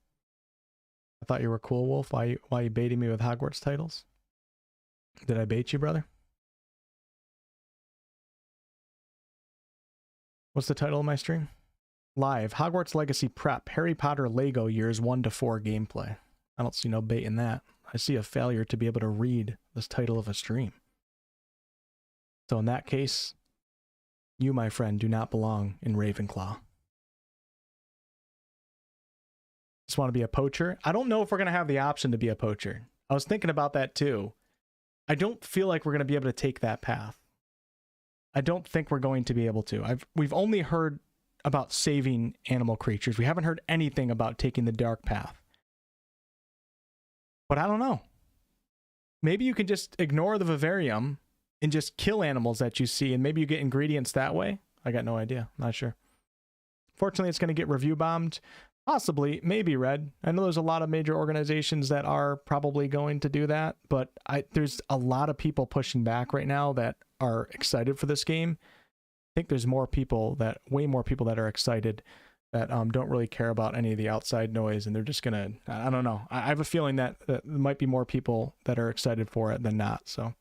I thought you were cool, Wolf. Why you baiting me with Hogwarts titles? Did I bait you, brother? What's the title of my stream? Live. Hogwarts Legacy Prep. Harry Potter Lego Years 1 to 4 gameplay. I don't see no bait in that. I see a failure to be able to read this title of a stream. So in that case, you, my friend, do not belong in Ravenclaw. Just want to be a poacher? I don't know if we're going to have the option to be a poacher. I was thinking about that too. I don't feel like we're going to be able to take that path. I don't think we're going to be able to. We've only heard about saving animal creatures. We haven't heard anything about taking the dark path. But I don't know. Maybe you can just ignore the vivarium and just kill animals that you see, and maybe you get ingredients that way. I got no idea. Not sure. Fortunately, it's going to get review bombed. Possibly, maybe Red. I know there's a lot of major organizations that are probably going to do that, but there's a lot of people pushing back right now that are excited for this game. I think there's way more people that are excited that don't really care about any of the outside noise, and they're just gonna, I don't know. I have a feeling that there might be more people that are excited for it than not, so.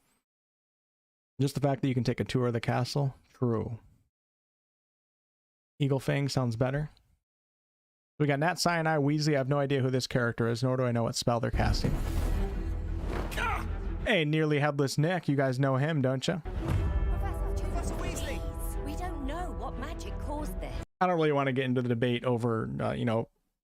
Just the fact that you can take a tour of the castle, true. Eagle Fang sounds better. We got Nat Sinai Weasley. I have no idea who this character is, nor do I know what spell they're casting. Hey, Nearly Headless Nick. You guys know him, don't you? Professor Weasley! We don't know what magic caused this. I don't really want to get into the debate over,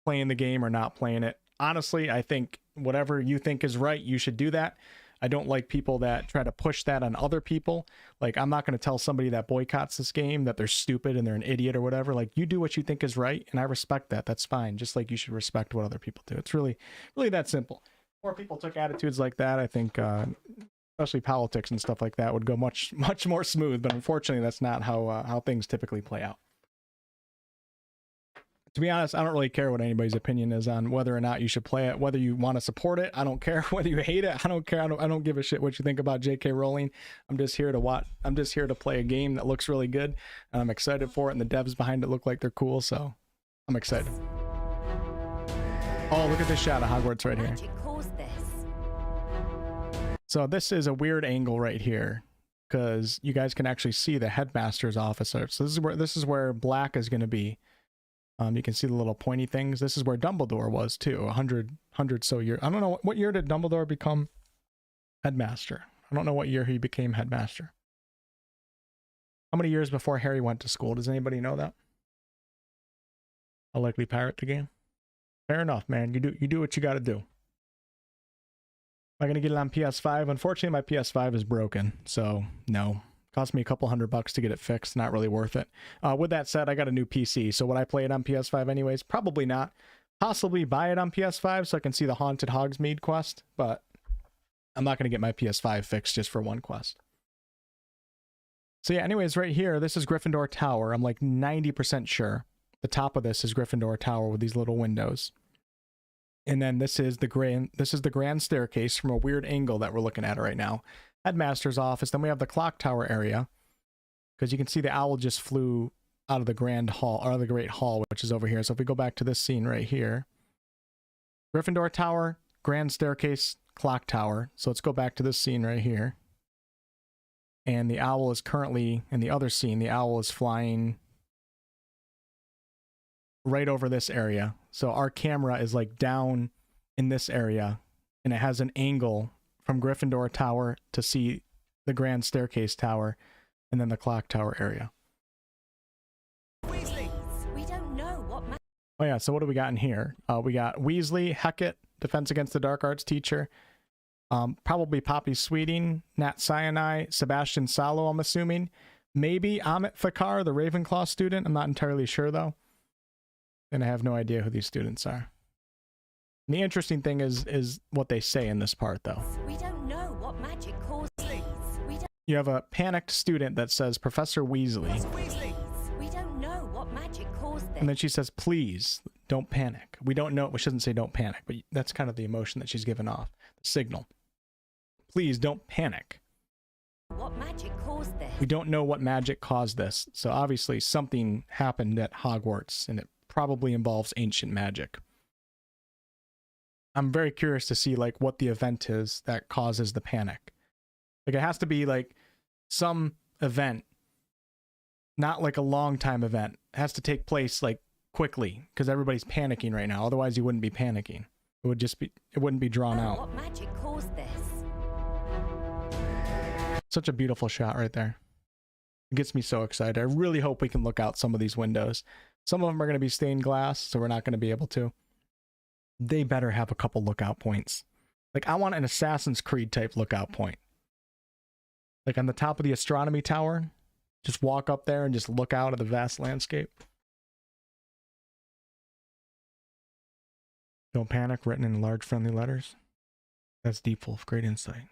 playing the game or not playing it. Honestly, I think whatever you think is right, you should do that. I don't like people that try to push that on other people. Like, I'm not going to tell somebody that boycotts this game that they're stupid and they're an idiot or whatever. Like, you do what you think is right, and I respect that. That's fine. Just like you should respect what other people do. It's really, really that simple. More people took attitudes like that, I think, especially politics and stuff like that, would go much, much more smooth. But unfortunately, that's not how things typically play out. To be honest, I don't really care what anybody's opinion is on whether or not you should play it, whether you want to support it. I don't care whether you hate it. I don't care. I don't give a shit what you think about J.K. Rowling. I'm just here to watch. I'm just here to play a game that looks really good, and I'm excited for it, and the devs behind it look like they're cool, so I'm excited. Oh, look at this shot of Hogwarts right here. Magic caused this. So this is a weird angle right here, because you guys can actually see the headmaster's office. So this is where Black is going to be. You can see the little pointy things. This is where Dumbledore was too. 100 so years. I don't know what year did Dumbledore become headmaster. I don't know what year he became headmaster. How many years before Harry went to school? Does anybody know that? I'll likely pirate the game. Fair enough, man. You do what you got to do. Am I gonna get it on PS5? Unfortunately, my PS5 is broken, so no. Cost me a couple $100 to get it fixed. Not really worth it. With that said, I got a new PC, so would I play it on PS5 anyways? Probably not. Possibly buy it on PS5 so I can see the Haunted Hogsmeade quest, but I'm not going to get my PS5 fixed just for one quest. So yeah, anyways, right here, this is Gryffindor Tower. I'm like 90% sure. The top of this is Gryffindor Tower with these little windows. And then this is the grand staircase from a weird angle that we're looking at right now. Headmaster's office. Then we have the clock tower area, because you can see the owl just flew out of the Grand Hall, or the Great Hall, which is over here. So if we go back to this scene right here, Gryffindor Tower, Grand Staircase, Clock Tower. So let's go back to this scene right here. And the owl is currently, in the other scene, the owl is flying right over this area. So our camera is like down in this area, and it has an angle from Gryffindor Tower to see the Grand Staircase Tower, and then the Clock Tower area. Weasley, we don't know what Oh yeah, so what do we got in here? We got Weasley, Hecat, Defense Against the Dark Arts teacher. Probably Poppy Sweeting, Nat Sinai, Sebastian Salo, I'm assuming. Maybe Amit Fakar, the Ravenclaw student. I'm not entirely sure, though. And I have no idea who these students are. And the interesting thing is what they say in this part, though. we don't know what magic causes. We don't You have a panicked student that says, Professor Weasley. we don't know what magic caused this. And then she says, please, don't panic. We don't know. We shouldn't say don't panic, but that's kind of the emotion that she's given off. The signal. Please don't panic. What magic caused this? We don't know what magic caused this. So obviously something happened at Hogwarts, and it probably involves ancient magic. I'm very curious to see like what the event is that causes the panic. Like it has to be like some event, not like a long time event. It has to take place like quickly because everybody's panicking right now. Otherwise you wouldn't be panicking. It would just be, it wouldn't be drawn out. What magic caused this? Such a beautiful shot right there. It gets me so excited. I really hope we can look out some of these windows. Some of them are going to be stained glass, so we're not going to be able to. They better have a couple lookout points. Like, I want an Assassin's Creed type lookout point. Like on the top of the astronomy tower, just walk up there and just look out at the vast landscape. Don't panic, written in large friendly letters. That's deep, full of great insight.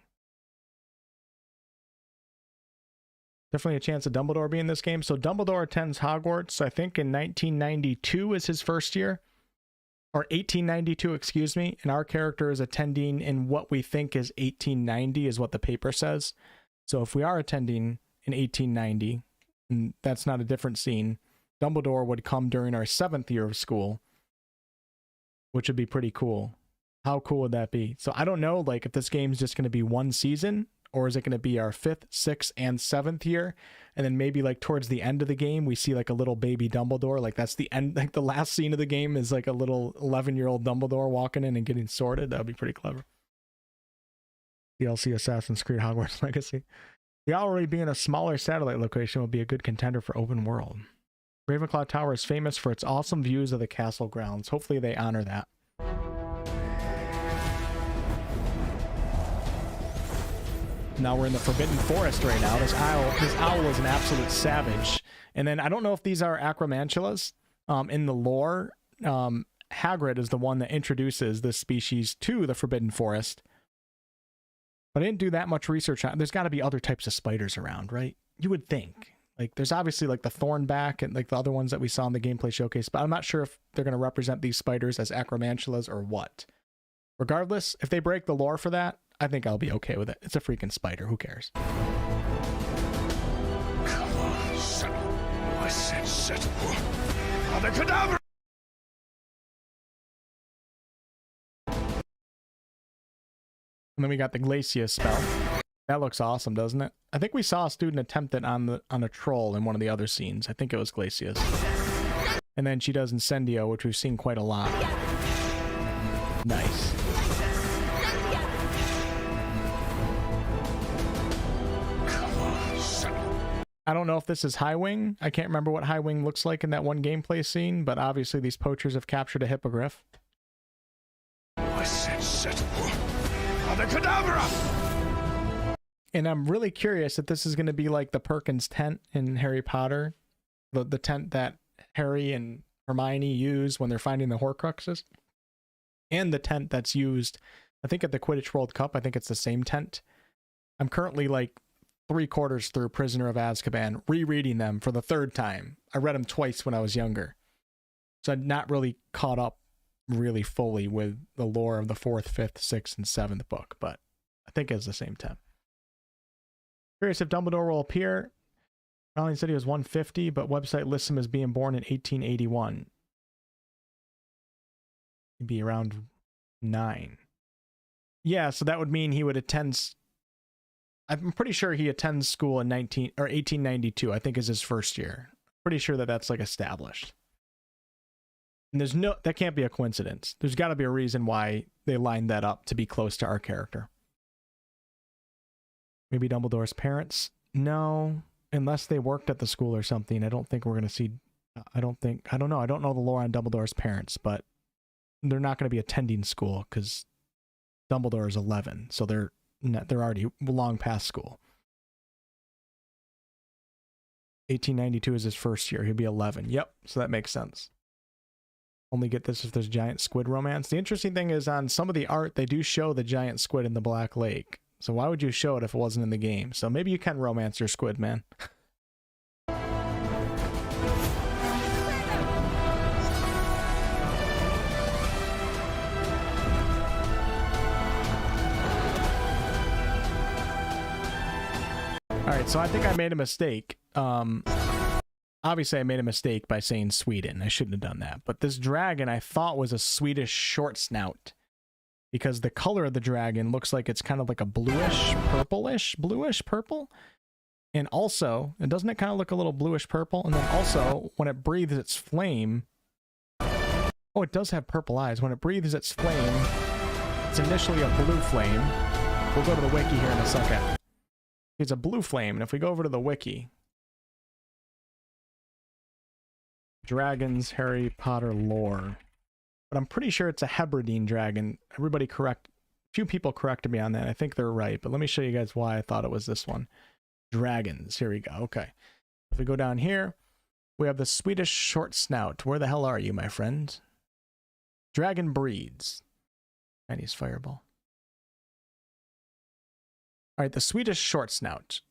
Definitely a chance of Dumbledore being in this game. So Dumbledore attends Hogwarts, I think in 1992 is his first year. Or 1892, excuse me. And our character is attending in what we think is 1890 is what the paper says. So if we are attending in 1890, and that's not a different scene, Dumbledore would come during our 7th year of school, which would be pretty cool. How cool would that be? So I don't know, like, if this game's just going to be one season, or is it going to be our 5th, 6th, and 7th year? And then maybe like towards the end of the game, we see like a little baby Dumbledore. Like that's the end, like the last scene of the game is like a little 11-year-old Dumbledore walking in and getting sorted. That would be pretty clever. DLC Assassin's Creed Hogwarts Legacy. The Owlery being a smaller satellite location would be a good contender for open world. Ravenclaw Tower is famous for its awesome views of the castle grounds. Hopefully they honor that. Now we're in the Forbidden Forest right now. This owl is an absolute savage. And then I don't know if these are acromantulas. In the lore, Hagrid is the one that introduces this species to the Forbidden Forest. But I didn't do that much research on it. There's got to be other types of spiders around, right? You would think. Like, there's obviously like the thornback and like the other ones that we saw in the gameplay showcase, but I'm not sure if they're going to represent these spiders as acromantulas or what. Regardless, if they break the lore for that, I think I'll be okay with it. It's a freaking spider. Who cares? Come on, settle. I said settle. Abracadabra! And then we got the Glacia spell. That looks awesome, doesn't it? I think we saw a student attempt it on a troll in one of the other scenes. I think it was Glacia's. And then she does Incendio, which we've seen quite a lot. Nice. I don't know if this is High Wing. I can't remember what High Wing looks like in that one gameplay scene, but obviously these poachers have captured a hippogriff. I said settle. Abracadabra! And I'm really curious if this is going to be like the Perkins tent in Harry Potter. The tent that Harry and Hermione use when they're finding the Horcruxes. And the tent that's used, I think at the Quidditch World Cup, I think it's the same tent. I'm currently like 3/4 through Prisoner of Azkaban, rereading them for the 3rd time. I read them twice when I was younger. So I'm not really caught up really fully with the lore of the 4th, 5th, 6th, and 7th book, but I think it's the same tent. Curious if Dumbledore will appear. Rowling said he was 150, but website lists him as being born in 1881. He'd be around 9. Yeah, so that would mean he would attend. I'm pretty sure he attends school in 1892. I think is his first year. Pretty sure that that's like established. And that can't be a coincidence. There's got to be a reason why they lined that up to be close to our character. Maybe Dumbledore's parents? No, unless they worked at the school or something. I don't think we're going to see. I don't know. I don't know the lore on Dumbledore's parents, but they're not going to be attending school because Dumbledore is 11, so they're already long past school. 1892 is his first year. He'll be 11. Yep, so that makes sense. Only get this if there's giant squid romance. The interesting thing is on some of the art, they do show the giant squid in the Black Lake. So why would you show it if it wasn't in the game? So maybe you can romance your squid, man. All right, so I think I made a mistake. Obviously, I made a mistake by saying Sweden. I shouldn't have done that. But this dragon I thought was a Swedish short snout because the color of the dragon looks like it's kind of like a bluish purple. And also, and doesn't it kind of look a little bluish purple? And then also, when it breathes its flame, oh, it does have purple eyes. When it breathes its flame, it's initially a blue flame. We'll go to the wiki here in a second. It's a blue flame, and if we go over to the wiki, dragons, Harry Potter lore. But I'm pretty sure it's a Hebridean dragon. Few people corrected me on that. I think they're right, but let me show you guys why I thought it was this one. Dragons, here we go. Okay. If we go down here, we have the Swedish short snout. Where the hell are you, my friend? Dragon breeds. Chinese fireball. All right, the Swedish short snout.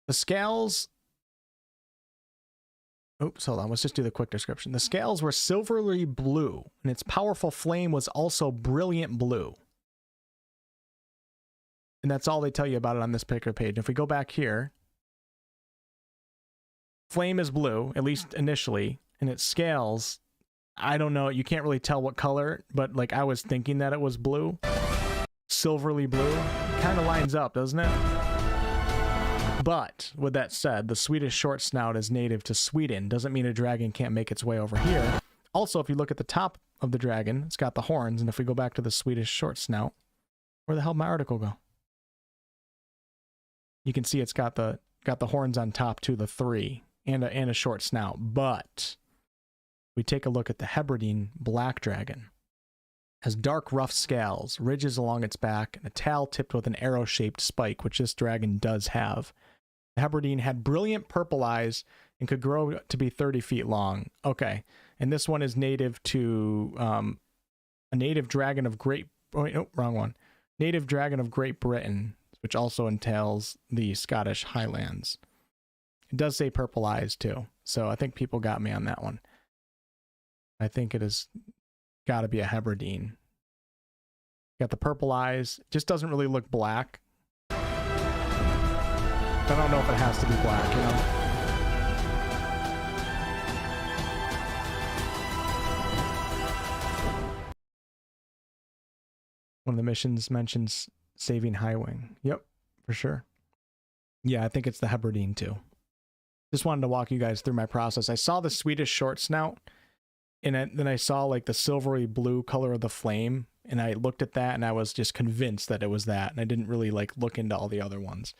The scales. Oops, hold on. Let's just do the quick description. The scales were silvery blue, and its powerful flame was also brilliant blue. And that's all they tell you about it on this picker page. If we go back here, flame is blue, at least initially, and its scales, I don't know. You can't really tell what color, but like I was thinking that it was blue. Silverly blue. Kind of lines up, doesn't it? But with that said, the Swedish short snout is native to Sweden. Doesn't mean a dragon can't make its way over here. Also, if you look at the top of the dragon, it's got the horns. And if we go back to the Swedish short snout, where the hell did my article go? You can see it's got the horns on top too, the 3, and a short snout. But we take a look at the Hebridean black dragon. Has dark, rough scales, ridges along its back, and a tail tipped with an arrow-shaped spike, which this dragon does have. The Hebridean had brilliant purple eyes and could grow to be 30 feet long. Okay, and this one is native to a native dragon of Great... Oh, wait, no, wrong one. Native dragon of Great Britain, which also entails the Scottish Highlands. It does say purple eyes, too, so I think people got me on that one. I think it is... got to be a Hebridean. Got the purple eyes. Just doesn't really look black. I don't know if it has to be black, you know? One of the missions mentions saving Highwing. Yep, for sure. Yeah, I think it's the Hebridean too. Just wanted to walk you guys through my process. I saw the Swedish short snout. And then I saw like the silvery blue color of the flame, and I looked at that and I was just convinced that it was that, and I didn't really like look into all the other ones.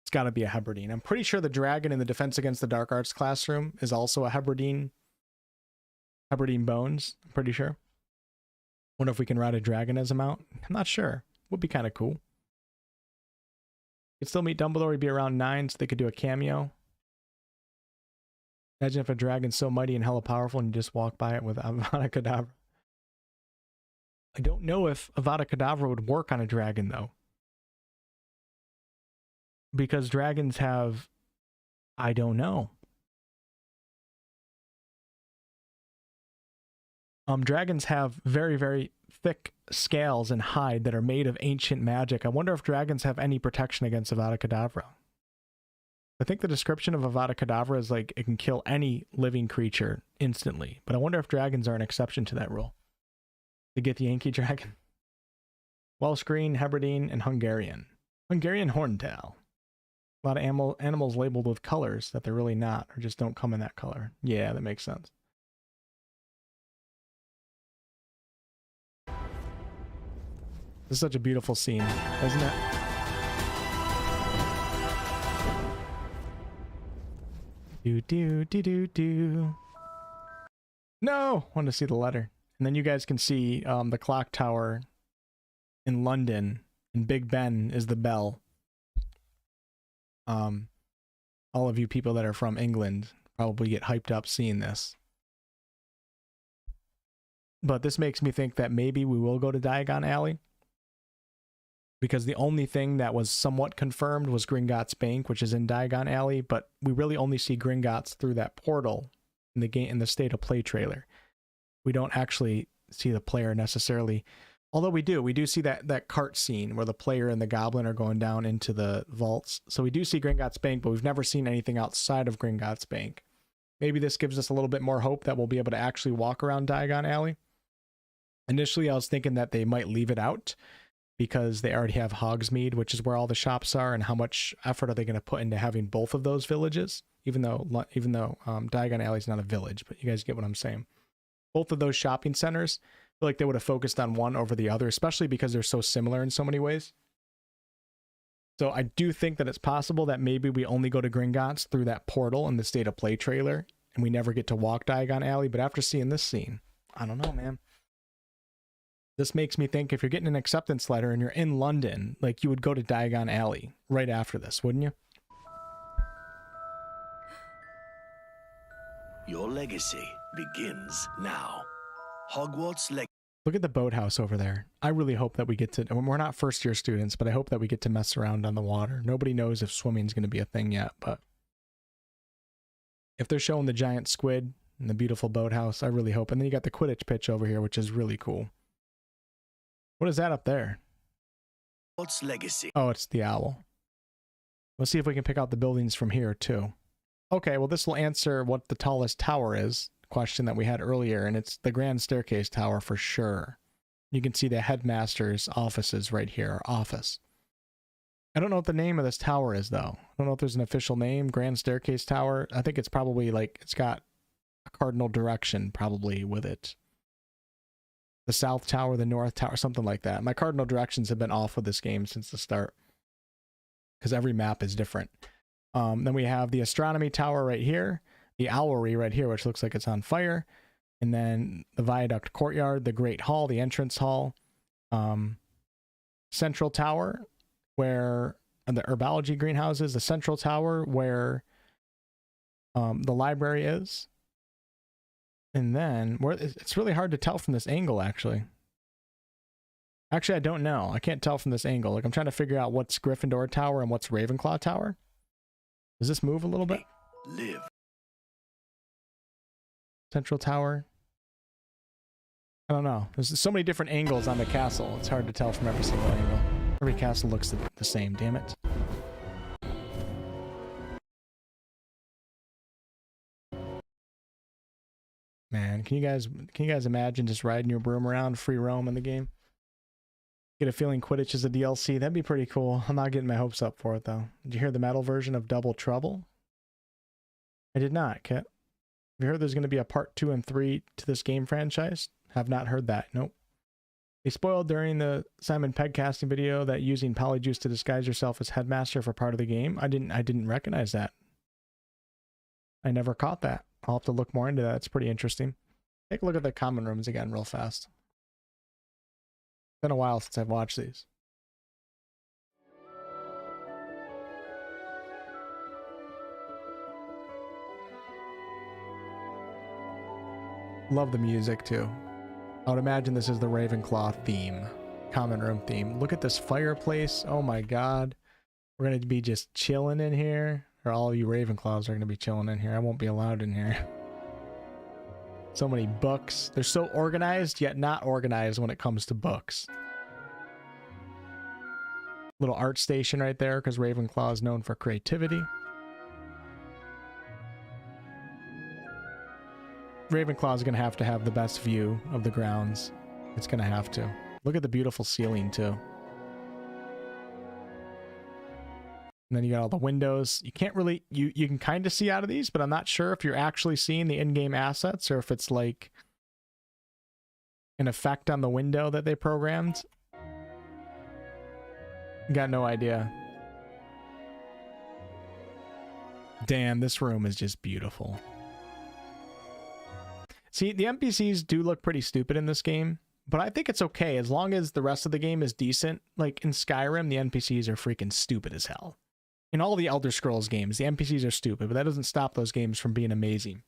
It's got to be a Hebridean. I'm pretty sure the dragon in the Defense Against the Dark Arts classroom is also a Hebridean bones. I'm pretty sure. Wonder if we can ride a dragon as a mount. I'm not sure. Would be kind of cool. Could still meet Dumbledore. He'd be around 9, so they could do a cameo. Imagine if a dragon's so mighty and hella powerful and you just walk by it with Avada Kedavra. I don't know if Avada Kedavra would work on a dragon, though. Because dragons have... I don't know. Dragons have very, very thick scales and hide that are made of ancient magic. I wonder if dragons have any protection against Avada Kedavra. I think the description of Avada Kedavra is like it can kill any living creature instantly. But I wonder if dragons are an exception to that rule. To get the Yankee dragon. Welsh Green, Hebridean, and Hungarian. Hungarian Horntail. A lot of animals labeled with colors that they're really not, or just don't come in that color. Yeah, that makes sense. This is such a beautiful scene, isn't it? Do. No! Want to see the letter. And then you guys can see the clock tower in London, and Big Ben is the bell. All of you people that are from England probably get hyped up seeing this. But this makes me think that maybe we will go to Diagon Alley. Because the only thing that was somewhat confirmed was Gringotts Bank, which is in Diagon Alley, but we really only see Gringotts through that portal in the game, in the State of Play trailer. We don't actually see the player necessarily. Although we do see that cart scene where the player and the goblin are going down into the vaults. So we do see Gringotts Bank, but we've never seen anything outside of Gringotts Bank. Maybe this gives us a little bit more hope that we'll be able to actually walk around Diagon Alley. Initially, I was thinking that they might leave it out because they already have Hogsmeade, which is where all the shops are, and how much effort are they going to put into having both of those villages? Even though Diagon Alley is not a village, but you guys get what I'm saying. Both of those shopping centers, I feel like they would have focused on one over the other, especially because they're so similar in so many ways. So I do think that it's possible that maybe we only go to Gringotts through that portal in the State of Play trailer, and we never get to walk Diagon Alley. But after seeing this scene, I don't know, man. This makes me think if you're getting an acceptance letter and you're in London, like you would go to Diagon Alley right after this, wouldn't you? Your legacy begins now. Hogwarts legacy. Look at the boathouse over there. I really hope that we get to, we're not first year students, but I hope that we get to mess around on the water. Nobody knows if swimming's going to be a thing yet, but if they're showing the giant squid and the beautiful boathouse, I really hope. And then you got the Quidditch pitch over here, which is really cool. What is that up there? Hogwarts legacy. Oh, it's the owl. Let's see if we can pick out the buildings from here too. Okay, well this will answer what the tallest tower is, question that we had earlier, and it's the Grand Staircase Tower for sure. You can see the headmaster's offices right here, office. I don't know what the name of this tower is though. I don't know if there's an official name, Grand Staircase Tower. I think it's probably like, it's got a cardinal direction probably with it. The South Tower, the North Tower, something like that. My cardinal directions have been off with this game since the start, because every map is different. Then we have the Astronomy Tower right here, the Owlery right here, which looks like it's on fire, and then the Viaduct Courtyard, the Great Hall, the Entrance Hall, Central Tower, where the Herbology Greenhouses, the Central Tower, where the library is. And then, where it's really hard to tell from this angle, actually. Actually, I don't know. I can't tell from this angle. Like, I'm trying to figure out what's Gryffindor Tower and what's Ravenclaw Tower. Does this move a little bit? Live. Central Tower. I don't know. There's so many different angles on the castle. It's hard to tell from every single angle. Every castle looks the same, damn it. Man, can you guys imagine just riding your broom around, free roam in the game? Get a feeling Quidditch is a DLC. That'd be pretty cool. I'm not getting my hopes up for it though. Did you hear the metal version of Double Trouble? I did not, Kit. Have you heard there's going to be a part 2 and 3 to this game franchise? Have not heard that. Nope. They spoiled during the Simon Pegg casting video that using Polyjuice to disguise yourself as headmaster for part of the game. I didn't recognize that. I never caught that. I'll have to look more into that. It's pretty interesting. Take a look at the common rooms again real fast. It's been a while since I've watched these. Love the music too. I would imagine this is the Ravenclaw theme. Common room theme. Look at this fireplace. Oh my god. We're going to be just chilling in here. Or all of you Ravenclaws are going to be chilling in here. I won't be allowed in here. So many books. They're so organized, yet not organized when it comes to books. Little art station right there, because Ravenclaw is known for creativity. Ravenclaw is going to have the best view of the grounds. It's going to have to. Look at the beautiful ceiling, too. And then you got all the windows. You can't really... You can kind of see out of these, but I'm not sure if you're actually seeing the in-game assets or if it's like an effect on the window that they programmed. Got no idea. Damn, this room is just beautiful. See, the NPCs do look pretty stupid in this game, but I think it's okay as long as the rest of the game is decent. Like in Skyrim, the NPCs are freaking stupid as hell. In all the Elder Scrolls games, the NPCs are stupid, but that doesn't stop those games from being amazing.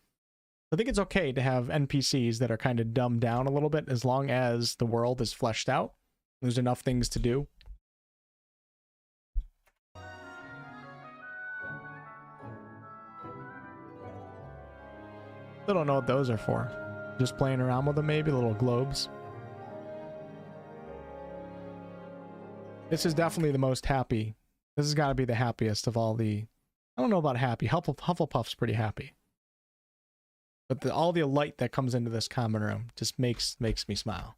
I think it's okay to have NPCs that are kind of dumbed down a little bit as long as the world is fleshed out. There's enough things to do. I don't know what those are for. Just playing around with them, maybe little globes. This is definitely the most happy. This has got to be the happiest of all the... I don't know about happy. Hufflepuff's pretty happy. But all the light that comes into this common room just makes me smile.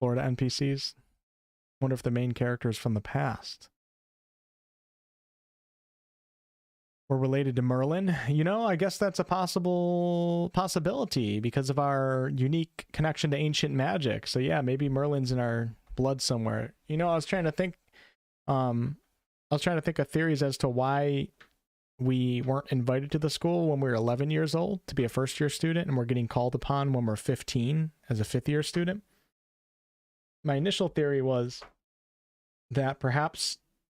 Florida NPCs. Wonder if the main character is from the past. We're related to Merlin. You know, I guess that's a possibility because of our unique connection to ancient magic. So yeah, maybe Merlin's in our blood somewhere. You know, I was trying to think of theories as to why we weren't invited to the school when we were 11 years old to be a first-year student, and we're getting called upon when we're 15 as a fifth-year student. My initial theory was that perhaps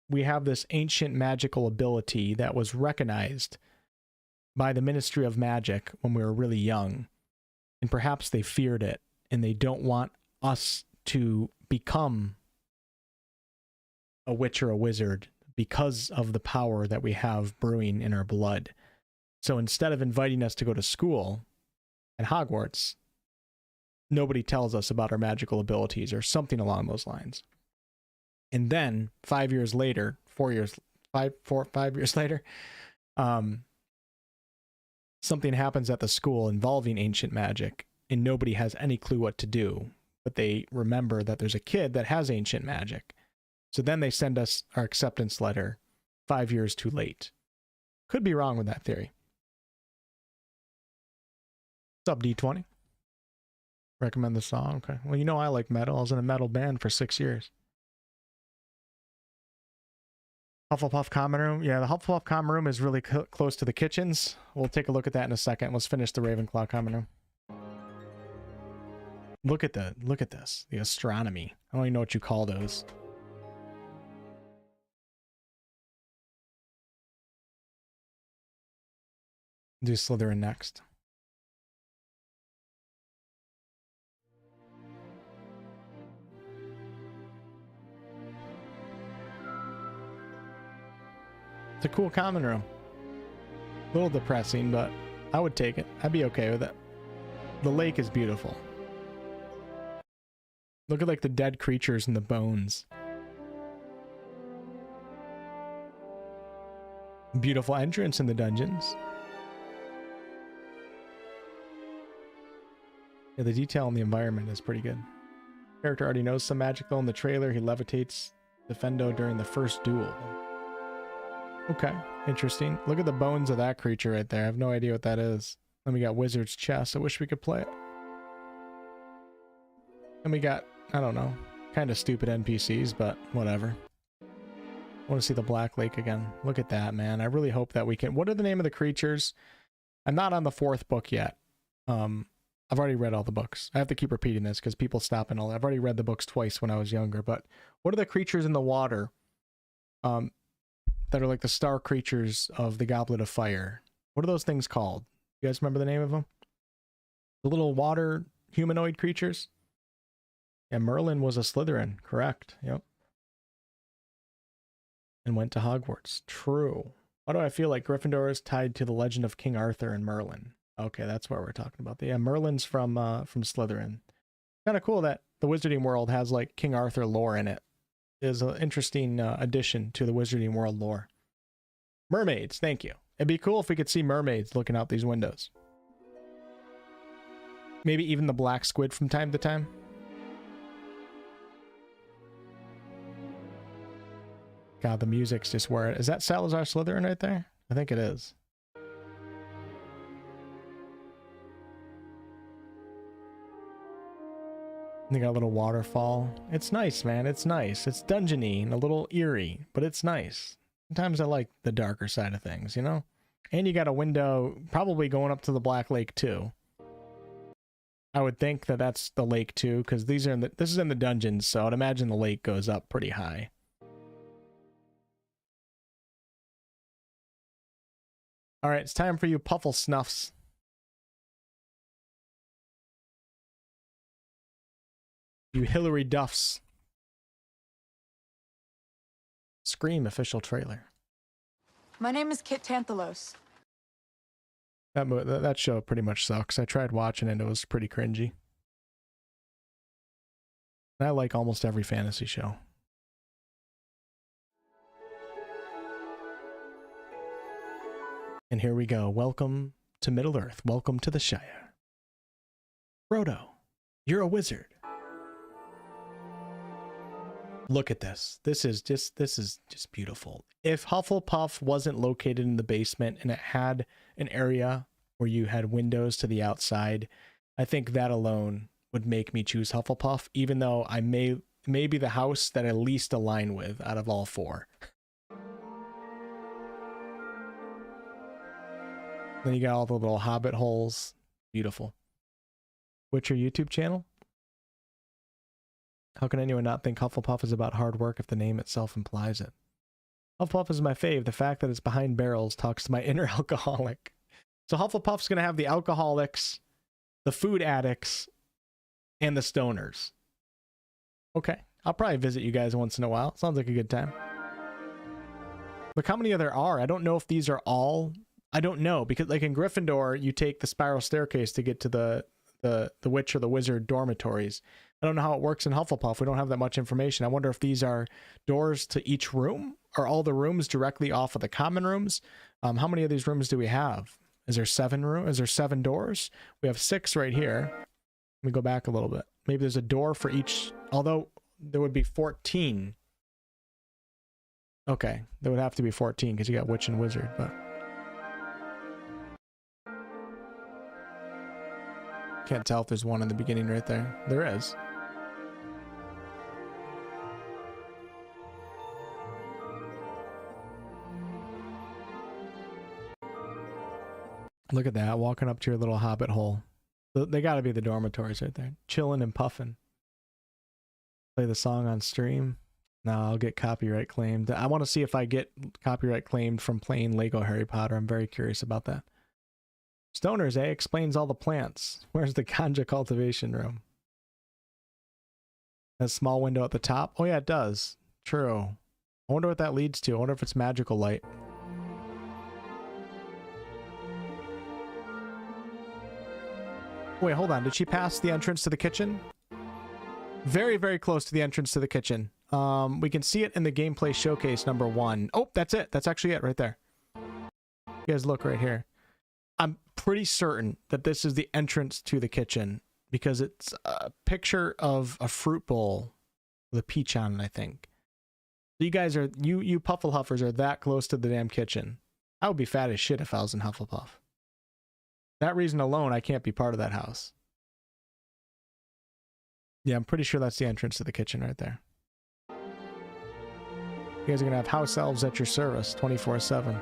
we have this ancient magical ability that was recognized by the Ministry of Magic when we were really young, and perhaps they feared it, and they don't want us to become a witch or a wizard because of the power that we have brewing in our blood. So instead of inviting us to go to school at Hogwarts, nobody tells us about our magical abilities or something along those lines. And then 5 years later, 5 years later, something happens at the school involving ancient magic, and nobody has any clue what to do. But they remember that there's a kid that has ancient magic. So then they send us our acceptance letter 5 years too late. Could be wrong with that theory. What's up, D20? Recommend the song? Okay. Well, you know I like metal. I was in a metal band for 6 years. Hufflepuff common room. Yeah, the Hufflepuff common room is really close to the kitchens. We'll take a look at that in a second. Let's finish the Ravenclaw common room. Look at this. The astronomy. I don't even know what you call those. Do Slytherin next. It's a cool common room. A little depressing, but I would take it. I'd be okay with it. The lake is beautiful. Look at like the dead creatures and the bones. Beautiful entrance in the dungeons. Yeah, the detail in the environment is pretty good. Character already knows some magic though. In the trailer, he levitates Defendo during the first duel. Okay, interesting. Look at the bones of that creature right there. I have no idea what that is. Then we got Wizard's Chess. I wish we could play it. And we got, I don't know, kind of stupid NPCs, but whatever. I want to see the Black Lake again. Look at that, man. I really hope that we can... What are the name of the creatures? I'm not on the 4th book yet. I've already read all the books. I have to keep repeating this because people stop and all that. I've already read the books twice when I was younger, but what are the creatures in the water that are like the star creatures of the Goblet of Fire? What are those things called? You guys remember the name of them? The little water humanoid creatures? Yeah, Merlin was a Slytherin, correct. Yep. And went to Hogwarts. True. Why do I feel like Gryffindor is tied to the legend of King Arthur and Merlin? Okay, that's what we're talking about. Yeah, Merlin's from Slytherin. Kind of cool that the Wizarding World has like King Arthur lore in it. It is an interesting addition to the Wizarding World lore. Mermaids, thank you. It'd be cool if we could see mermaids looking out these windows. Maybe even the black squid from time to time. God, the music's just where it is. That Salazar Slytherin right there? I think it is. They got a little waterfall. It's nice, man. It's nice. It's dungeony and a little eerie, but it's nice. Sometimes I like the darker side of things, you know? And you got a window probably going up to the Black Lake too. I would think that that's the lake too, because these are this is in the dungeons, so I'd imagine the lake goes up pretty high. All right, it's time for you Puffle Snuffs. You Hillary Duffs. Scream official trailer. My name is Kit Tanthalos. That show pretty much sucks. I tried watching it. It was pretty cringy. And I like almost every fantasy show. And here we go. Welcome to Middle-earth. Welcome to the Shire. Frodo, you're a wizard. Look at this. This is just beautiful. If Hufflepuff wasn't located in the basement and it had an area where you had windows to the outside, I think that alone would make me choose Hufflepuff, even though I may be the house that I least align with out of all four. Then you got all the little hobbit holes. Beautiful. What's your YouTube channel? How can anyone not think Hufflepuff is about hard work if the name itself implies it? Hufflepuff is my fave. The fact that it's behind barrels talks to my inner alcoholic. So Hufflepuff's going to have the alcoholics, the food addicts, and the stoners. Okay. I'll probably visit you guys once in a while. Sounds like a good time. Look how many there are. I don't know if these are all... I don't know, because like in Gryffindor, you take the spiral staircase to get to the witch or the wizard dormitories. I don't know how it works in Hufflepuff. We don't have that much information. I wonder if these are doors to each room. Are all the rooms directly off of the common rooms? How many of these rooms do we have? Is there 7 rooms? Is there 7 doors? We have 6 right here. Let me go back a little bit. Maybe there's a door for each, although there would be 14. Okay, there would have to be 14 because you got witch and wizard, but... Can't tell if there's one in the beginning right there. There is. Look at that, walking up to your little hobbit hole. They gotta be the dormitories right there. Chilling and puffing. Play the song on stream. No, I'll get copyright claimed. I want to see if I get copyright claimed from playing Lego Harry Potter. I'm very curious about that. Stoners, eh? Explains all the plants. Where's the ganja cultivation room? That small window at the top? Oh yeah, it does. True. I wonder what that leads to. I wonder if it's magical light. Wait, hold on. Did she pass the entrance to the kitchen? Very, very close to the entrance to the kitchen. We can see it in the gameplay showcase number 1. Oh, that's it. That's actually it right there. You guys look right here. I'm pretty certain that this is the entrance to the kitchen because it's a picture of a fruit bowl with a peach on it, I think. You guys are, you Pufflehuffers are that close to the damn kitchen. I would be fat as shit if I was in Hufflepuff. That reason alone, I can't be part of that house. Yeah, I'm pretty sure that's the entrance to the kitchen right there. You guys are going to have house elves at your service 24/7.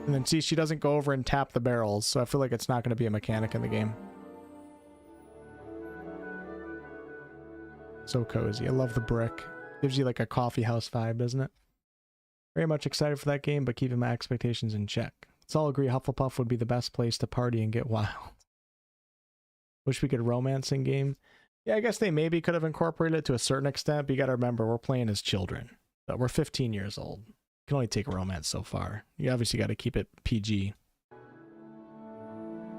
And then see, she doesn't go over and tap the barrels, so I feel like it's not going to be a mechanic in the game. So cozy. I love the brick. Gives you like a coffee house vibe, doesn't it? Very much excited for that game, but keeping my expectations in check. Let's all agree Hufflepuff would be the best place to party and get wild. Wish we could romance in game. Yeah, I guess they maybe could have incorporated it to a certain extent, but you got to remember, we're playing as children. But we're 15 years old. You can only take romance so far. You obviously got to keep it PG.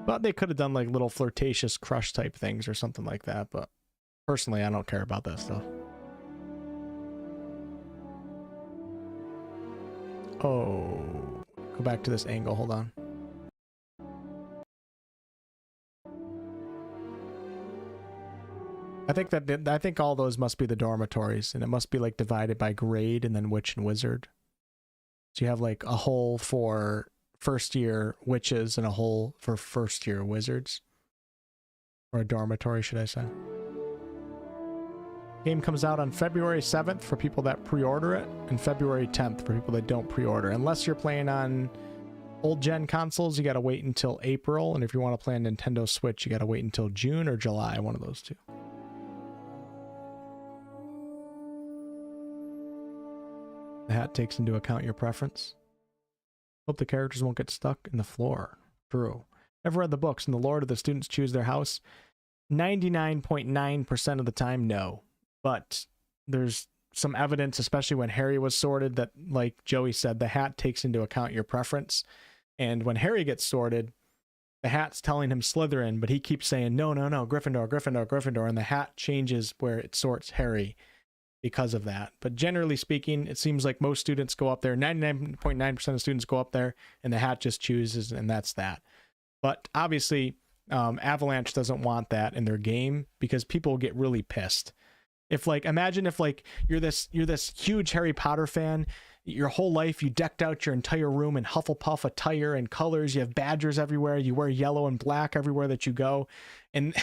But they could have done like little flirtatious crush type things or something like that, but personally I don't care about that stuff. Oh, go back to this angle. Hold on. I think all those must be the dormitories, and it must be like divided by grade and then witch and wizard. So you have like a hole for first year witches and a hole for first year wizards, or a dormitory, should I say? Game comes out on February 7th for people that pre-order it, and February 10th for people that don't pre-order. Unless you're playing on old gen consoles, you gotta wait until April, and if you want to play on Nintendo Switch, you gotta wait until June or July, one of those two. The hat takes into account your preference. Hope the characters won't get stuck in the floor. True. Ever read the books and the lore do the students choose their house? 99.9% of the time, no. But there's some evidence, especially when Harry was sorted, that, like Joey said, the hat takes into account your preference. And when Harry gets sorted, the hat's telling him Slytherin, but he keeps saying, no, no, no, Gryffindor, Gryffindor, Gryffindor, and the hat changes where it sorts Harry because of that. But generally speaking, it seems like most students go up there, 99.9% of students go up there, and the hat just chooses, and that's that. But obviously, Avalanche doesn't want that in their game because people get really pissed. If like, imagine if like you're this huge Harry Potter fan, your whole life you decked out your entire room in Hufflepuff attire and colors, you have badgers everywhere, you wear yellow and black everywhere that you go, and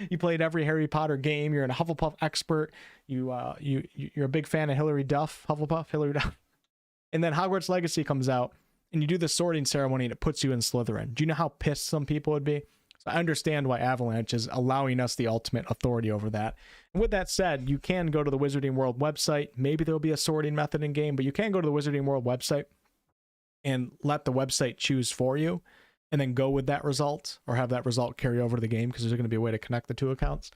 you played every Harry Potter game, you're a Hufflepuff expert, you're a big fan of Hillary Duff, Hillary Duff, and then Hogwarts Legacy comes out and you do the sorting ceremony and it puts you in Slytherin. Do you know how pissed some people would be? So I understand why Avalanche is allowing us the ultimate authority over that. And with that said, you can go to the Wizarding World website. Maybe there'll be a sorting method in game, but you can go to the Wizarding World website and let the website choose for you, and then go with that result, or have that result carry over to the game, because there's going to be a way to connect the two accounts.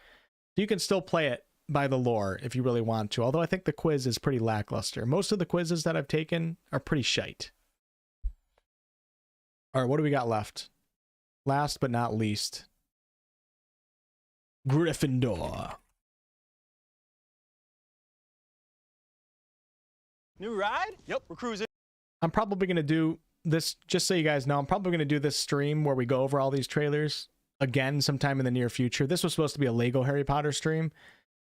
So you can still play it by the lore if you really want to, although I think the quiz is pretty lackluster. Most of the quizzes that I've taken are pretty shite. All right, what do we got left? Last but not least, Gryffindor. New ride? Yep, we're cruising. I'm probably going to do this, just so you guys know, I'm probably going to do this stream where we go over all these trailers again sometime in the near future. This was supposed to be a Lego Harry Potter stream,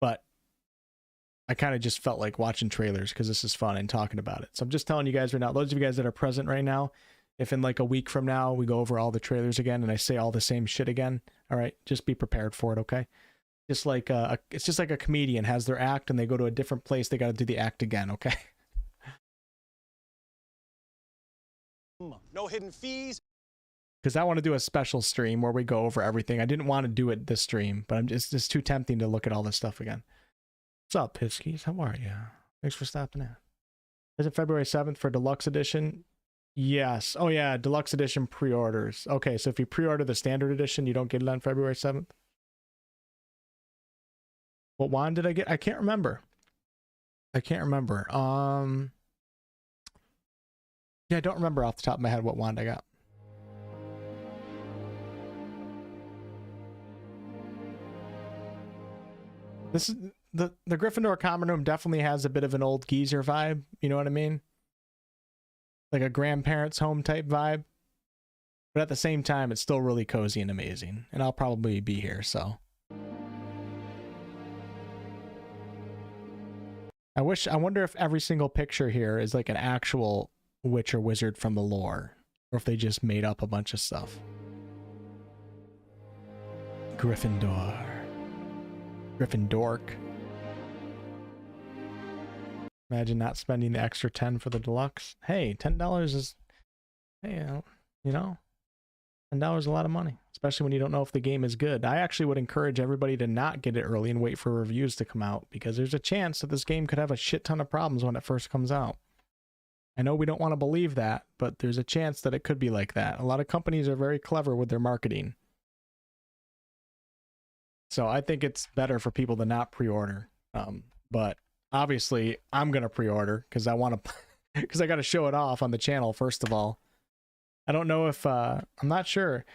but I kind of just felt like watching trailers because this is fun and talking about it. So I'm just telling you guys right now, those of you guys that are present right now, if in like a week from now we go over all the trailers again and I say all the same shit again, all right, just be prepared for it, okay? Just like it's just like a comedian has their act and they go to a different place, they got to do the act again, okay? No hidden fees. Because I want to do a special stream where we go over everything. I didn't want to do it this stream, but it's too tempting to look at all this stuff again. What's up, Piskies? How are you? Thanks for stopping in. Is it February 7th for Deluxe Edition? Yes. Oh, yeah. Deluxe Edition pre-orders. Okay, so if you pre-order the Standard Edition, you don't get it on February 7th? What wand did I get? I can't remember. I can't remember. Yeah, I don't remember off the top of my head what wand I got. This is the Gryffindor common room definitely has a bit of an old geezer vibe. You know what I mean? Like a grandparents' home type vibe. But at the same time, it's still really cozy and amazing. And I'll probably be here, so. I wonder if every single picture here is like an actual witch or wizard from the lore. Or if they just made up a bunch of stuff. Gryffindor. Gryffindork. Imagine not spending the extra 10 for the deluxe. Hey, $10 is, hey, you know, $10 is a lot of money, especially when you don't know if the game is good. I actually would encourage everybody to not get it early and wait for reviews to come out, because there's a chance that this game could have a shit ton of problems when it first comes out. I know we don't want to believe that, but there's a chance that it could be like that. A lot of companies are very clever with their marketing. So I think it's better for people to not pre-order. But obviously I'm going to pre-order because I want to, because I got to show it off on the channel, first of all. I don't know if, I'm not sure.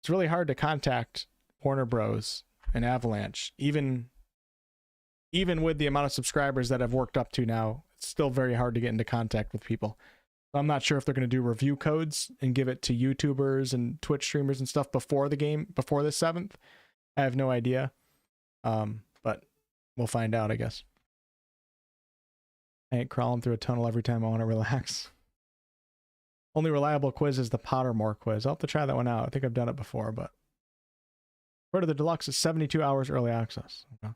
It's really hard to contact Warner Bros. And Avalanche. Even with the amount of subscribers that I've worked up to now, it's still very hard to get into contact with people. I'm not sure if they're going to do review codes and give it to YouTubers and Twitch streamers and stuff before the game, before the 7th. I have no idea. But we'll find out, I guess. I ain't crawling through a tunnel every time I want to relax. Only reliable quiz is the Pottermore quiz. I'll have to try that one out. I think I've done it before, but Part of the Deluxe is 72 hours early access. Okay.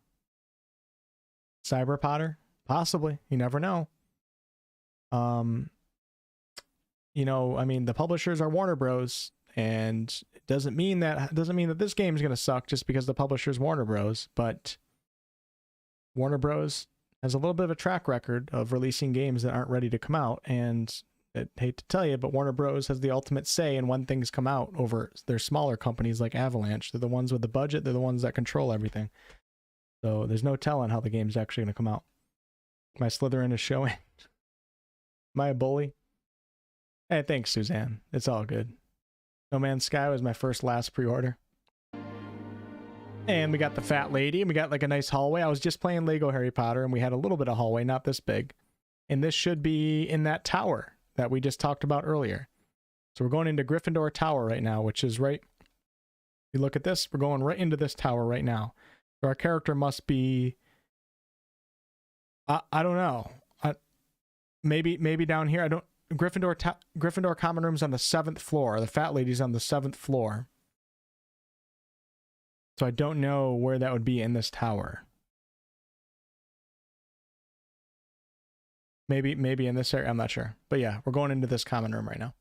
Cyber Potter? Possibly. You never know. You know, I mean, the publishers are Warner Bros. And it doesn't mean that this game is going to suck just because the publisher's Warner Bros. But Warner Bros. Has a little bit of a track record of releasing games that aren't ready to come out, and I hate to tell you, but Warner Bros. Has the ultimate say in when things come out over their smaller companies like Avalanche. They're the ones with the budget. They're the ones that control everything. So there's no telling how the game's actually going to come out. My Slytherin is showing. Am I a bully? Hey, thanks, Suzanne. It's all good. No Man's Sky was my last pre-order. And we got the fat lady, and we got like a nice hallway. I was just playing Lego Harry Potter, and we had a little bit of hallway, not this big. And this should be in that tower that we just talked about earlier. So we're going into Gryffindor Tower right now, which is right... If you look at this, we're going right into this tower right now. So our character must be... I don't know. Maybe down here. I don't... Gryffindor Common Room's on the 7th floor. The fat lady's on the 7th floor. So I don't know where that would be in this tower. Maybe in this area, I'm not sure. But yeah, we're going into this common room right now.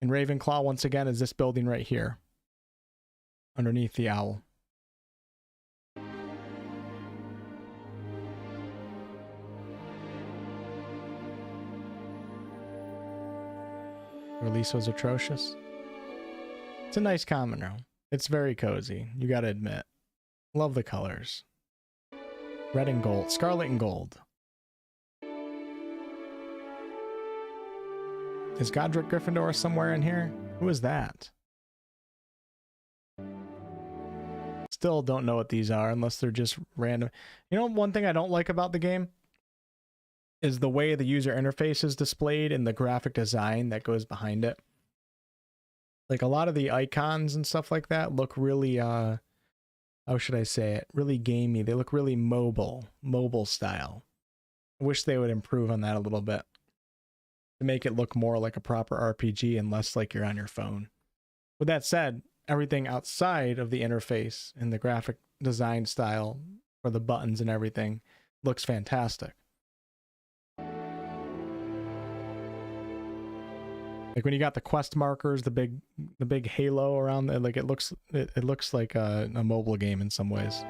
And Ravenclaw, once again, is this building right here. Underneath the owl. Release was atrocious. It's a nice common room. It's very cozy, you gotta admit. Love the colors. Red and gold. Scarlet and gold. Is Godric Gryffindor somewhere in here? Who is that? Still don't know what these are unless they're just random. You know, one thing I don't like about the game is the way the user interface is displayed and the graphic design that goes behind it. Like a lot of the icons and stuff like that look really, how should I say it? Really gamey. They look really mobile style. I wish they would improve on that a little bit to make it look more like a proper RPG and less like you're on your phone. With that said, everything outside of the interface and the graphic design style for the buttons and everything looks fantastic. Like when you got the quest markers, the big halo around it, like it looks like a mobile game in some ways.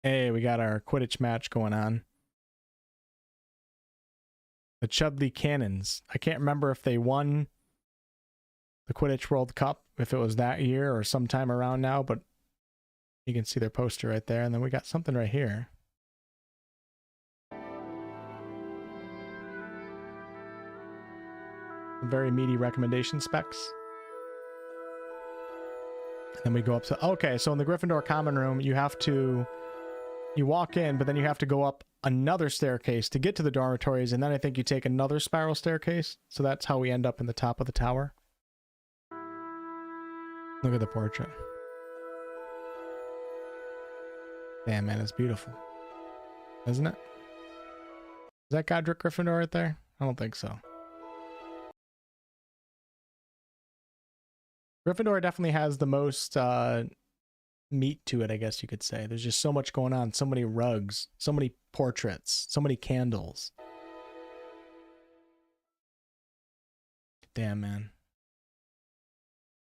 Hey, we got our Quidditch match going on. The Chudley Cannons. I can't remember if they won the Quidditch World Cup, if it was that year or sometime around now, but you can see their poster right there. And then we got something right here. Very meaty recommendation specs. And then we go up to... Okay, so in the Gryffindor Common Room, you walk in, but then you have to go up another staircase to get to the dormitories, and then I think you take another spiral staircase. So that's how we end up in the top of the tower. Look at the portrait. Damn, man, it's beautiful. Isn't it? Is that Godric Gryffindor right there? I don't think so. Gryffindor definitely has the most meat to it, I guess you could say. There's just so much going on. So many rugs, so many portraits, so many candles. Damn, man.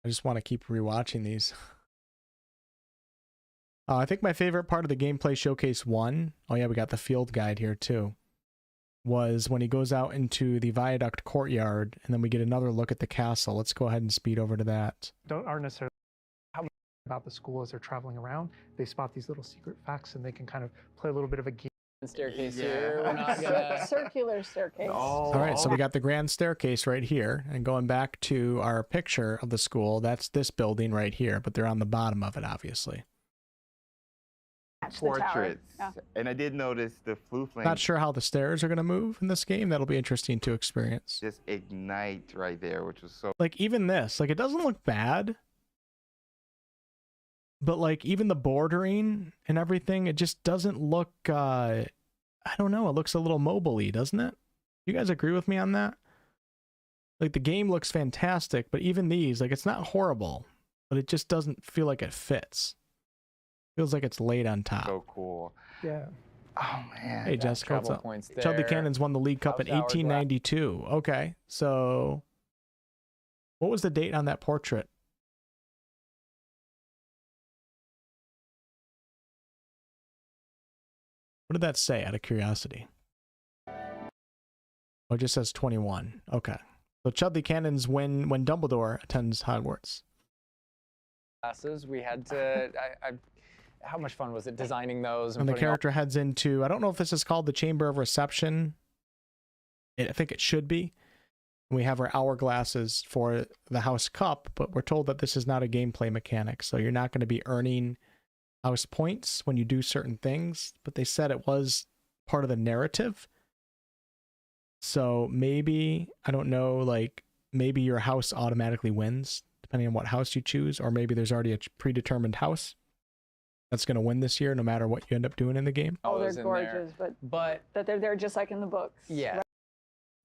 I just want to keep rewatching these. I think my favorite part of the gameplay showcase 1, oh yeah, we got the field guide here too, was when he goes out into the Viaduct courtyard, and then we get another look at the castle. Let's go ahead and speed over to that. Aren't necessarily about the school as they're traveling around. They spot these little secret facts, and they can kind of play a little bit of a game. Staircase here. We're not gonna... Circular staircase. All right, so we got the grand staircase right here, and going back to our picture of the school, that's this building right here, but they're on the bottom of it, obviously. portraits. And I did notice the flu flame Not sure how the stairs are going to move in this game. That'll be interesting to experience. just ignite right there, which was so Like even this, like it doesn't look bad. But like even the bordering and everything, it just doesn't look, I don't know, it looks a little mobile-y, doesn't it? You guys agree with me on that? Like the game looks fantastic, but even these, like it's not horrible, but it just doesn't feel like it fits. Feels like it's laid on top. so cool. Yeah. Oh man. Hey Jessica, what's Travel up? points Chudley there. Cannons won the League Cup in How's Hourglass? 1892. Okay, so what was the date on that portrait? What did that say, out of curiosity? Oh, it just says 21. Okay. So Chudley Cannons win when Dumbledore attends Hogwarts. Classes, we had to. How much fun was it designing those? And the putting all- character heads into, I don't know if this is called the Chamber of Reception. I think it should be. We have our hourglasses for the House Cup, but we're told that this is not a gameplay mechanic, so you're not going to be earning house points when you do certain things, but they said it was part of the narrative. So maybe, I don't know, like maybe your house automatically wins depending on what house you choose, or maybe there's already a predetermined house that's going to win this year no matter what you end up doing in the game. Oh, they're those in gorgeous, there. but that they're just like in the books. Yeah.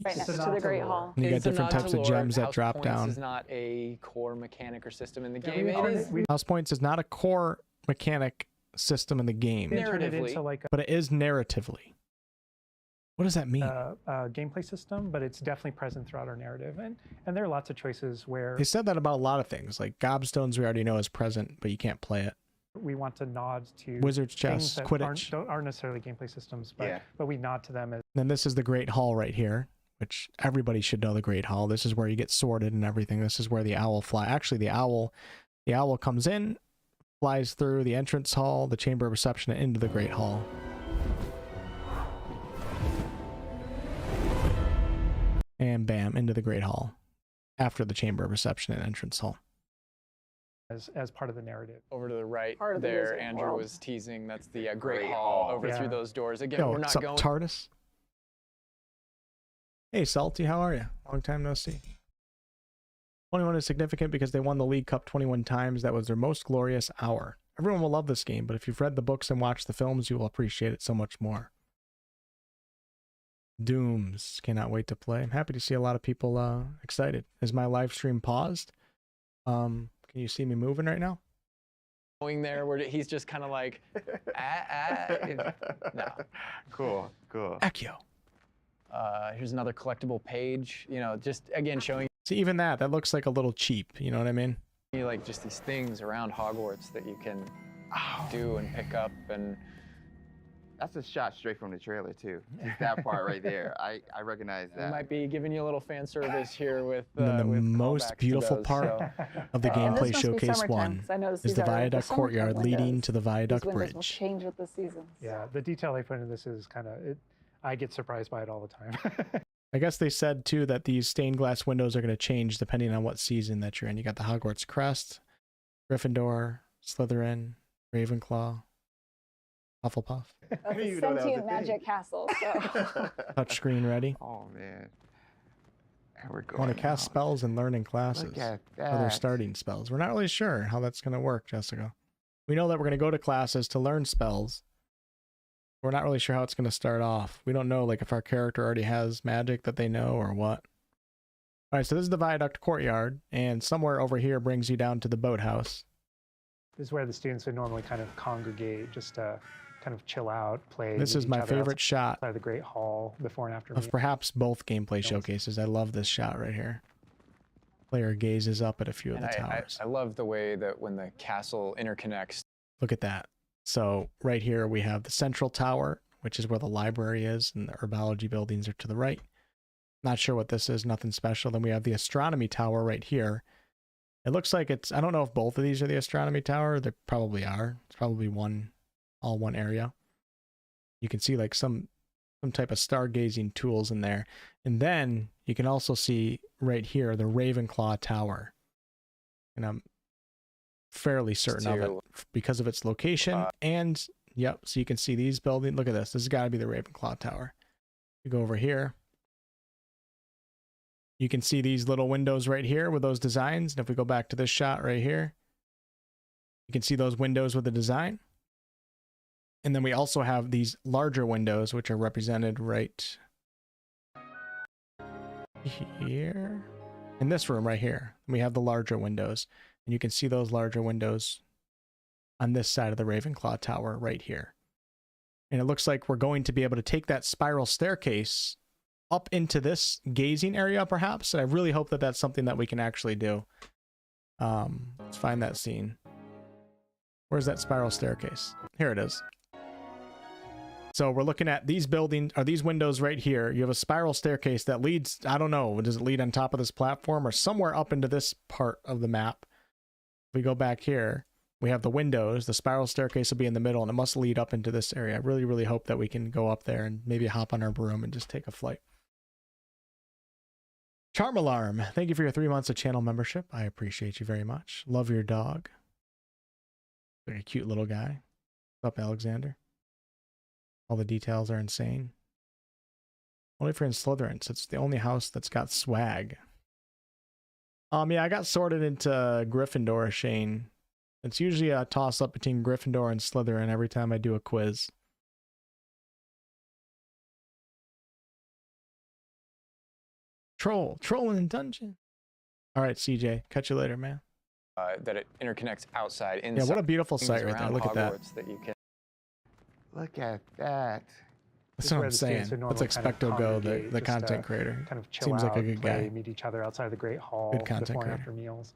Right It's next a to nod the Great lore. Hall. And you got It's a different nod types to of lore. gems that House drop points down. is not a core mechanic or system in the Yeah, game. House points is not a core mechanic system in the game, They turned it Narratively. into like but it is narratively. What does that mean? a gameplay system, but it's definitely present throughout our narrative. And there are lots of choices where They said that about a lot of things, like gobstones we already know is present, but you can't play it. we want to nod to Wizard's things chess, that Quidditch. aren't necessarily gameplay systems, but Yeah. but we nod to them as Then this is the Great Hall right here, which everybody should know the Great Hall. This is where you get sorted and everything. This is where the owl fly. Actually, the owl comes in, flies through the entrance hall, the Chamber of Reception, and into the Great Hall. And bam, into the Great Hall. After the Chamber of Reception and entrance hall. as part of the narrative. Over to the right Part of the there, Wizard Andrew world. was teasing. That's the Great Great Hall Hall. over Yeah. through those doors. Again, Yo, we're what's not up, going. TARDIS? Hey, Salty, how are you? Long time no see. 21 is significant because they won the League Cup 21 times. That was their most glorious hour. Everyone will love this game, but if you've read the books and watched the films, you will appreciate it so much more. Dooms. Cannot wait to play. I'm happy to see a lot of people excited. Is my live stream paused? Can you see me moving right now? Going there where he's just kind of like, no. Cool. Accio. Here's another collectible page. You know, just again showing See, even that looks like a little cheap. You know what I mean? you like just these things around Hogwarts that you can do and pick up and. That's a shot straight from the trailer too. Just that part right there. I recognize We that. might be giving you a little fan service here with And then the with most callbacks to beautiful those, part so. of the And this gameplay must be showcase summertime, one 'cause I noticed is these the are the viaduct summertime courtyard leading windows. to the viaduct These windows will bridge. change with the seasons. Yeah, the detail they put into this is kind of it. I get surprised by it all the time. I guess they said too that these stained glass windows are going to change depending on what season that you're in. You got the Hogwarts crest, Gryffindor, Slytherin, Ravenclaw, Hufflepuff. That's didn't a even know that was a sentient thing. magic castle. So. Touchscreen ready. Oh man. And we're going. Want to cast now. spells and learn in classes. Look at Or they're that. starting spells. We're not really sure how that's going to work, Jessica. We know that we're going to go to classes to learn spells. We're not really sure how it's going to start off. We don't know like if our character already has magic that they know or what. All right, so this is the viaduct courtyard, and somewhere over here brings you down to the boathouse. This is where the students would normally kind of congregate, just to kind of chill out, play. This with is each my other favorite shot outside of the Great Hall before and after. of perhaps both gameplay showcases. I love this shot right here. Player gazes up at a few of And the towers. I love the way that when the castle interconnects. Look at that. So right here we have the central tower, which is where the library is, and the herbology buildings are to the right. Not sure what this is, nothing special. Then we have the astronomy tower right here. It looks like it's, I don't know if both of these are the astronomy tower. They probably are. It's probably all one area. You can see like some type of stargazing tools in there. And then you can also see right here the Ravenclaw tower. And I'm fairly certain of it because of its location and Yep. So you can see these buildings. Look at this. This has got to be the Ravenclaw Tower. You go over here. You can see these little windows right here with those designs. And if we go back to this shot right here, you can see those windows with the design. And then we also have these larger windows, which are represented right here. In this room right here, we have the larger windows. And you can see those larger windows on this side of the Ravenclaw Tower right here. And it looks like we're going to be able to take that spiral staircase up into this gazing area, perhaps. And I really hope that that's something that we can actually do. Let's find that scene. Where's that spiral staircase? Here it is. So we're looking at these buildings, or these windows right here. You have a spiral staircase that leads, I don't know, does it lead on top of this platform or somewhere up into this part of the map? If we go back here, we have the windows. The spiral staircase will be in the middle, and it must lead up into this area. I really, really hope that we can go up there and maybe hop on our broom and just take a flight. Charm Alarm, thank you for your 3 months of channel membership. I appreciate you very much. Love your dog. Like a cute little guy. What's up, Alexander? All the details are insane. Only if you're in Slytherin, so it's the only house that's got swag. Yeah, I got sorted into Gryffindor, Shane. It's usually a toss-up between Gryffindor and Slytherin every time I do a quiz. Trolling in dungeon. All right, CJ, catch you later, man. That it interconnects outside, inside. Yeah, what a beautiful site right there. Look at that. That you can... Look at that. That's what I'm saying. Let's Expecto Go, the content creator. Kind of chill Seems out, like a good play, guy. meet each other outside the Great Hall. Good content before and creator. after meals.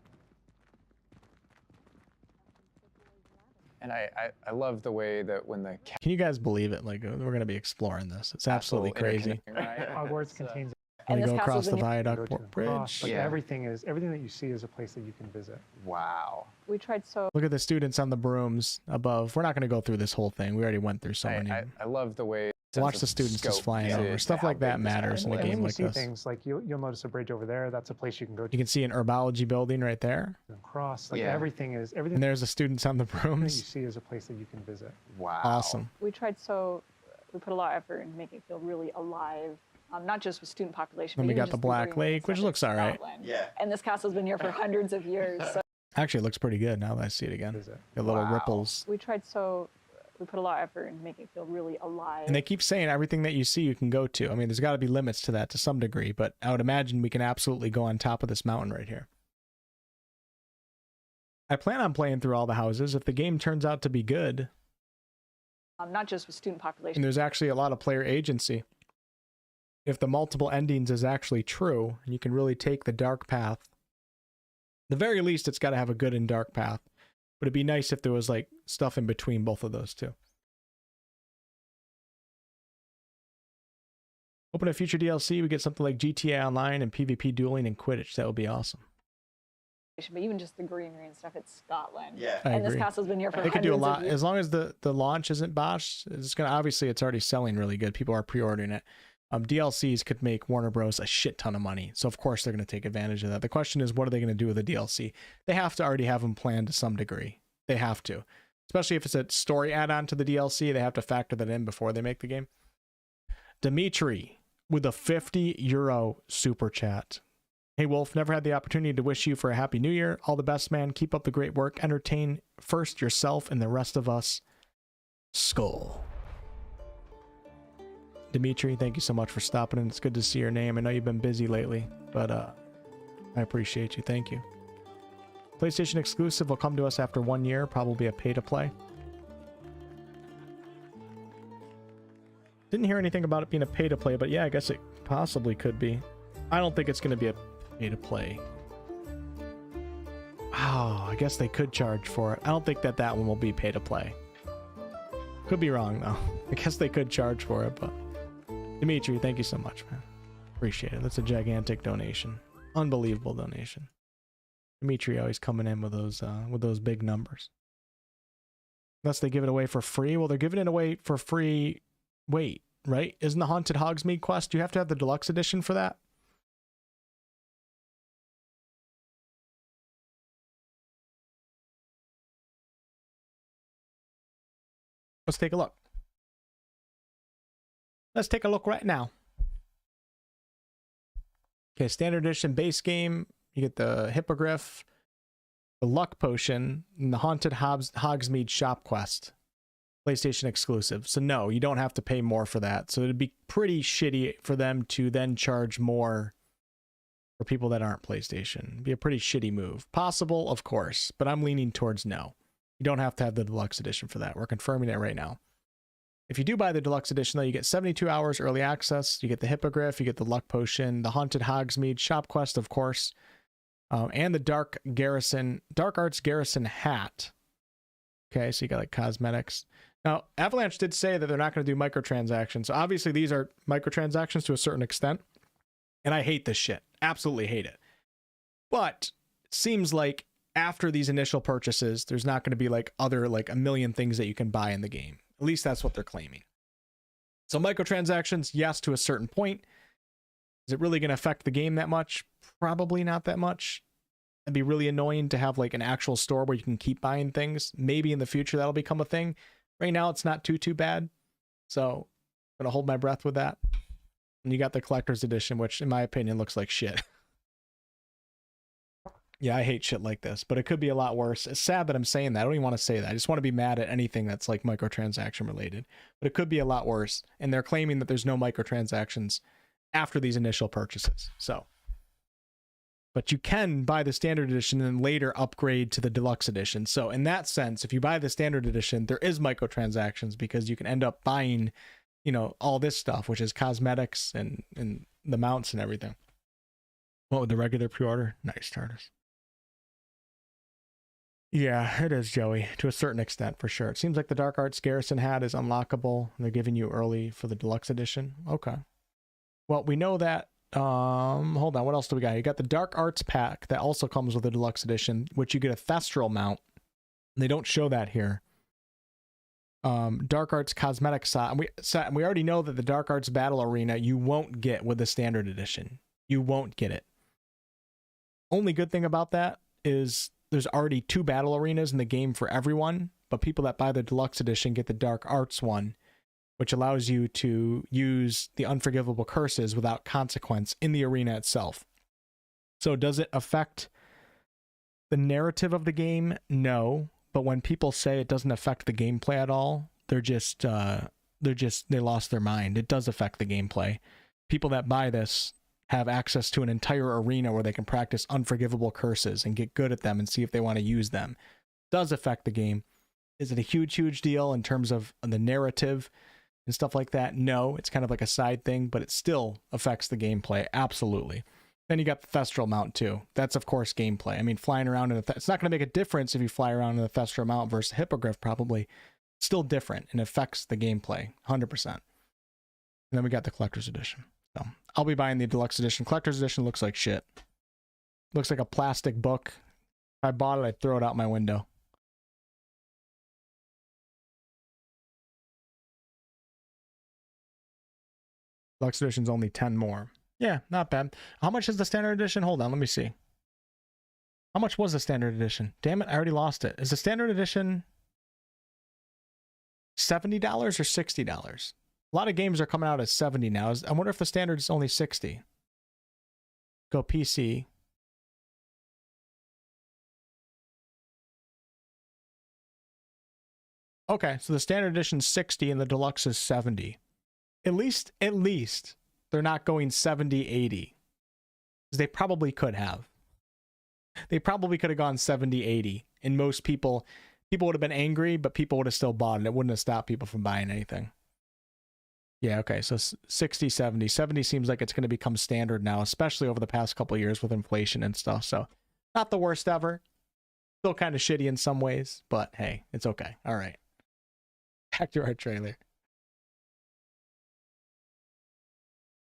And I love the way that when the Can you guys believe it? Like, we're going to be exploring this. It's absolutely crazy. Right? Hogwarts contains And this go across castle's the in your- viaduct go to the bridge. cross, like Yeah. everything that you see is a place that you can visit. Wow. We tried so. Look at the students on the brooms above. We're not going to go through this whole thing. We already went through so many. I love the way... Watch the students just flying over. Stuff like that matters in a And game when you like see this. things like you'll notice a bridge over there. That's a place you can go to You can see an herbology building right there. and cross. Like Yeah. everything And there's the students on the that you brooms. see is a place that you can visit. Wow. Awesome. We tried so. We put a lot of effort into making it feel really alive. Not just with student population. Then but we even got the just Black green and Lake, which stuff in looks all right. Scotland. Yeah. And this castle's been here for hundreds of years. So Actually, it looks pretty good now that I see it again. Visit. The little Wow. ripples. we tried so. We put a lot of effort into making it feel really alive. And they keep saying everything that you see you can go to. I mean, there's got to be limits to that to some degree, but I would imagine we can absolutely go on top of this mountain right here. I plan on playing through all the houses. If the game turns out to be good, Not just with student population. and there's actually a lot of player agency, if the multiple endings is actually true, and you can really take the dark path, the very least, it's got to have a good and dark path. But it'd be nice if there was like stuff in between both of those two. Open a future DLC, we get something like GTA Online and PvP dueling and Quidditch. That would be awesome. But even just the greenery and stuff, it's Scotland. Yeah. I And this agree. castle's been here for They could do a hundreds of lot years. as long as the launch isn't botched. It's gonna obviously it's already selling really good. People are pre-ordering it. DLCs could make Warner Bros. A shit ton of money, so of course they're gonna take advantage of that. The question is, what are they gonna do with the DLC? They have to already have them planned to some degree. They have to, especially if it's a story add-on to the DLC. They have to factor that in before they make the game. Dimitri with a €50 super chat. Hey Wolf, never had the opportunity to wish you for a happy new year. All the best, man. Keep up the great work. Entertain first yourself and the rest of us. Skull. Dimitri, thank you so much for stopping in. It's good to see your name. I know you've been busy lately, but I appreciate you. Thank you. PlayStation exclusive will come to us after 1 year, probably a pay-to-play. Didn't hear anything about it being a pay-to-play, but yeah, I guess it possibly could be. I don't think it's going to be a pay-to-play. Oh, I guess they could charge for it. I don't think that one will be pay-to-play. Could be wrong, though. I guess they could charge for it, but... Dimitri, thank you so much, man. Appreciate it. That's a gigantic donation. Unbelievable donation. Dimitri always coming in with those big numbers. Unless they give it away for free. Well, they're giving it away for free. Wait, right? Isn't the Haunted Hogsmeade quest? Do you have to have the deluxe edition for that? Let's take a look. Let's take a look right now. Okay, standard edition base game. You get the Hippogriff, the Luck Potion, and the Haunted Hogsmeade Shop Quest. PlayStation exclusive. So no, you don't have to pay more for that. So it'd be pretty shitty for them to then charge more for people that aren't PlayStation. It'd be a pretty shitty move. Possible, of course, but I'm leaning towards no. You don't have to have the deluxe edition for that. We're confirming it right now. If you do buy the deluxe edition, though, you get 72 hours early access. You get the Hippogriff, you get the Luck Potion, the Haunted Hogsmeade Shop Quest, of course, and the Dark Arts Garrison hat. Okay, so you got like cosmetics. Now, Avalanche did say that they're not going to do microtransactions. So obviously, these are microtransactions to a certain extent. And I hate this shit. Absolutely hate it. But it seems like after these initial purchases, there's not going to be like other like a million things that you can buy in the game. At least that's what they're claiming. So microtransactions, yes, to a certain point. Is it really going to affect the game that much? Probably not that much. It'd be really annoying to have like an actual store where you can keep buying things. Maybe in the future that'll become a thing. Right now it's not too bad. So I'm going to hold my breath with that. And you got the collector's edition, which in my opinion looks like shit. Yeah, I hate shit like this, but it could be a lot worse. It's sad that I'm saying that. I don't even want to say that. I just want to be mad at anything that's like microtransaction related. But it could be a lot worse. And they're claiming that there's no microtransactions after these initial purchases. So, but you can buy the standard edition and then later upgrade to the deluxe edition. So in that sense, if you buy the standard edition, there is microtransactions because you can end up buying, you know, all this stuff, which is cosmetics and the mounts and everything. What would the regular pre-order? Nice, TARDIS. Yeah, it is, Joey, to a certain extent, for sure. It seems like the Dark Arts Garrison hat is unlockable. They're giving you early for the deluxe edition. Okay. Well, we know that. Hold on, what else do we got? You got the Dark Arts pack that also comes with the deluxe edition, which you get a Thestral mount. They don't show that here. Dark Arts cosmetic set. We already know that the Dark Arts Battle Arena you won't get with the standard edition. You won't get it. Only good thing about that is there's already 2 battle arenas in the game for everyone, but people that buy the deluxe edition get the Dark Arts one, which allows you to use the unforgivable curses without consequence in the arena itself. So does it affect the narrative of the game? No, but when people say it doesn't affect the gameplay at all, they lost their mind. It does affect the gameplay. People that buy this have access to an entire arena where they can practice unforgivable curses and get good at them and see if they want to use them. It does affect the game. Is it a huge deal in terms of the narrative and stuff like that? No, it's kind of like a side thing, but it still affects the gameplay. Absolutely. Then you got the Thestral mount too. That's of course gameplay. I mean, flying around in it's not going to make a difference if you fly around in the Thestral mount versus Hippogriff, probably. It's still different and affects the gameplay 100%. And then we got the collector's edition. So I'll be buying the deluxe edition. Collector's edition looks like shit. Looks like a plastic book. If I bought it, I'd throw it out my window. Deluxe edition's only 10 more. Yeah, not bad. How much is the standard edition? Hold on, let me see. How much was the standard edition? Damn it, I already lost it. Is the standard edition $70 or $60? A lot of games are coming out at 70 now. I wonder if the standard is only 60. Go PC. Okay, so the standard edition is 60 and the deluxe is 70. At least they're not going 70, 80. Because they probably could have. They probably could have gone 70, 80. And most people would have been angry, but people would have still bought it. It wouldn't have stopped people from buying anything. Yeah, okay, so 60, 70. 70 seems like it's going to become standard now, especially over the past couple of years with inflation and stuff. So, not the worst ever. Still kind of shitty in some ways, but hey, it's okay. All right. Back to our trailer.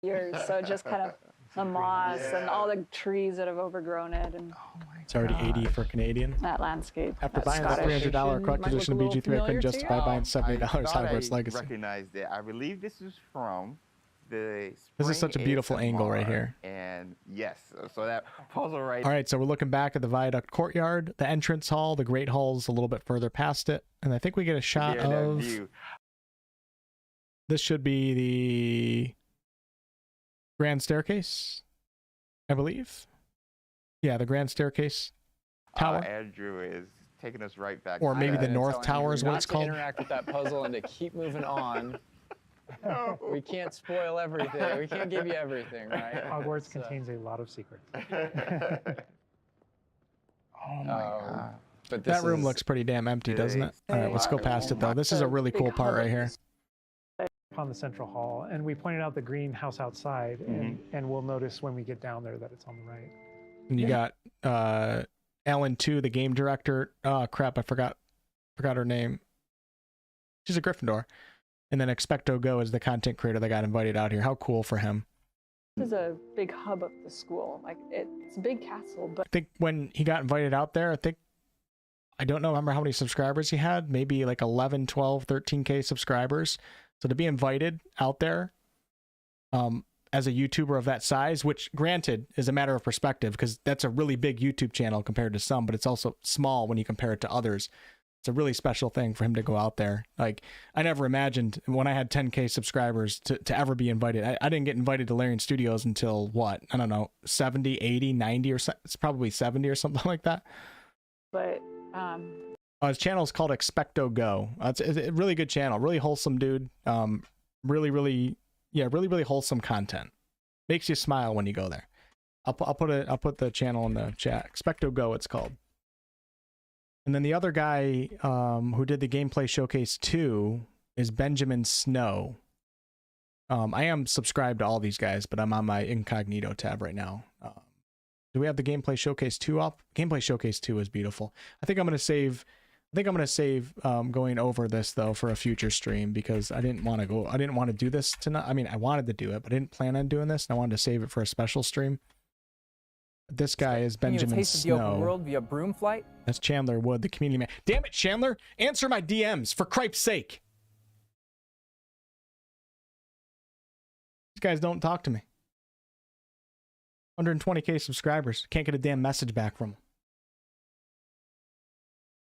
Years, so just kind of the moss and all the trees that have overgrown it, and it's already 80 for Canadian. That landscape. After buying the $300 collector's edition of BG3, I couldn't justify buying $70 Hogwarts Legacy. I recognized it. I believe this is from the This is such a spring beautiful angle right ASMR, here. And yes, so that puzzle right. All right, so we're looking back at the Viaduct Courtyard, the entrance hall, the Great Hall's a little bit further past it, and I think we get a shot there, that of. view. This should be the Grand Staircase, I believe. Yeah, the Grand Staircase tower. Andrew is taking us right back. Or to maybe that. the North Tower is what it's called. Interact with that puzzle and to keep moving on. We can't spoil everything. We can't give you everything, right? Hogwarts contains a lot of secrets. Oh my god. But That room looks pretty damn empty, doesn't it? All right, let's go past it though. This is a really cool part right here. On the central hall, and we pointed out the greenhouse outside, and we'll notice when we get down there that it's on the right. And you got Ellen 2, the game director. Oh crap, I forgot her name. She's a Gryffindor. And then Expecto Go is the content creator that got invited out here. How cool for him. This is a big hub of the school. Like it's a big castle, but I think when he got invited out there, I don't remember how many subscribers he had, maybe like 11, 12, 13K subscribers. So to be invited out there as a YouTuber of that size, which granted is a matter of perspective because that's a really big YouTube channel compared to some, but it's also small when you compare it to others. It's a really special thing for him to go out there. Like, I never imagined when I had 10K subscribers to ever be invited. I didn't get invited to Larian Studios until what? I don't know, 70, 80, 90 or so. It's probably 70 or something like that. but His channel is called Expecto Go. It's a really good channel. Really wholesome dude. Really wholesome content. Makes you smile when you go there. I'll put the channel in the chat. Expecto Go, it's called. And then the other guy who did the gameplay showcase 2 is Benjamin Snow. I am subscribed to all these guys, but I'm on my incognito tab right now. Do we have the gameplay showcase 2 up? Gameplay showcase 2 is beautiful. I think I'm gonna save going over this though for a future stream because I didn't want to do this tonight. I mean, I wanted to do it, but I didn't plan on doing this, and I wanted to save it for a special stream. This guy is Benjamin Snow. The open world via broom flight. That's Chandler Wood, the community man. Damn it, Chandler! Answer my DMs for cripe's sake. These guys don't talk to me. 120K subscribers. Can't get a damn message back from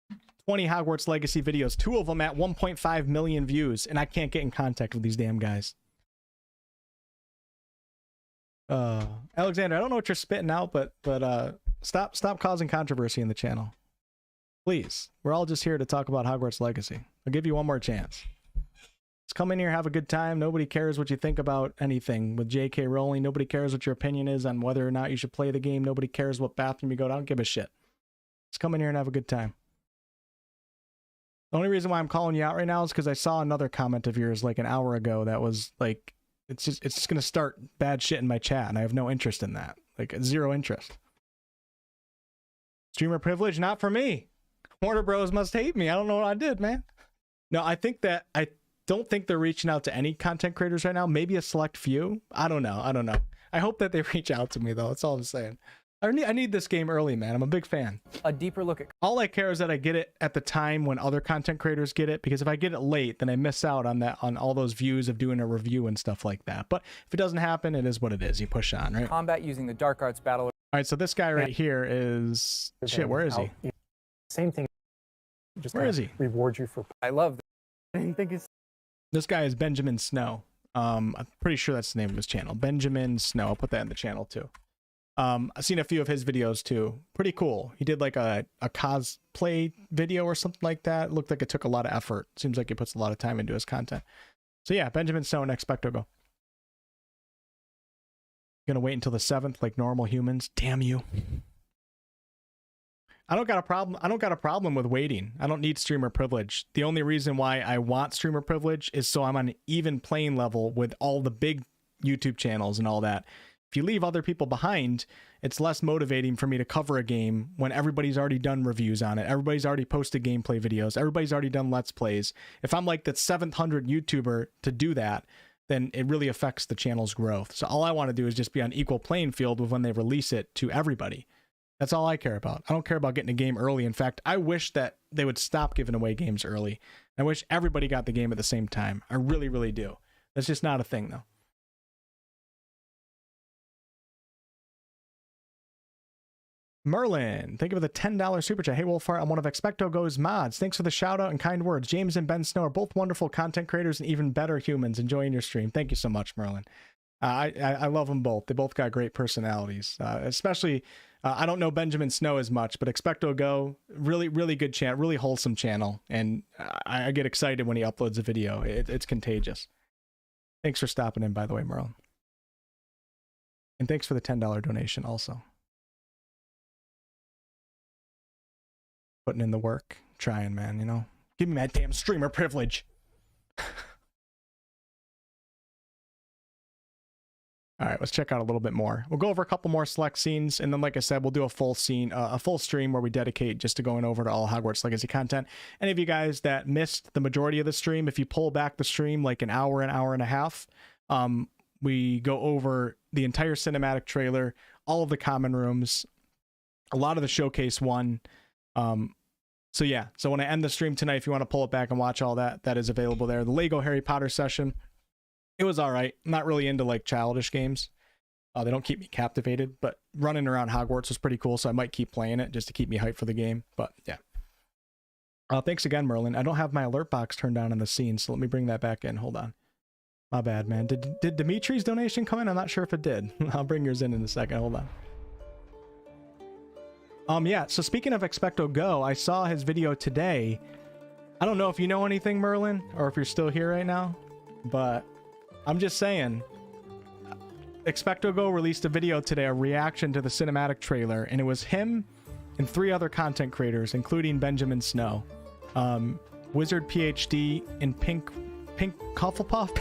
them. 20 Hogwarts Legacy videos. 2 of them at 1.5 million views, and I can't get in contact with these damn guys. Alexander, I don't know what you're spitting out, but stop causing controversy in the channel. Please. We're all just here to talk about Hogwarts Legacy. I'll give you one more chance. Just come in here, have a good time. Nobody cares what you think about anything with J.K. Rowling. Nobody cares what your opinion is on whether or not you should play the game. Nobody cares what bathroom you go to. I don't give a shit. Just come in here and have a good time. The only reason why I'm calling you out right now is because I saw another comment of yours like an hour ago that was like, it's just gonna start bad shit in my chat, and I have no interest in that. Like, zero interest. Streamer privilege, not for me. Warner Bros must hate me. I don't know what I did, man. No, I don't think they're reaching out to any content creators right now. Maybe a select few. I don't know. I hope that they reach out to me though. That's all I'm saying. I need this game early, man. I'm a big fan. A deeper look at... All I care is that I get it at the time when other content creators get it, because if I get it late, then I miss out on all those views of doing a review and stuff like that. But if it doesn't happen, it is what it is. You push on, right? Combat using the dark arts battle. All right, so this guy right here is... Shit, where is he? Same thing. Just where is he? Reward you for... I love that. I didn't think it's... This guy is Benjamin Snow. I'm pretty sure that's the name of his channel. Benjamin Snow. I'll put that in the channel too. I've seen a few of his videos too. Pretty cool. He did like a cosplay video or something like that. It looked like it took a lot of effort. Seems like he puts a lot of time into his content. So yeah, Benjamin Snow and Expecto Go. Gonna wait until the 7th like normal humans. Damn you. I don't got a problem with waiting. I don't need streamer privilege. The only reason why I want streamer privilege is so I'm on an even playing level with all the big YouTube channels and all that. If you leave other people behind, it's less motivating for me to cover a game when everybody's already done reviews on it. Everybody's already posted gameplay videos. Everybody's already done Let's Plays. If I'm like the 700 YouTuber to do that, then it really affects the channel's growth. So all I want to do is just be on equal playing field with when they release it to everybody. That's all I care about. I don't care about getting a game early. In fact, I wish that they would stop giving away games early. I wish everybody got the game at the same time. I really, really do. That's just not a thing though. Merlin, thank you for the $10 super chat. Hey, Wolfheart, I'm one of Expecto Go's mods. Thanks for the shout out and kind words. James and Ben Snow are both wonderful content creators and even better humans enjoying your stream. Thank you so much, Merlin. I love them both. They both got great personalities. Especially, I don't know Benjamin Snow as much, but Expecto Go, really, really good channel, really wholesome channel. And I get excited when he uploads a video. It's contagious. Thanks for stopping in, by the way, Merlin. And thanks for the $10 donation also. Putting in the work, trying, man, you know. Give me that damn streamer privilege. All right, let's check out a little bit more. We'll go over a couple more select scenes, and then, like I said, we'll do a full scene, a full stream where we dedicate just to going over to all Hogwarts Legacy content. Any of you guys that missed the majority of the stream, if you pull back the stream like an hour and a half, we go over the entire cinematic trailer, all of the common rooms, a lot of the showcase one. So yeah, so when I end the stream tonight, if you want to pull it back and watch all that, that is available there. The Lego Harry Potter session, it was all right. I'm not really into like childish games. They don't keep me captivated, but running around Hogwarts was pretty cool, so I might keep playing it just to keep me hyped for the game. But yeah. Thanks again, Merlin. I don't have my alert box turned on in the scene, so let me bring that back in. Hold on. My bad, man. Did Dimitri's donation come in? I'm not sure if it did. I'll bring yours in a second. Hold on. Yeah, so speaking of Expecto Go, I saw his video today. I don't know if you know anything, Merlin, or if you're still here right now, but I'm just saying, Expecto Go released a video today, a reaction to the cinematic trailer, and it was him and 3 other content creators, including Benjamin Snow, Wizard PhD, and Pink Hufflepuff,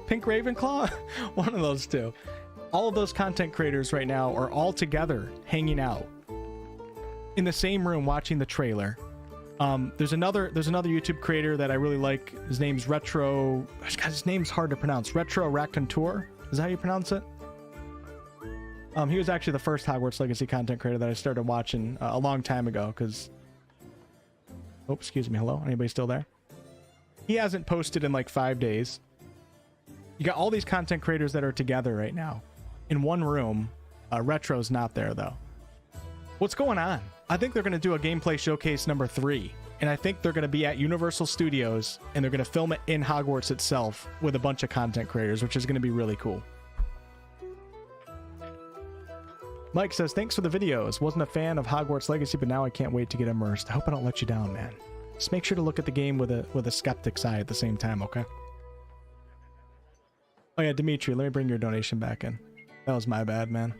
Pink Ravenclaw, one of those two. All of those content creators right now are all together hanging out in the same room watching the trailer. There's another YouTube creator that I really like. His name's Retro. God, his name's hard to pronounce. Retro Raconteur. Is that how you pronounce it? He was actually the first Hogwarts Legacy content creator that I started watching a long time ago. Because, oh, excuse me. Hello, anybody still there? He hasn't posted in like 5 days. You got all these content creators that are together right now in one room. Retro's not there though. What's going on? I think they're going to do a gameplay showcase number 3. And I think they're going to be at Universal Studios and they're going to film it in Hogwarts itself with a bunch of content creators, which is going to be really cool. Mike says, thanks for the videos. Wasn't a fan of Hogwarts Legacy, but now I can't wait to get immersed. I hope I don't let you down, man. Just make sure to look at the game with a skeptic's eye at the same time, okay? Oh yeah, Dimitri, let me bring your donation back in. That was my bad, man.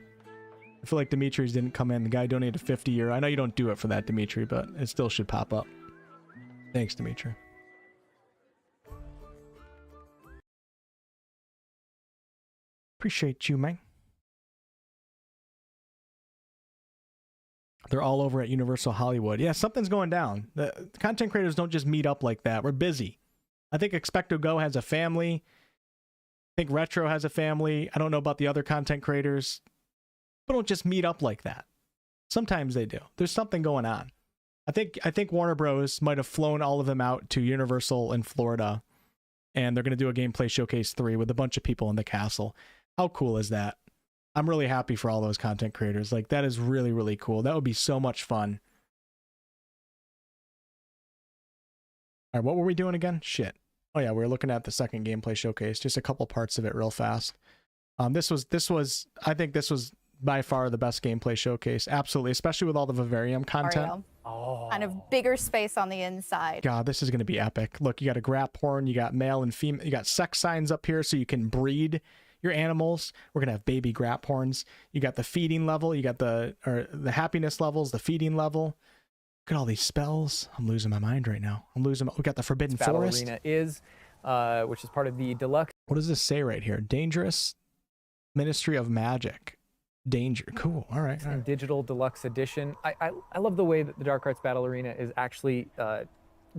I feel like Dimitri's didn't come in. The guy donated 50 euro. I know you don't do it for that, Dimitri, but it still should pop up. Thanks, Dimitri. Appreciate you, man. They're all over at Universal Hollywood. Yeah, something's going down. The content creators don't just meet up like that. We're busy. I think Expecto Go has a family. I think Retro has a family. I don't know about the other content creators. But don't just meet up like that. Sometimes they do. There's something going on. I think Warner Bros. Might have flown all of them out to Universal in Florida, and they're going to do a gameplay showcase 3 with a bunch of people in the castle. How cool is that? I'm really happy for all those content creators. Like, that is really, really cool. That would be so much fun. All right, what were we doing again? Shit. Oh yeah, we were looking at the second gameplay showcase. Just a couple parts of it real fast. This was I think this was by far the best gameplay showcase. Absolutely, especially with all the Vivarium content. Mario. Oh. Kind of bigger space on the inside. God, this is going to be epic. Look, you got a grap horn, you got male and female, you got sex signs up here so you can breed your animals. We're going to have baby grap horns. You got the feeding level, you got the happiness levels, the feeding level. Look at all these spells. I'm losing my mind right now. We got the Forbidden Forest. Arena is, which is part of the deluxe. What does this say right here? Dangerous Ministry of Magic. Danger. Cool. All right. All right. Digital Deluxe Edition. I love the way that the Dark Arts Battle Arena is actually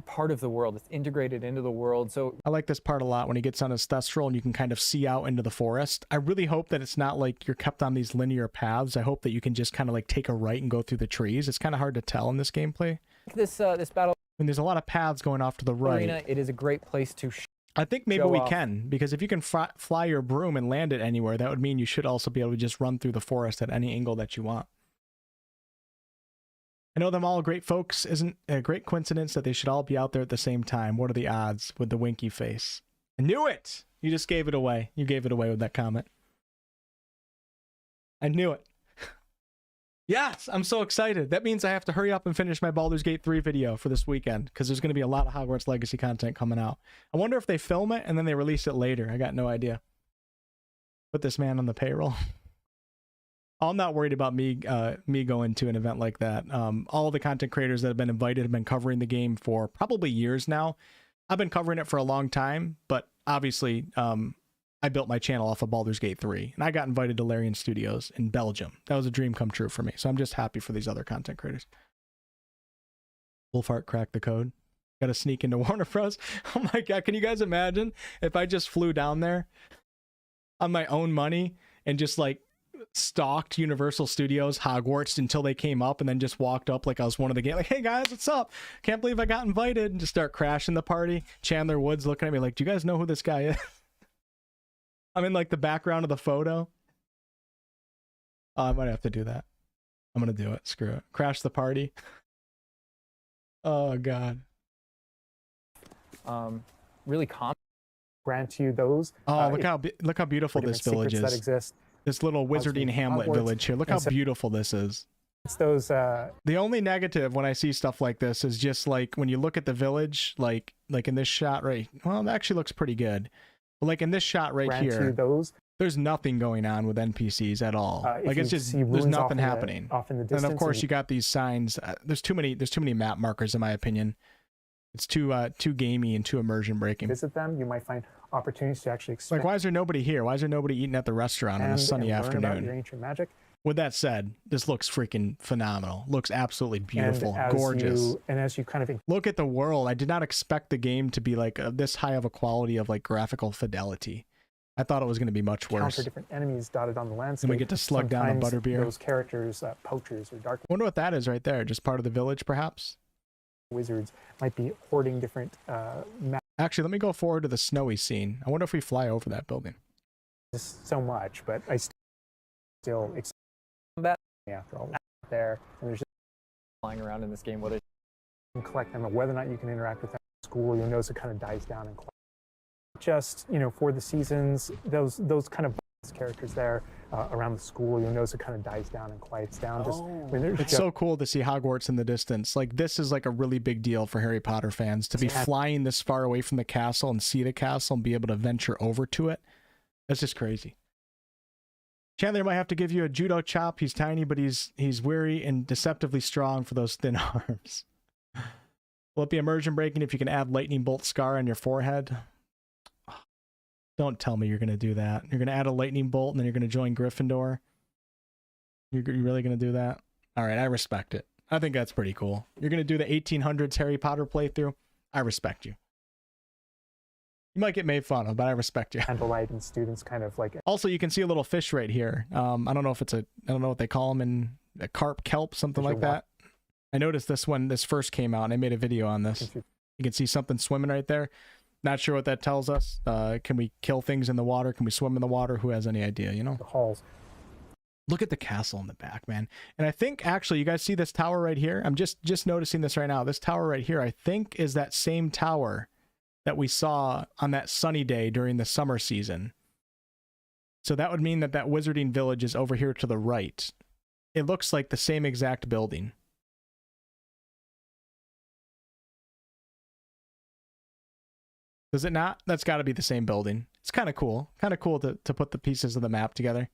part of the world. It's integrated into the world. So I like this part a lot when he gets on his thestral and you can kind of see out into the forest. I really hope that it's not like you're kept on these linear paths. I hope that you can just kind of like take a right and go through the trees. It's kind of hard to tell in this gameplay. This battle. I mean, there's a lot of paths going off to the right. Arena, it is a great place to I think maybe we can, because if you can fly your broom and land it anywhere, that would mean you should also be able to just run through the forest at any angle that you want. I know them all great folks. Isn't it a great coincidence that they should all be out there at the same time? What are the odds with the winky face? I knew it! You just gave it away. You gave it away with that comment. I knew it. Yes, I'm so excited. That means I have to hurry up and finish my Baldur's Gate 3 video for this weekend, because there's going to be a lot of Hogwarts Legacy content coming out. I wonder if they film it and then they release it later. I got no idea. Put this man on the payroll. I'm not worried about me going to an event like that. All the content creators that have been invited have been covering the game for probably years now. I've been covering it for a long time, but obviously I built my channel off of Baldur's Gate 3, and I got invited to Larian Studios in Belgium. That was a dream come true for me, so I'm just happy for these other content creators. Wolfheart cracked the code. Got to sneak into Warner Bros. Oh my god, can you guys imagine if I just flew down there on my own money and just like stalked Universal Studios Hogwarts until they came up, and then just walked up like I was one of the game, like, hey guys, what's up? Can't believe I got invited, and just start crashing the party. Chandler Woods looking at me like, do you guys know who this guy is? I'm in like the background of the photo. Oh, I might have to do that. I'm gonna do it. Screw it. Crash the party. Oh god. Really common. Grant you those. Oh, look how beautiful this village is. That exist. This little wizarding hamlet village here. Look how beautiful this is. It's those. The only negative when I see stuff like this is just like when you look at the village, like in this shot right. Well, it actually looks pretty good. But like in this shot right here, there's nothing going on with NPCs at all. Like it's just there's nothing happening. Off in the distance, and of course you got these signs. There's too many map markers in my opinion. It's too gamey and too immersion breaking. Visit them, you might find opportunities to actually expand. Like, why is there nobody here? Why is there nobody eating at the restaurant on a sunny afternoon? Your ancient magic. With that said, this looks freaking phenomenal. Looks absolutely beautiful, gorgeous. And as you kind of look at the world, I did not expect the game to be like this high of a quality of like graphical fidelity. I thought it was going to be much worse. Encounter different enemies dotted on the landscape. And we get to slug down a butterbeer. Those characters, poachers or dark. I wonder what that is right there. Just part of the village, perhaps. Wizards might be hoarding different. Actually, let me go forward to the snowy scene. I wonder if we fly over that building. So much, but I still that after all there, and there's just flying around in this game. Whether you can collect them, or whether or not you can interact with them in school, you'll notice it kind of dies down and just for the seasons, those kind of characters there around the school, you'll notice it kind of dies down and quiets down. It's so cool to see Hogwarts in the distance. Like this is like a really big deal for Harry Potter fans to be flying this far away from the castle and see the castle and be able to venture over to it. That's just crazy. Chandler might have to give you a judo chop. He's tiny, but he's weary and deceptively strong for those thin arms. Will it be immersion breaking if you can add lightning bolt scar on your forehead? Don't tell me you're going to do that. You're going to add a lightning bolt and then you're going to join Gryffindor. You're really going to do that? All right, I respect it. I think that's pretty cool. You're going to do the 1800s Harry Potter playthrough? I respect you. You might get made fun of, but I respect you. Candlelight and students kind of like. Also, you can see a little fish right here. I don't know if it's I don't know what they call them in a carp, kelp, something like that. I noticed this when this first came out and I made a video on this. You can see something swimming right there. Not sure what that tells us. Can we kill things in the water? Can we swim in the water? Who has any idea, you know? The halls. Look at the castle in the back, man. And I think actually you guys see this tower right here? I'm just noticing this right now. This tower right here, I think is that same tower that we saw on that sunny day during the summer season. So that would mean that that wizarding village is over here to the right. It looks like the same exact building. Does it not? That's got to be the same building. It's kind of cool. Kind of cool to put the pieces of the map together.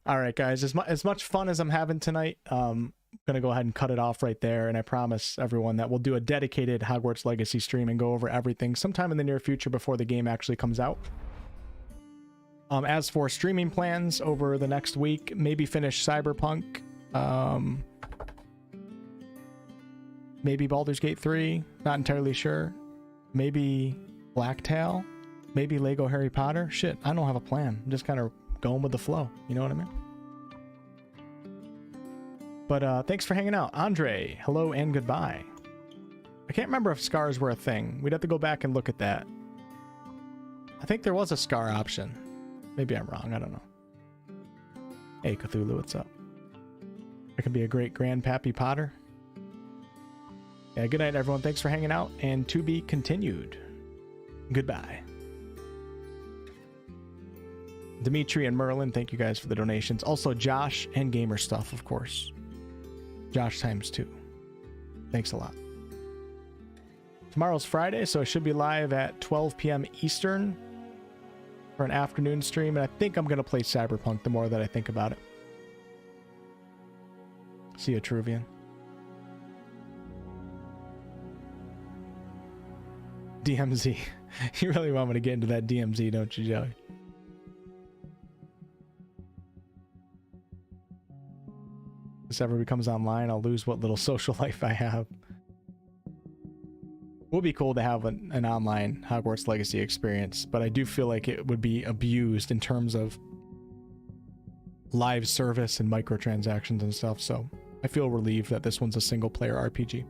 All right, guys. As much fun as I'm having tonight, I'm going to go ahead and cut it off right there. And I promise everyone that we'll do a dedicated Hogwarts Legacy stream and go over everything sometime in the near future before the game actually comes out. As for streaming plans over the next week, maybe finish Cyberpunk. Maybe Baldur's Gate 3, not entirely sure. Maybe Blacktail, maybe Lego Harry Potter. Shit, I don't have a plan. I'm just kind of going with the flow. You know what I mean? But thanks for hanging out. Andre, hello and goodbye. I can't remember if scars were a thing. We'd have to go back and look at that. I think there was a scar option. Maybe I'm wrong. I don't know. Hey, Cthulhu, what's up? That could be a great Grandpappy Potter. Yeah, good night, everyone. Thanks for hanging out, and to be continued. Goodbye. Dimitri and Merlin, thank you guys for the donations. Also, Josh and Gamer Stuff, of course. Josh times 2. Thanks a lot. Tomorrow's Friday, so I should be live at 12 p.m. Eastern for an afternoon stream, and I think I'm going to play Cyberpunk the more that I think about it. See you, Truvian. DMZ. You really want me to get into that DMZ, don't you, Joey? If this ever becomes online, I'll lose what little social life I have. It would be cool to have an online Hogwarts Legacy experience, but I do feel like it would be abused in terms of live service and microtransactions and stuff, so I feel relieved that this one's a single-player RPG.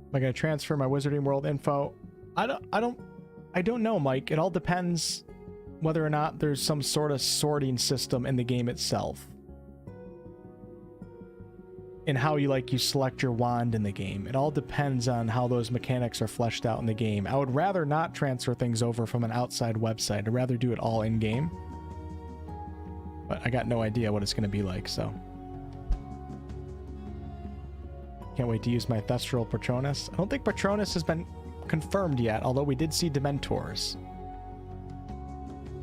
Am I going to transfer my Wizarding World info? I don't know, Mike. It all depends whether or not there's some sort of sorting system in the game itself. And how you select your wand in the game. It all depends on how those mechanics are fleshed out in the game. I would rather not transfer things over from an outside website. I'd rather do it all in game. But I got no idea what it's going to be like, so. Can't wait to use my Thestral Patronus. I don't think Patronus has been confirmed yet, although we did see Dementors.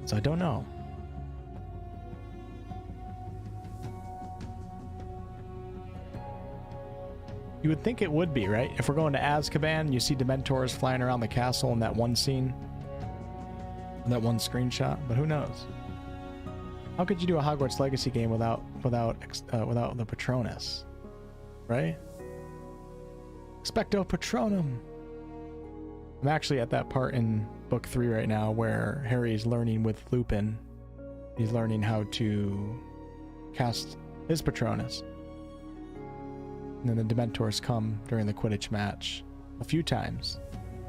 So I don't know. You would think it would be, right? If we're going to Azkaban, you see Dementors flying around the castle in that one scene. That one screenshot, but who knows? How could you do a Hogwarts Legacy game without the Patronus? Right? Expecto Patronum. I'm actually at that part in book 3 right now where Harry's learning with Lupin. He's learning how to cast his Patronus. And then the Dementors come during the Quidditch match a few times.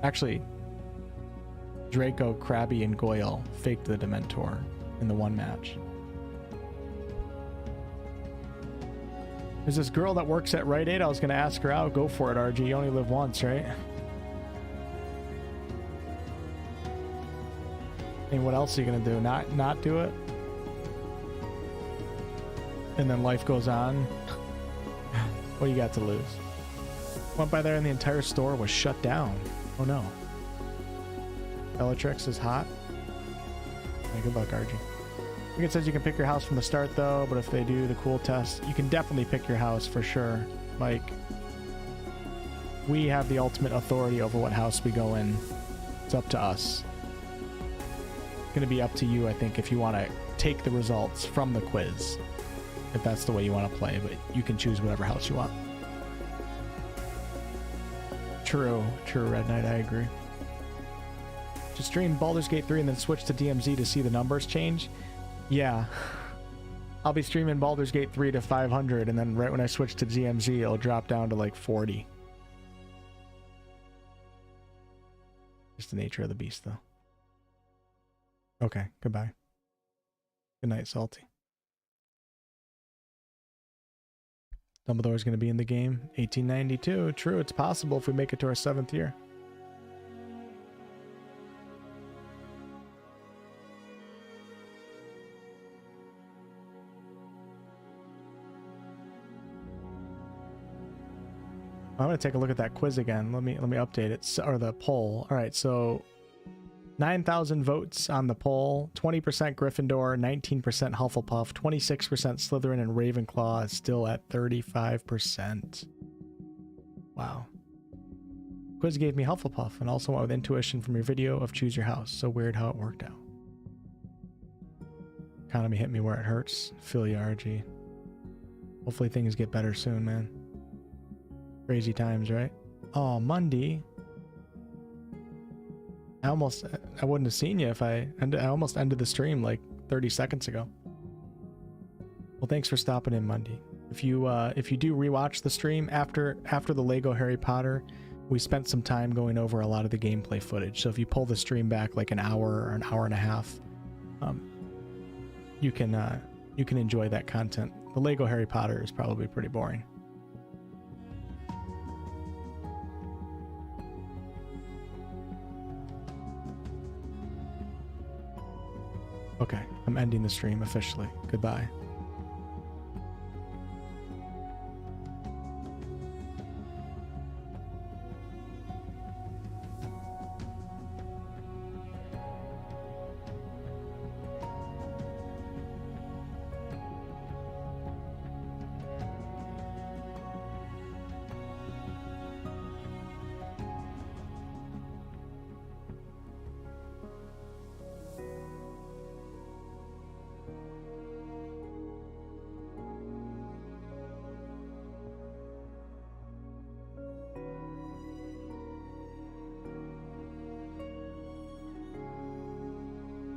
Actually, Draco, Crabbe, and Goyle faked the Dementor in the one match. There's this girl that works at Rite Aid. I was going to ask her out. Go for it, RG. You only live once, right? And what else are you going to do? Not do it? And then life goes on. What do you got to lose? Went by there and the entire store was shut down. Oh no. Bellatrix is hot. Yeah, good luck, RG. I think it says you can pick your house from the start though, but if they do the cool test, you can definitely pick your house for sure. Like, we have the ultimate authority over what house we go in. It's up to us. It's going to be up to you, I think, if you want to take the results from the quiz. If that's the way you want to play, but you can choose whatever house you want. True, Red Knight, I agree. Just stream Baldur's Gate 3 and then switch to DMZ to see the numbers change? Yeah. I'll be streaming Baldur's Gate 3 to 500, and then right when I switch to DMZ, it'll drop down to like 40. Just the nature of the beast, though. Okay, goodbye. Good night, Salty. Dumbledore's going to be in the game. 1892. True, it's possible if we make it to our 7th year. I'm going to take a look at that quiz again. Let me update it, or the poll. All right, so 9,000 votes on the poll. 20% Gryffindor, 19% Hufflepuff, 26% Slytherin, and Ravenclaw is still at 35%. Wow. Quiz gave me Hufflepuff and also went with intuition from your video of Choose Your House. So weird how it worked out. Economy hit me where it hurts. Feel ya, RG. Hopefully things get better soon, man. Crazy times, right? Oh, Monday. I wouldn't have seen you if I almost ended the stream like 30 seconds ago. Well, thanks for stopping in, Monday. If you do rewatch the stream after the Lego Harry Potter we spent some time going over a lot of the gameplay footage. So if you pull the stream back like an hour or an hour and a half, you can enjoy that content. The Lego Harry Potter is probably pretty boring. Okay, I'm ending the stream officially. Goodbye.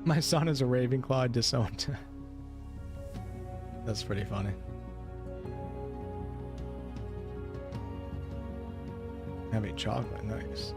My son is a Ravenclaw disowned. That's pretty funny. Heavy chocolate, nice.